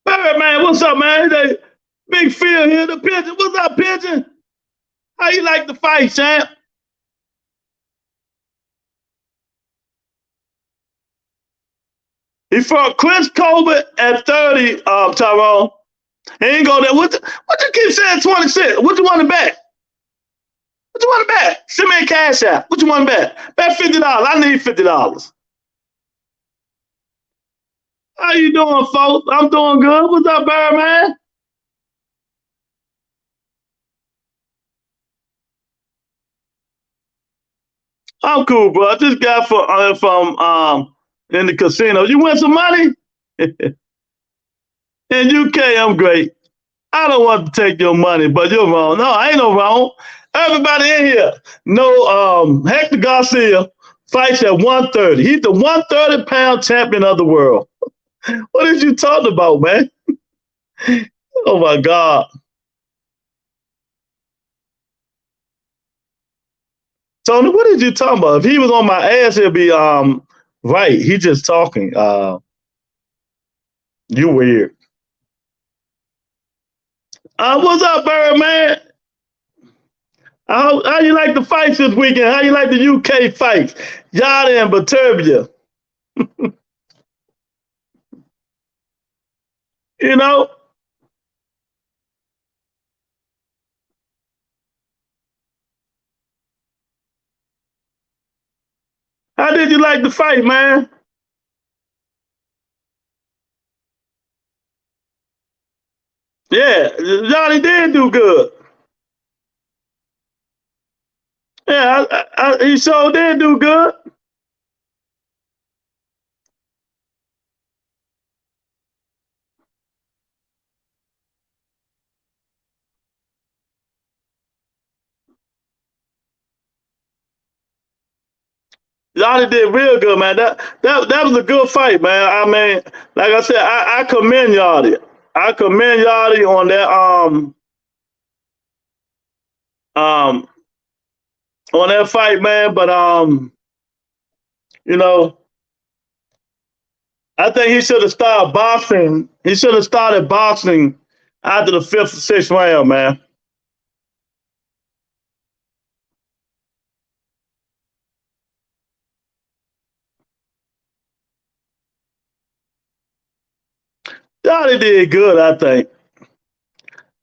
All right, man, what's up, man? Big Phil here, the Pigeon. What's up, Pigeon? How you like the fight, champ? He fought Chris Colbert at 30, Tyrone. He ain't go there. What you keep saying 26? What you want to bet? What you want to bet? Send me a cash out. What you want to bet? Bet $50. I need $50. How you doing, folks? I'm doing good. What's up, Birdman? I'm cool, bro. I just got from in the casino. You win some money? In UK, I'm great. I don't want to take your money, but you're wrong. No, I ain't no wrong. Everybody in here know Hector Garcia fights at 130. He's the 130-pound champion of the world. What is you talking about, man? Oh, my God. Tony, what is you talking about? If he was on my ass, he'd be right. He just talking. You weird. What's up, Birdman? How you like the fights this weekend? How you like the UK fights? Yada and Beterbiev. You know? How did you like the fight, man? Yeah, Johnny did do good. Yeah, he sure did do good. Johnny did real good, man. That was a good fight, man. I mean, like I said, I commend Yachty. I commend Yachty on that fight, man. But you know, I think he should have started boxing. He should have started boxing after the 5th or 6th round, man. Yachty did good, I think.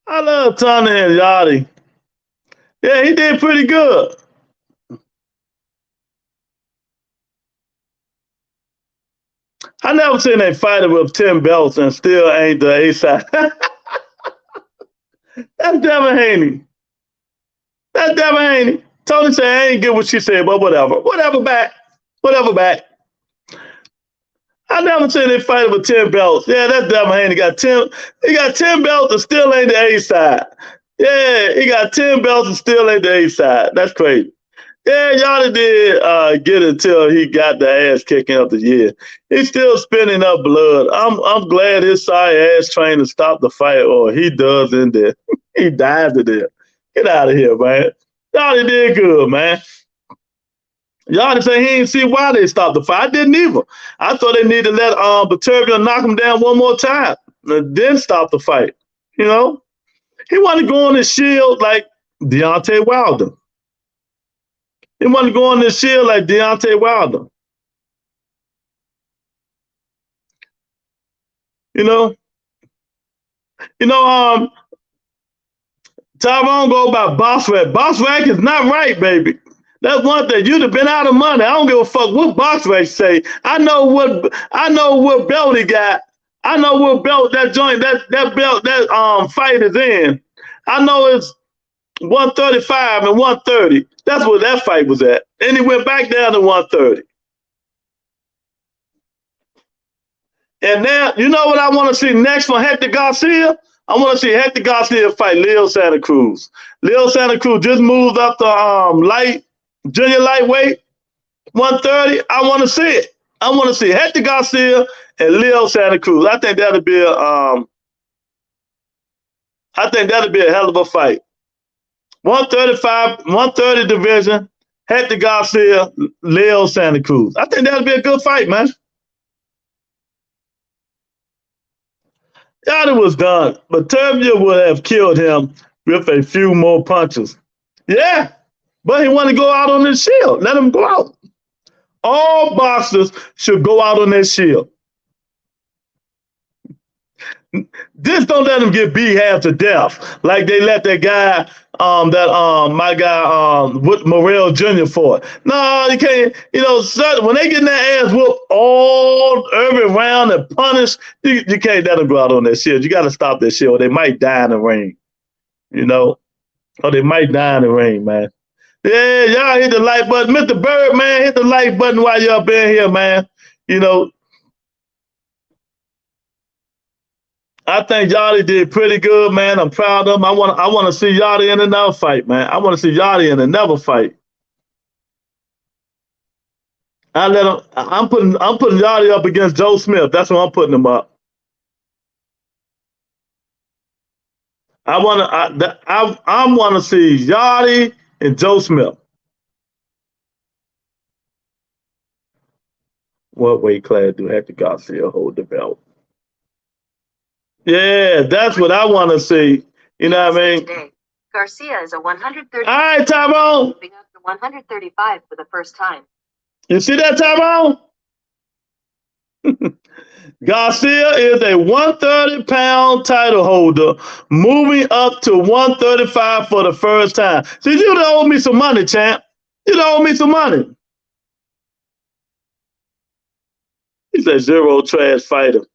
I love Tony and Yachty. Yeah, he did pretty good. I never seen a fighter with 10 belts and still ain't the A-side. That's Devin Haney. That's Devin Haney. Tony said, I ain't get what she said, but whatever. Whatever back. Whatever back. I never seen a fighter with 10 belts. Yeah, that's Devin Haney. He got 10 belts and still ain't the A-side. Yeah, he got 10 belts and still ain't the A-side. That's crazy. Yeah, Yachty did get it until he got the ass kicking of the year. He's still spitting up blood. I'm glad his sorry ass trainer stopped the fight, or he does in there. He dies in there. Get out of here, man. Yachty did good, man. Yachty said he didn't see why they stopped the fight. I didn't either. I thought they needed to let Beterbiev knock him down one more time and then stop the fight. You know? He wanted to go on his shield like Deontay Wilder. He wanted to go on his shield like Deontay Wilder. You know? Tyrone go by box rec. Box rec is not right, baby. That's one thing. You'd have been out of money. I don't give a fuck what box rec say. I know what belt he got. I know what belt that joint, that belt, that fight is in. I know it's 135 and 130. That's where that fight was at. And he went back down to 130. And now, you know what I want to see next for Hector Garcia? I want to see Hector Garcia fight Leo Santa Cruz. Leo Santa Cruz just moved up to junior lightweight, 130. I want to see it. I want to see Hector Garcia and Leo Santa Cruz. I think that'll be a hell of a fight. 135, 130 division, Hector Garcia, Leo Santa Cruz. I think that'll be a good fight, man. Yachty was done, but Beterbiev would have killed him with a few more punches. Yeah, but he wanted to go out on his shield. Let him go out. All boxers should go out on their shield. Just don't let him get beat half to death like they let that guy, my guy, Morrell Jr. for it. No, you can't. You know, when they get their ass whooped every round and punished, you can't let them go out on their shield. You got to stop their shield. They might die in the ring, you know, or they might die in the ring, man. Yeah, y'all hit the like button. Mr. Bird, man, hit the like button while y'all been here, man. You know, I think Yachty did pretty good, man. I'm proud of him. I want to see Yachty in another fight, man. I want to see Yachty in another fight. I'm putting Yachty up against Joe Smith. That's what I'm putting him up. I want to see Yachty and Joe Smith. What weight class do Hector Garcia hold the belt? Yeah, that's what I want to see. You know what I mean? Garcia is a 130. All right, Tyrone. Moving up to 135 for the first time. You see that, Tyrone? Garcia is a 130-pound title holder, moving up to 135 for the first time. See, you'd owe me some money, champ. You'd owe me some money. He's a zero trash fighter.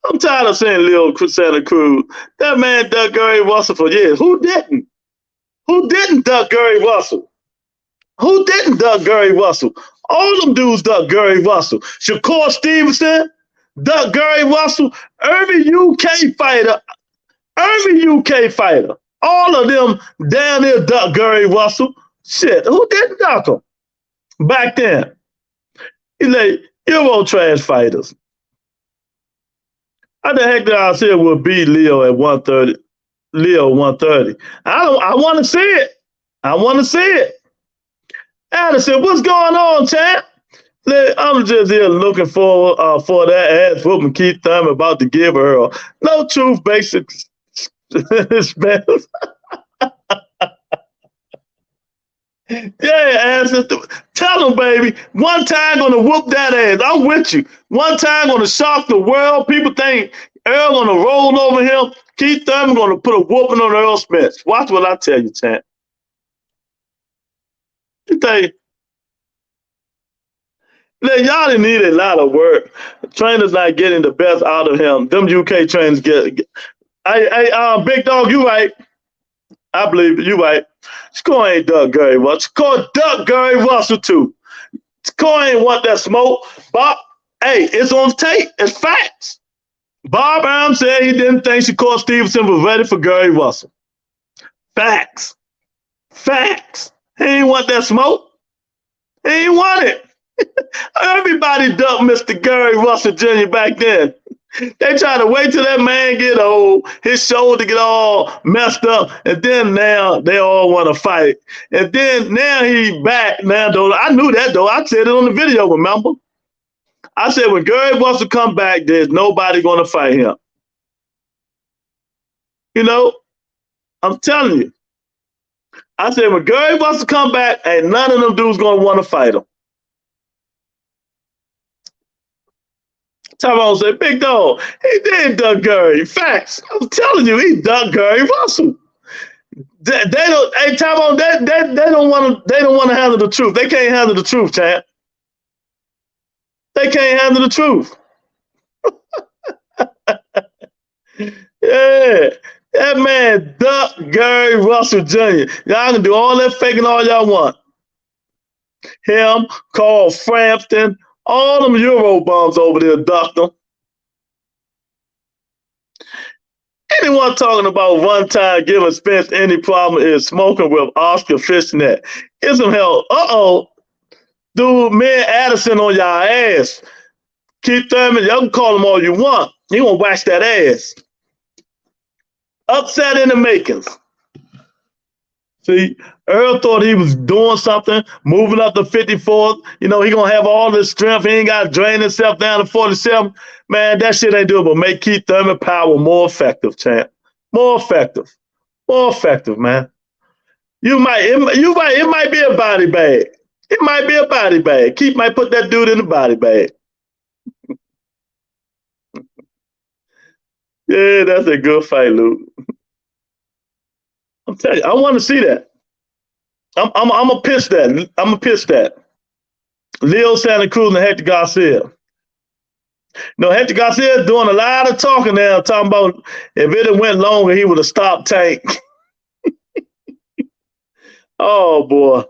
I'm tired of saying Leo Santa Cruz. That man ducked Gary Russell for years. Who didn't? Who didn't duck Gary Russell? Who didn't duck Gary Russell? All them dudes ducked Gary Russell. Shakur Stevenson ducked Gary Russell. Every UK fighter. All of them down there ducked Gary Russell. Shit, who didn't duck him back then? He's like Euro trash fighters. I think Hector Garcia will beat Leo at 130. Leo 130. I want to see it. I want to see it. Addison, what's going on, champ? I'm just here looking for that ass whooping Keith Thurman about to give her. No truth, basics. Yeah, ass. Tell him, baby. One time gonna whoop that ass. I'm with you. One time gonna shock the world. People think Earl gonna roll over him. Keith Thurman gonna put a whooping on Earl Spence. Watch what I tell you, champ. I tell you. Y'all didn't need a lot of work. Trainers not getting the best out of him. Them UK trainers get. Big dog, you right. I believe it. You right. Score ain't duck Gary Russell. Score duck Gary Russell too. Score ain't want that smoke. Bob, hey, it's on tape. It's facts. Bob Arum said he didn't think Shakur Stevenson was ready for Gary Russell. Facts. Facts. He ain't want that smoke. He ain't want it. Everybody ducked Mr. Gary Russell Jr. back then. They try to wait till that man get old, his shoulder get all messed up, and then now they all want to fight. And then now he back now though. I knew that though. I said it on the video, remember? I said when Gary wants to come back, there's nobody gonna fight him. You know, I'm telling you. I said when Gary wants to come back, ain't none of them dudes gonna want to fight him. Tyrone said, big dog, he did duck Gary. Facts. I'm telling you, he ducked Gary Russell. They don't. Hey, Tyrone, they don't want to handle the truth. They can't handle the truth, champ. They can't handle the truth. Yeah, that man ducked Gary Russell Jr. Y'all can do all that faking all y'all want. Him, Carl Frampton, all them Euro bums over there ducked them. Anyone talking about one time giving Spence any problem is smoking with Oscar Fishnet. Get some help. Dude, man, Addison on y'all ass. Keith Thurman, y'all can call him all you want. He gonna wax that ass. Upset in the makings. See, Earl thought he was doing something, moving up to 54th. You know, he gonna have all this strength. He ain't got to drain himself down to 47. Man, that shit ain't doing but make Keith Thurman power more effective, champ. More effective. More effective, man. It might be a body bag. It might be a body bag. Keith might put that dude in the body bag. Yeah, that's a good fight, Luke. I'm telling you, I want to see that. I'm gonna pitch that. I'm gonna pitch that. Leo Santa Cruz and Hector Garcia. No, Hector Garcia is doing a lot of talking now, talking about if it had went longer, he would have stopped Tank. Oh boy.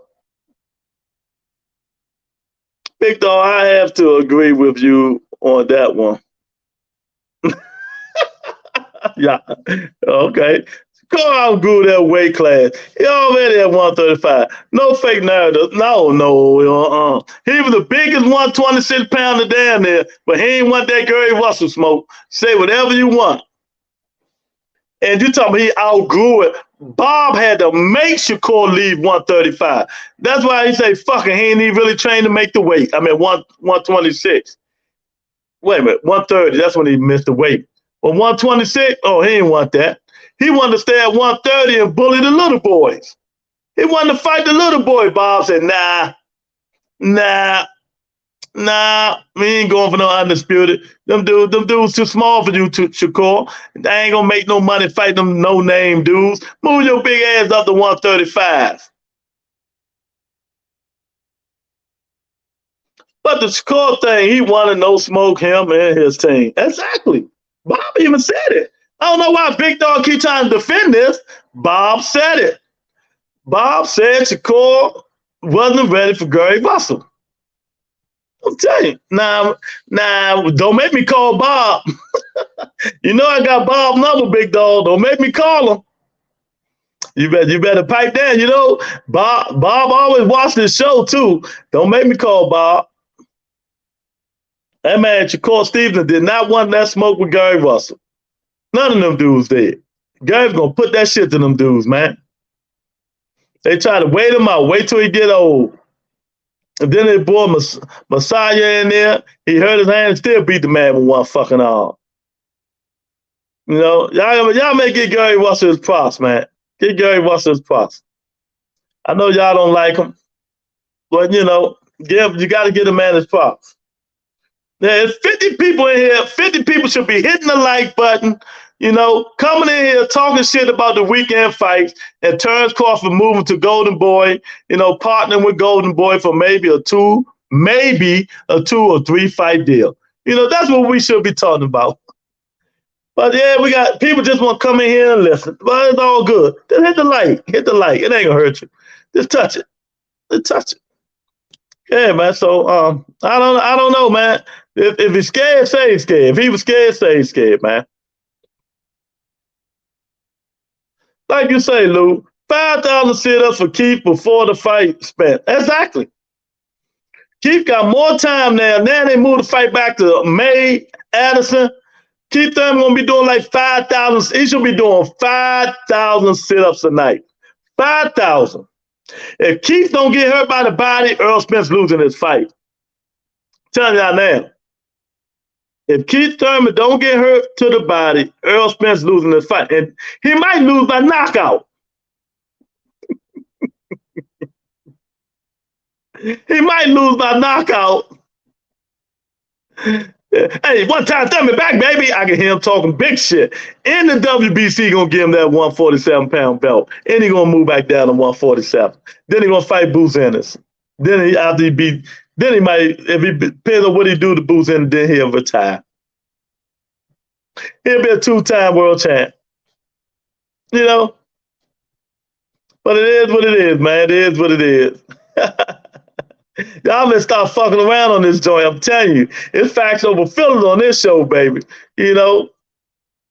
Big dog, I have to agree with you on that one. Yeah. Okay. Go out and grew that weight class. He already at 135. No fake narrative. No. He was the biggest 126 pounder down there, but he ain't want that Gary Russell smoke. Say whatever you want. And you talking about he outgrew it. Bob had to make Shakur leave 135. That's why he say, fuck it, he ain't even really trained to make the weight. I mean, 126. Wait a minute, 130, that's when he missed the weight. Well, 126, oh, he didn't want that. He wanted to stay at 130 and bully the little boys. He wanted to fight the little boy. Bob said, nah, we ain't going for no undisputed. Them dudes too small for you, Shakur. They ain't gonna make no money fighting them no-name dudes. Move your big ass up to 135. But the Shakur thing, he wanted no smoke, him and his team. Exactly. Bob even said it. I don't know why Big Dog keep trying to defend this. Bob said it. Bob said Shakur wasn't ready for Gary Russell. I'm telling you. Now, don't make me call Bob. You know I got Bob's number, Big Dog. Don't make me call him. You better pipe down. You know, Bob always watched this show too. Don't make me call Bob. That man, Shakur Stevenson, did not want that smoke with Gary Russell. None of them dudes did. Gary's gonna put that shit to them dudes, man. They try to wait him out, wait till he get old. And then they brought Messiah in there. He hurt his hand and still beat the man with one fucking arm. You know, y'all may get Gary Russell his props, man. Get Gary Russell his props. I know y'all don't like him, but you know, you got to get a man his props. There's 50 people in here. 50 people should be hitting the like button, you know, coming in here talking shit about the weekend fights and Terence Crawford moving to Golden Boy, you know, partnering with Golden Boy for maybe a two or three fight deal. You know, that's what we should be talking about. But yeah, we got people just want to come in here and listen. But it's all good. Just hit the like. Hit the like. It ain't gonna hurt you. Just touch it. Just touch it. Yeah, man. So I don't know, man. If he's scared, say he's scared. If he was scared, say he's scared, man. Like you say, Lou, 5,000 sit-ups for Keith before the fight spent. Exactly. Keith got more time now. Now they move the fight back to May, Addison. Keith Thurman gonna be doing like 5,000. He should be doing 5,000 sit-ups a night. 5,000. If Keith don't get hurt by the body, Earl Spence losing his fight. Telling y'all now. If Keith Thurman don't get hurt to the body, Earl Spence losing his fight. And he might lose by knockout. He might lose by knockout. Hey, one time, Thurman back, baby. I can hear him talking big shit. And the WBC gonna give him that 147-pound belt. And he gonna move back down to 147. Then he gonna fight Boots Ennis. Then he might, if he depends on what he do to Boots Ennis, then he'll retire. He'll be a 2-time world champ. You know? But it is what it is, man. It is what it is. Y'all better stop fucking around on this joint. I'm telling you, it's facts over feelings on this show, baby. You know,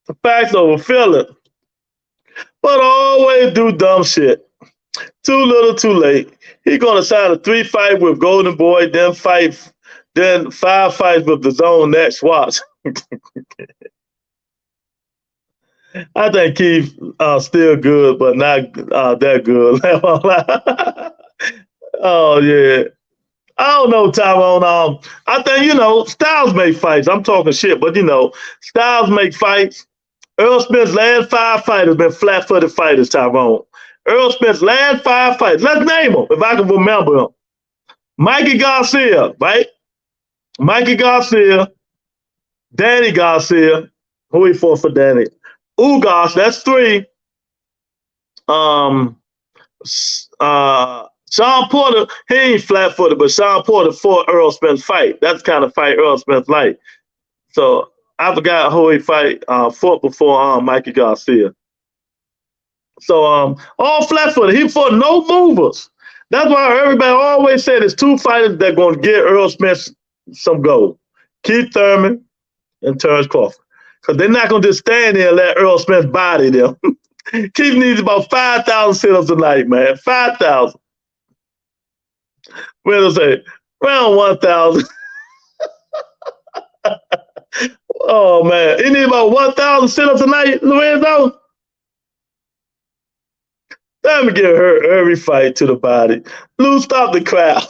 the facts over feelings. But always do dumb shit. Too little, too late. He gonna sign a 3-fight with Golden Boy, then 5 fights with the Zone next. Watch. I think Keith still good, but not that good. Oh yeah. I don't know, Tyrone. I think, you know, Styles make fights. I'm talking shit, but, you know, Styles make fights. Earl Spence's last 5 fights have been flat-footed fighters, Tyrone. Earl Spence's last 5 fights. Let's name them, if I can remember them. Mikey Garcia, right? Mikey Garcia. Danny Garcia. Who he fought for Danny? Ugas, that's 3. Sean Porter, he ain't flat-footed, but Sean Porter fought Earl Spence fight. That's the kind of fight Earl Spence like. So I forgot who he fought before Mikey Garcia. So all flat-footed. He fought no movers. That's why everybody always said there's 2 fighters that going to get Earl Spence some gold. Keith Thurman and Terence Crawford. Because they're not going to just stand there and let Earl Spence body them. Keith needs about 5,000 sit-ups a night, man. 5,000. We'll say around 1,000. Oh man, he need about 1,000 sit-ups a night, Lorenzo. Let me get hurt every fight to the body. Lou, stop the crowd.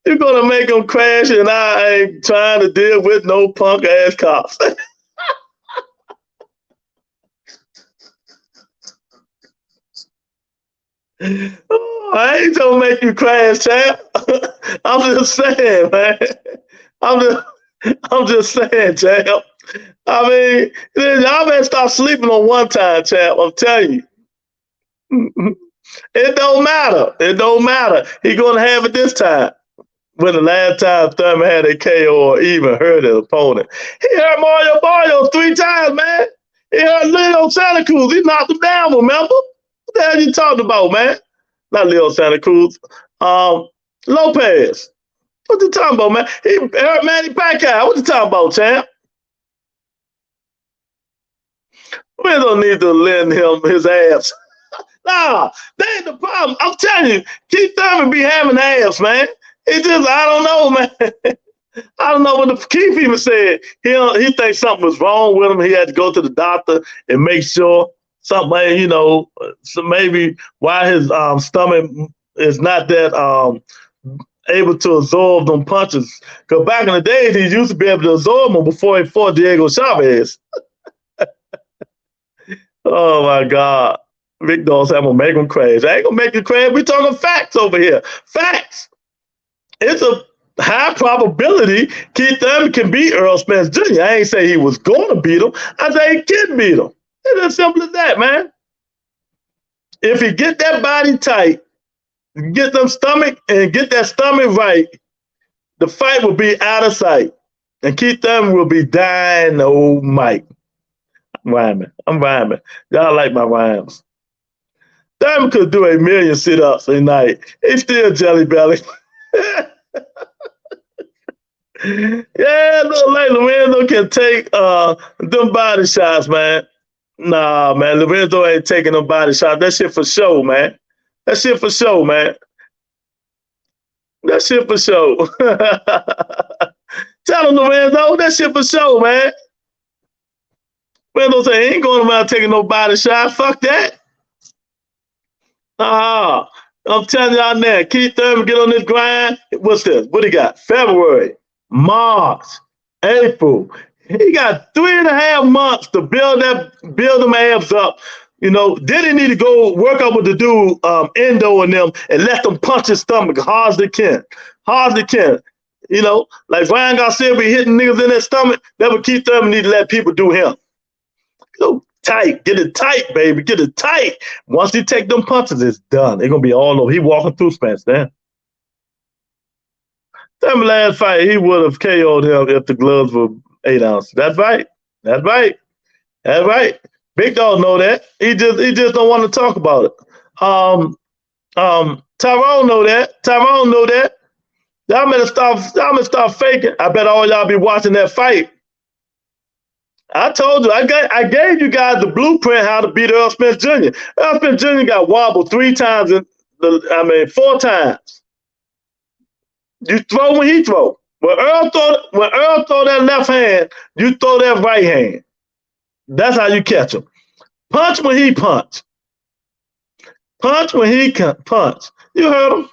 You're gonna make them crash, and I ain't trying to deal with no punk ass cops. Oh, I ain't gonna make you crash, champ. I'm just saying, man. I'm just saying, champ. I mean, y'all better stop sleeping on one time, champ. I'm telling you. It don't matter. It don't matter. He gonna have it this time. When the last time Thurman had a KO or even hurt his opponent. He hurt Mario 3 times, man. He hurt Leo Santa Cruz. He knocked him down, remember? What the hell you talking about, man? Not Leo Santa Cruz. Lopez. What you talking about, man? He hurt Manny Pacquiao. What you talking about, champ? We don't need to lend him his abs. Nah, that ain't the problem. I'm telling you, Keith Thurman be having abs, man. It just, I don't know, man. I don't know what the Keith even said. He thinks something was wrong with him. He had to go to the doctor and make sure something, you know, so maybe why his stomach is not that able to absorb them punches. Because back in the days, he used to be able to absorb them before he fought Diego Chavez. Oh, my God. Big Dog said, I'm going to make him crash. I ain't going to make you crash. We talking facts over here. Facts. It's a high probability Keith Thurman can beat Earl Spence Jr. I ain't say he was going to beat him. I say he can beat him. It's as simple as that, man. If he get that body tight, get them stomach and get that stomach right, the fight will be out of sight. And Keith Thurman will be dynamite. I'm rhyming. Y'all like my rhymes. Thurman could do 1,000,000 sit-ups a night. He's still jelly belly. Yeah, look like Lorenzo can take them body shots, man. Nah, man, Lorenzo ain't taking them body shots. That shit for show, man. That shit for show, man. That shit for show. Tell him, Lorenzo, that shit for show, man. Randall say he ain't going around taking no body shot. Fuck that. I'm telling y'all now, Keith Thurman get on this grind. What's this? What he got? February, March, April. He got 3.5 months to build them abs up. You know, then he need to go work out with the dude, Endo and them, and let them punch his stomach hard as they can. Hard as they can. You know, like Ryan Garcia be hitting niggas in their stomach. That would Keith Thurman need to let people do him. Go tight, get it tight, baby, get it tight. Once he take them punches, it's done. They're gonna be all over. He walking through Spence then. Thurman last fight, he would have KO'd him if the gloves were 8 ounces. That's right. That's right. That's right. Big Dog know that. He just don't want to talk about it. Tyrone know that. Tyrone know that. Y'all better stop faking. I bet all y'all be watching that fight. I told you, I gave you guys the blueprint how to beat Earl Spence Jr. Earl Spence Jr. got wobbled 4 times. You throw when he throw. When Earl throw that left hand, you throw that right hand. That's how you catch him. Punch when he punch. Punch when he punch. You heard him.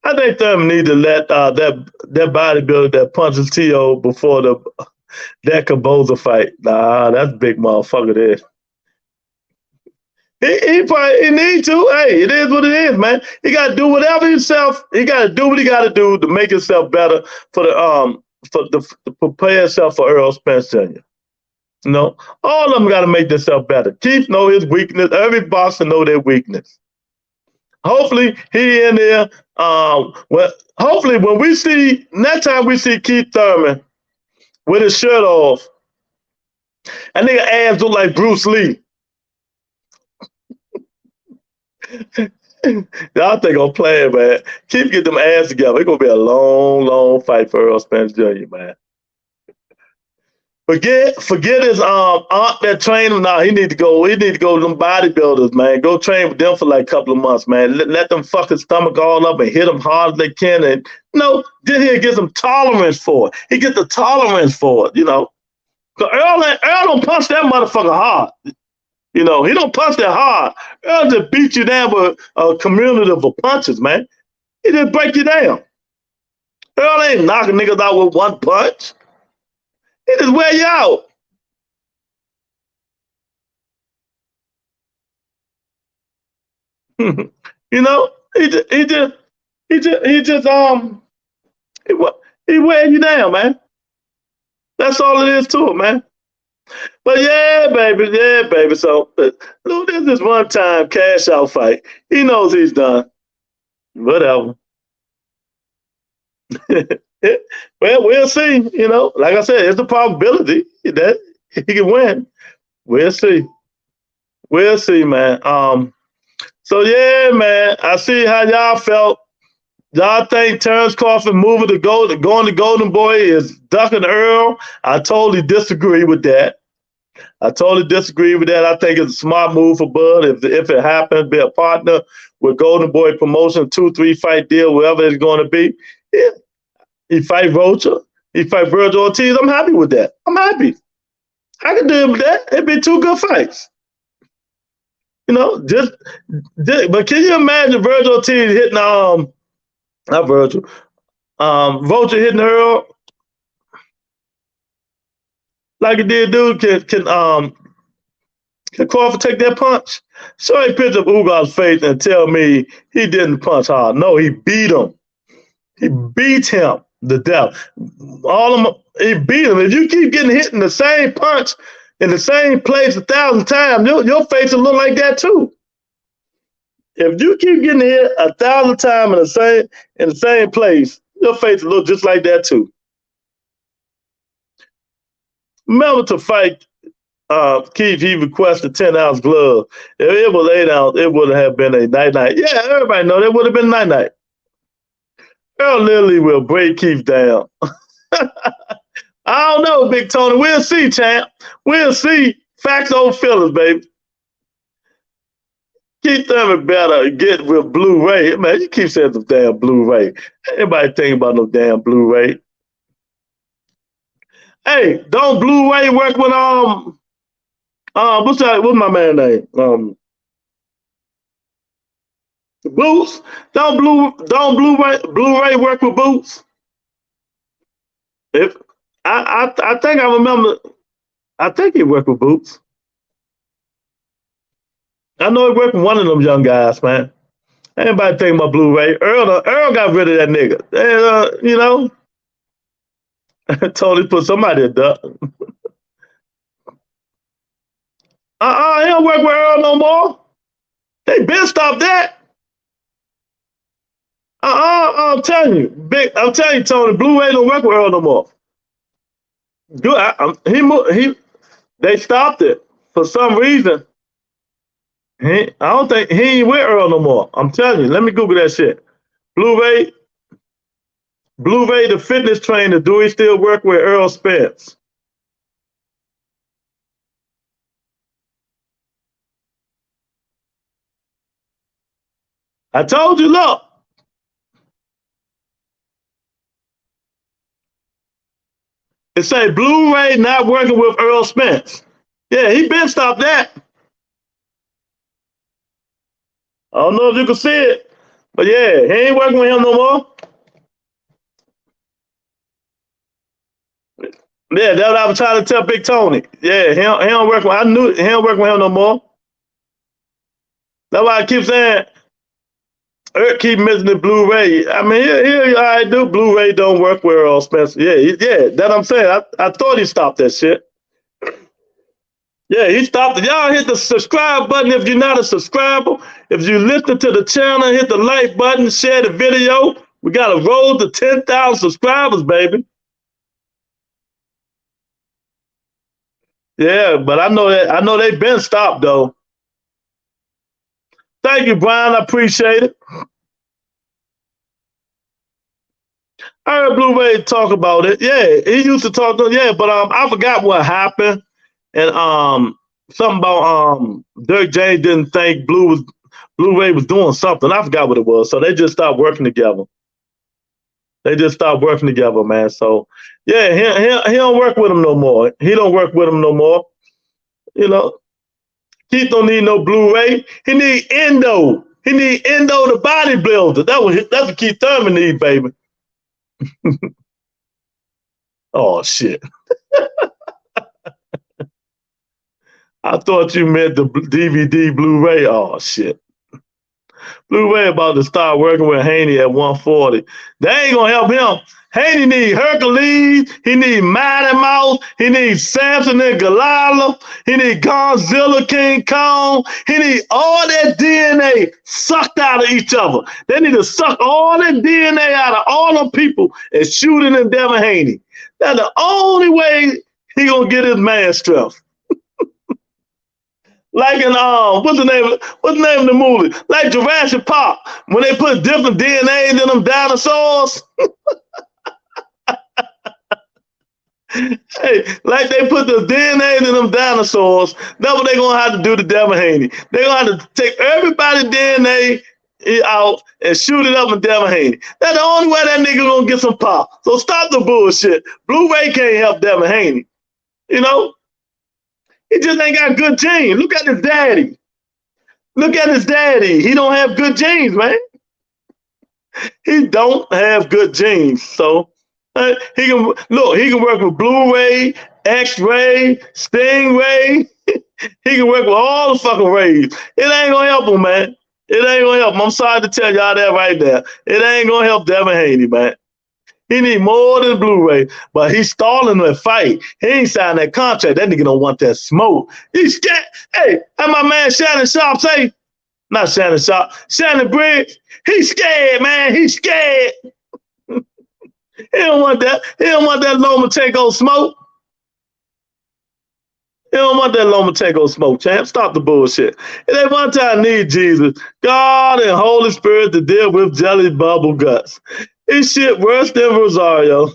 I think Thurman need to let that bodybuilder that punches T.O. before that Caboza fight. Nah, that's big motherfucker there. He probably need to. Hey, it is what it is, man. He got to do whatever himself. He got to do what he got to do to make himself better to prepare himself for Earl Spence Jr. You know, all of them got to make themselves better. Keith know his weakness. Every boxer know their weakness. Hopefully he in there. Hopefully when we see next time we see Keith Thurman with his shirt off, and nigga ass look like Bruce Lee. Y'all think I'm playing, man. Keep getting them ass together. It's gonna be a long, long fight for Earl Spence Jr., man. Forget his aunt that trained him. Now he need to go to them bodybuilders, man. Go train with them for like a couple of months, man. Let them fuck his stomach all up and hit him hard as they can. And then he gets some tolerance for it. He gets the tolerance for it, you know. Cause Earl don't punch that motherfucker hard. You know, he don't punch that hard. Earl just beat you down with a community of punches, man. He just break you down. Earl ain't knocking niggas out with one punch. He just wear you out. You know, he wear you down, man. That's all it is to it, man. But yeah, baby. So this is one time cash out fight. He knows he's done. Whatever. Well, we'll see. You know, like I said, it's a probability that he can win. We'll see. We'll see, man. So yeah, man. I see how y'all felt. Y'all think Terence Crawford moving to going to Golden Boy is ducking Earl? I totally disagree with that. I think it's a smart move for Bud. If it happens, be a partner with Golden Boy Promotion, 2-3 fight deal, wherever it's going to be. Yeah. He fight Rocha. He fight Virgil Ortiz. I'm happy with that. I'm happy. I can deal with that. It'd be 2 good fights. You know, but can you imagine Virgil Ortiz hitting not Virgil, Rocha hitting Earl like he did, dude? Can Crawford take that punch? Show a picture of Ugar's face and tell me he didn't punch hard. No, he beat him. He beat him to death. He beat him. If you keep getting hit in the same punch in the same place 1,000 times, your face will look like that too. If you keep getting hit 1,000 times in the same place, your face will look just like that too. Remember to fight Keith, he requested 10-ounce glove. If it was 8 ounce, it would have been a night-night. Yeah, everybody know that would have been night-night. Earl literally will break Keith down. I don't know, Big Tony. We'll see, champ. We'll see. Facts over feelings, baby. Keith Thurman better get with Blu-ray. Man, you keep saying some damn Blu-ray. Everybody thinking about no damn Blu-ray. Hey, don't Blue Ray work with what's my man name? Boots. Don't Blue Ray work with Boots? If I think I remember, I think he worked with Boots. I know he worked with one of them young guys, man. Anybody think about Blue Ray? Earl got rid of that nigga. And, you know, totally put somebody in duck. He don't work with Earl no more. They been stopped that. I'm telling you, I'm telling you, Tony, Blue Ray don't work with Earl no more. Good, they stopped it for some reason. I don't think he ain't with Earl no more. I'm telling you, let me Google that shit. Blue Ray, the fitness trainer, do he still work with Earl Spence? I told you, look. It say Blue Ray not working with Earl Spence. Yeah, he been stopped that. I don't know if you can see it, but yeah, he ain't working with him no more. Yeah, that's what I was trying to tell Big Tony. Yeah, he don't work with. I knew he don't work with him no more. That's why I keep saying Earl keep missing the Blue Ray. I mean, I do. Blue Ray don't work with Earl Spence. Yeah. That I'm saying. I thought he stopped that shit. Yeah, he stopped it. Y'all hit the subscribe button if you're not a subscriber. If you listen to the channel, hit the like button, share the video. We got a road to 10,000 subscribers, baby. Yeah, but I know they've been stopped though. Thank you, Brian. I appreciate it. I heard Blue Ray talk about it. Yeah, he used to talk to but I forgot what happened. And something about Dirk James didn't think Blue Ray was doing something. I forgot what it was. So they just stopped working together. They just stopped working together, man. So yeah, he don't work with him no more. He don't work with him no more. You know, Keith don't need no Blue Ray. He need Endo. He need Endo the bodybuilder. That's what Keith Thurman need, baby. Oh shit. I thought you meant the DVD Blu-ray. Oh shit. Blu-ray about to start working with Haney at 140. They ain't gonna help him. Haney need Hercules. He need Mighty Mouse. He needs Samson and Goliath. He need Godzilla, King Kong. He need all that DNA sucked out of each other. They need to suck all that DNA out of all them people and shoot it in Devin Haney. That's the only way he gonna get his man strength. Like in what's the name of the movie? Like Jurassic Park, when they put different DNA in them dinosaurs. Hey, like they put the DNA in them dinosaurs, that's what they're gonna have to do to Devin Haney. They're gonna have to take everybody's DNA out and shoot it up in Devin Haney. That's the only way that nigga gonna get some pop. So stop the bullshit. Blue Ray can't help Devin Haney. You know? He just ain't got good genes. Look at his daddy. Look at his daddy. He don't have good genes, man. He don't have good genes. So he can work with Blu-ray, X-ray, Stingray. He can work with all the fucking rays. It ain't gonna help him, man. It ain't gonna help him. I'm sorry to tell y'all that right there. It ain't gonna help Devin Haney, man. He need more than Blu-ray, but he's stalling the fight. He ain't signed that contract. That nigga don't want that smoke. He's scared. Hey, how my man Shannon Sharp say? Not Shannon Sharp. Shannon Briggs. He's scared, man. He's scared. He don't want that. He don't want that Lomachenko smoke. He don't want that Lomachenko smoke, champ. Stop the bullshit. And they one time need Jesus, God and Holy Spirit to deal with jelly bubble guts. This shit worse than Rosario.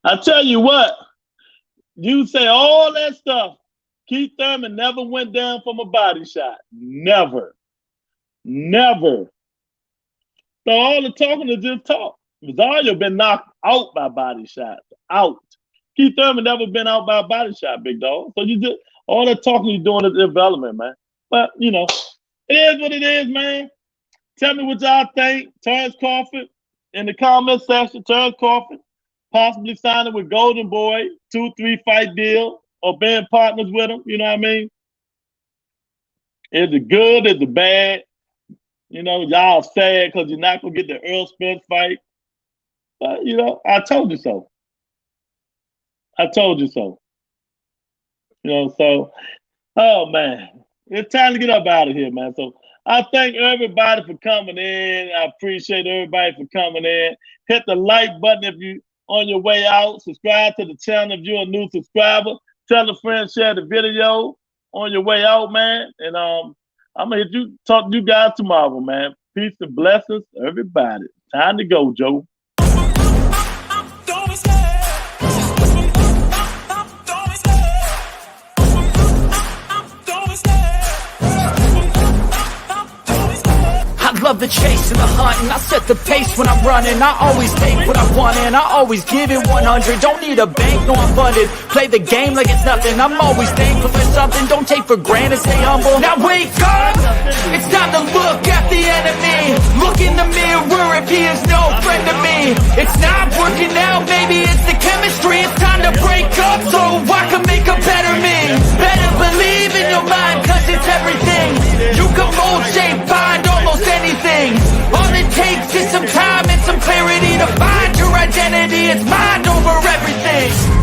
I tell you what, you say all that stuff. Keith Thurman never went down from a body shot. Never. Never. So all the talking is just talk. Rosario been knocked out by body shots. Out. Keith Thurman never been out by a body shot, big dog. So you just, all the talking you're doing is development, man. But, you know, it is what it is, man. Tell me what y'all think. Terence Crawford in the comment section. Terence Crawford possibly signing with Golden Boy, 2-3 fight deal, or being partners with him. You know what I mean? Is it good? Is it bad? You know, y'all sad because you're not going to get the Earl Spence fight. But, you know, I told you so. I told you so. You know, so, oh, man. It's time to get up out of here, man. So I thank everybody for coming in. I appreciate everybody for coming in. Hit the like button if you on your way out. Subscribe to the channel if you're a new subscriber. Tell a friend, share the video on your way out, man. And I'm gonna talk to you guys tomorrow, man. Peace and blessings, everybody. Time to go, Joe. Love the chase and the hunt, and I set the pace when I'm running. I always take what I want and I always give it 100. Don't need a bank, no I'm funded. Play the game like it's nothing. I'm always thankful for something. Don't take for granted, stay humble. Now wake up, it's time to look at the enemy. Look in the mirror if he is no friend to me. It's not working out, maybe it's the chemistry. It's time to break up so I can make a better me. Better believe in your mind, cause it's everything. You can mold, shape, find almost anything. All it takes is some time and some clarity to find your identity. It's mind over everything.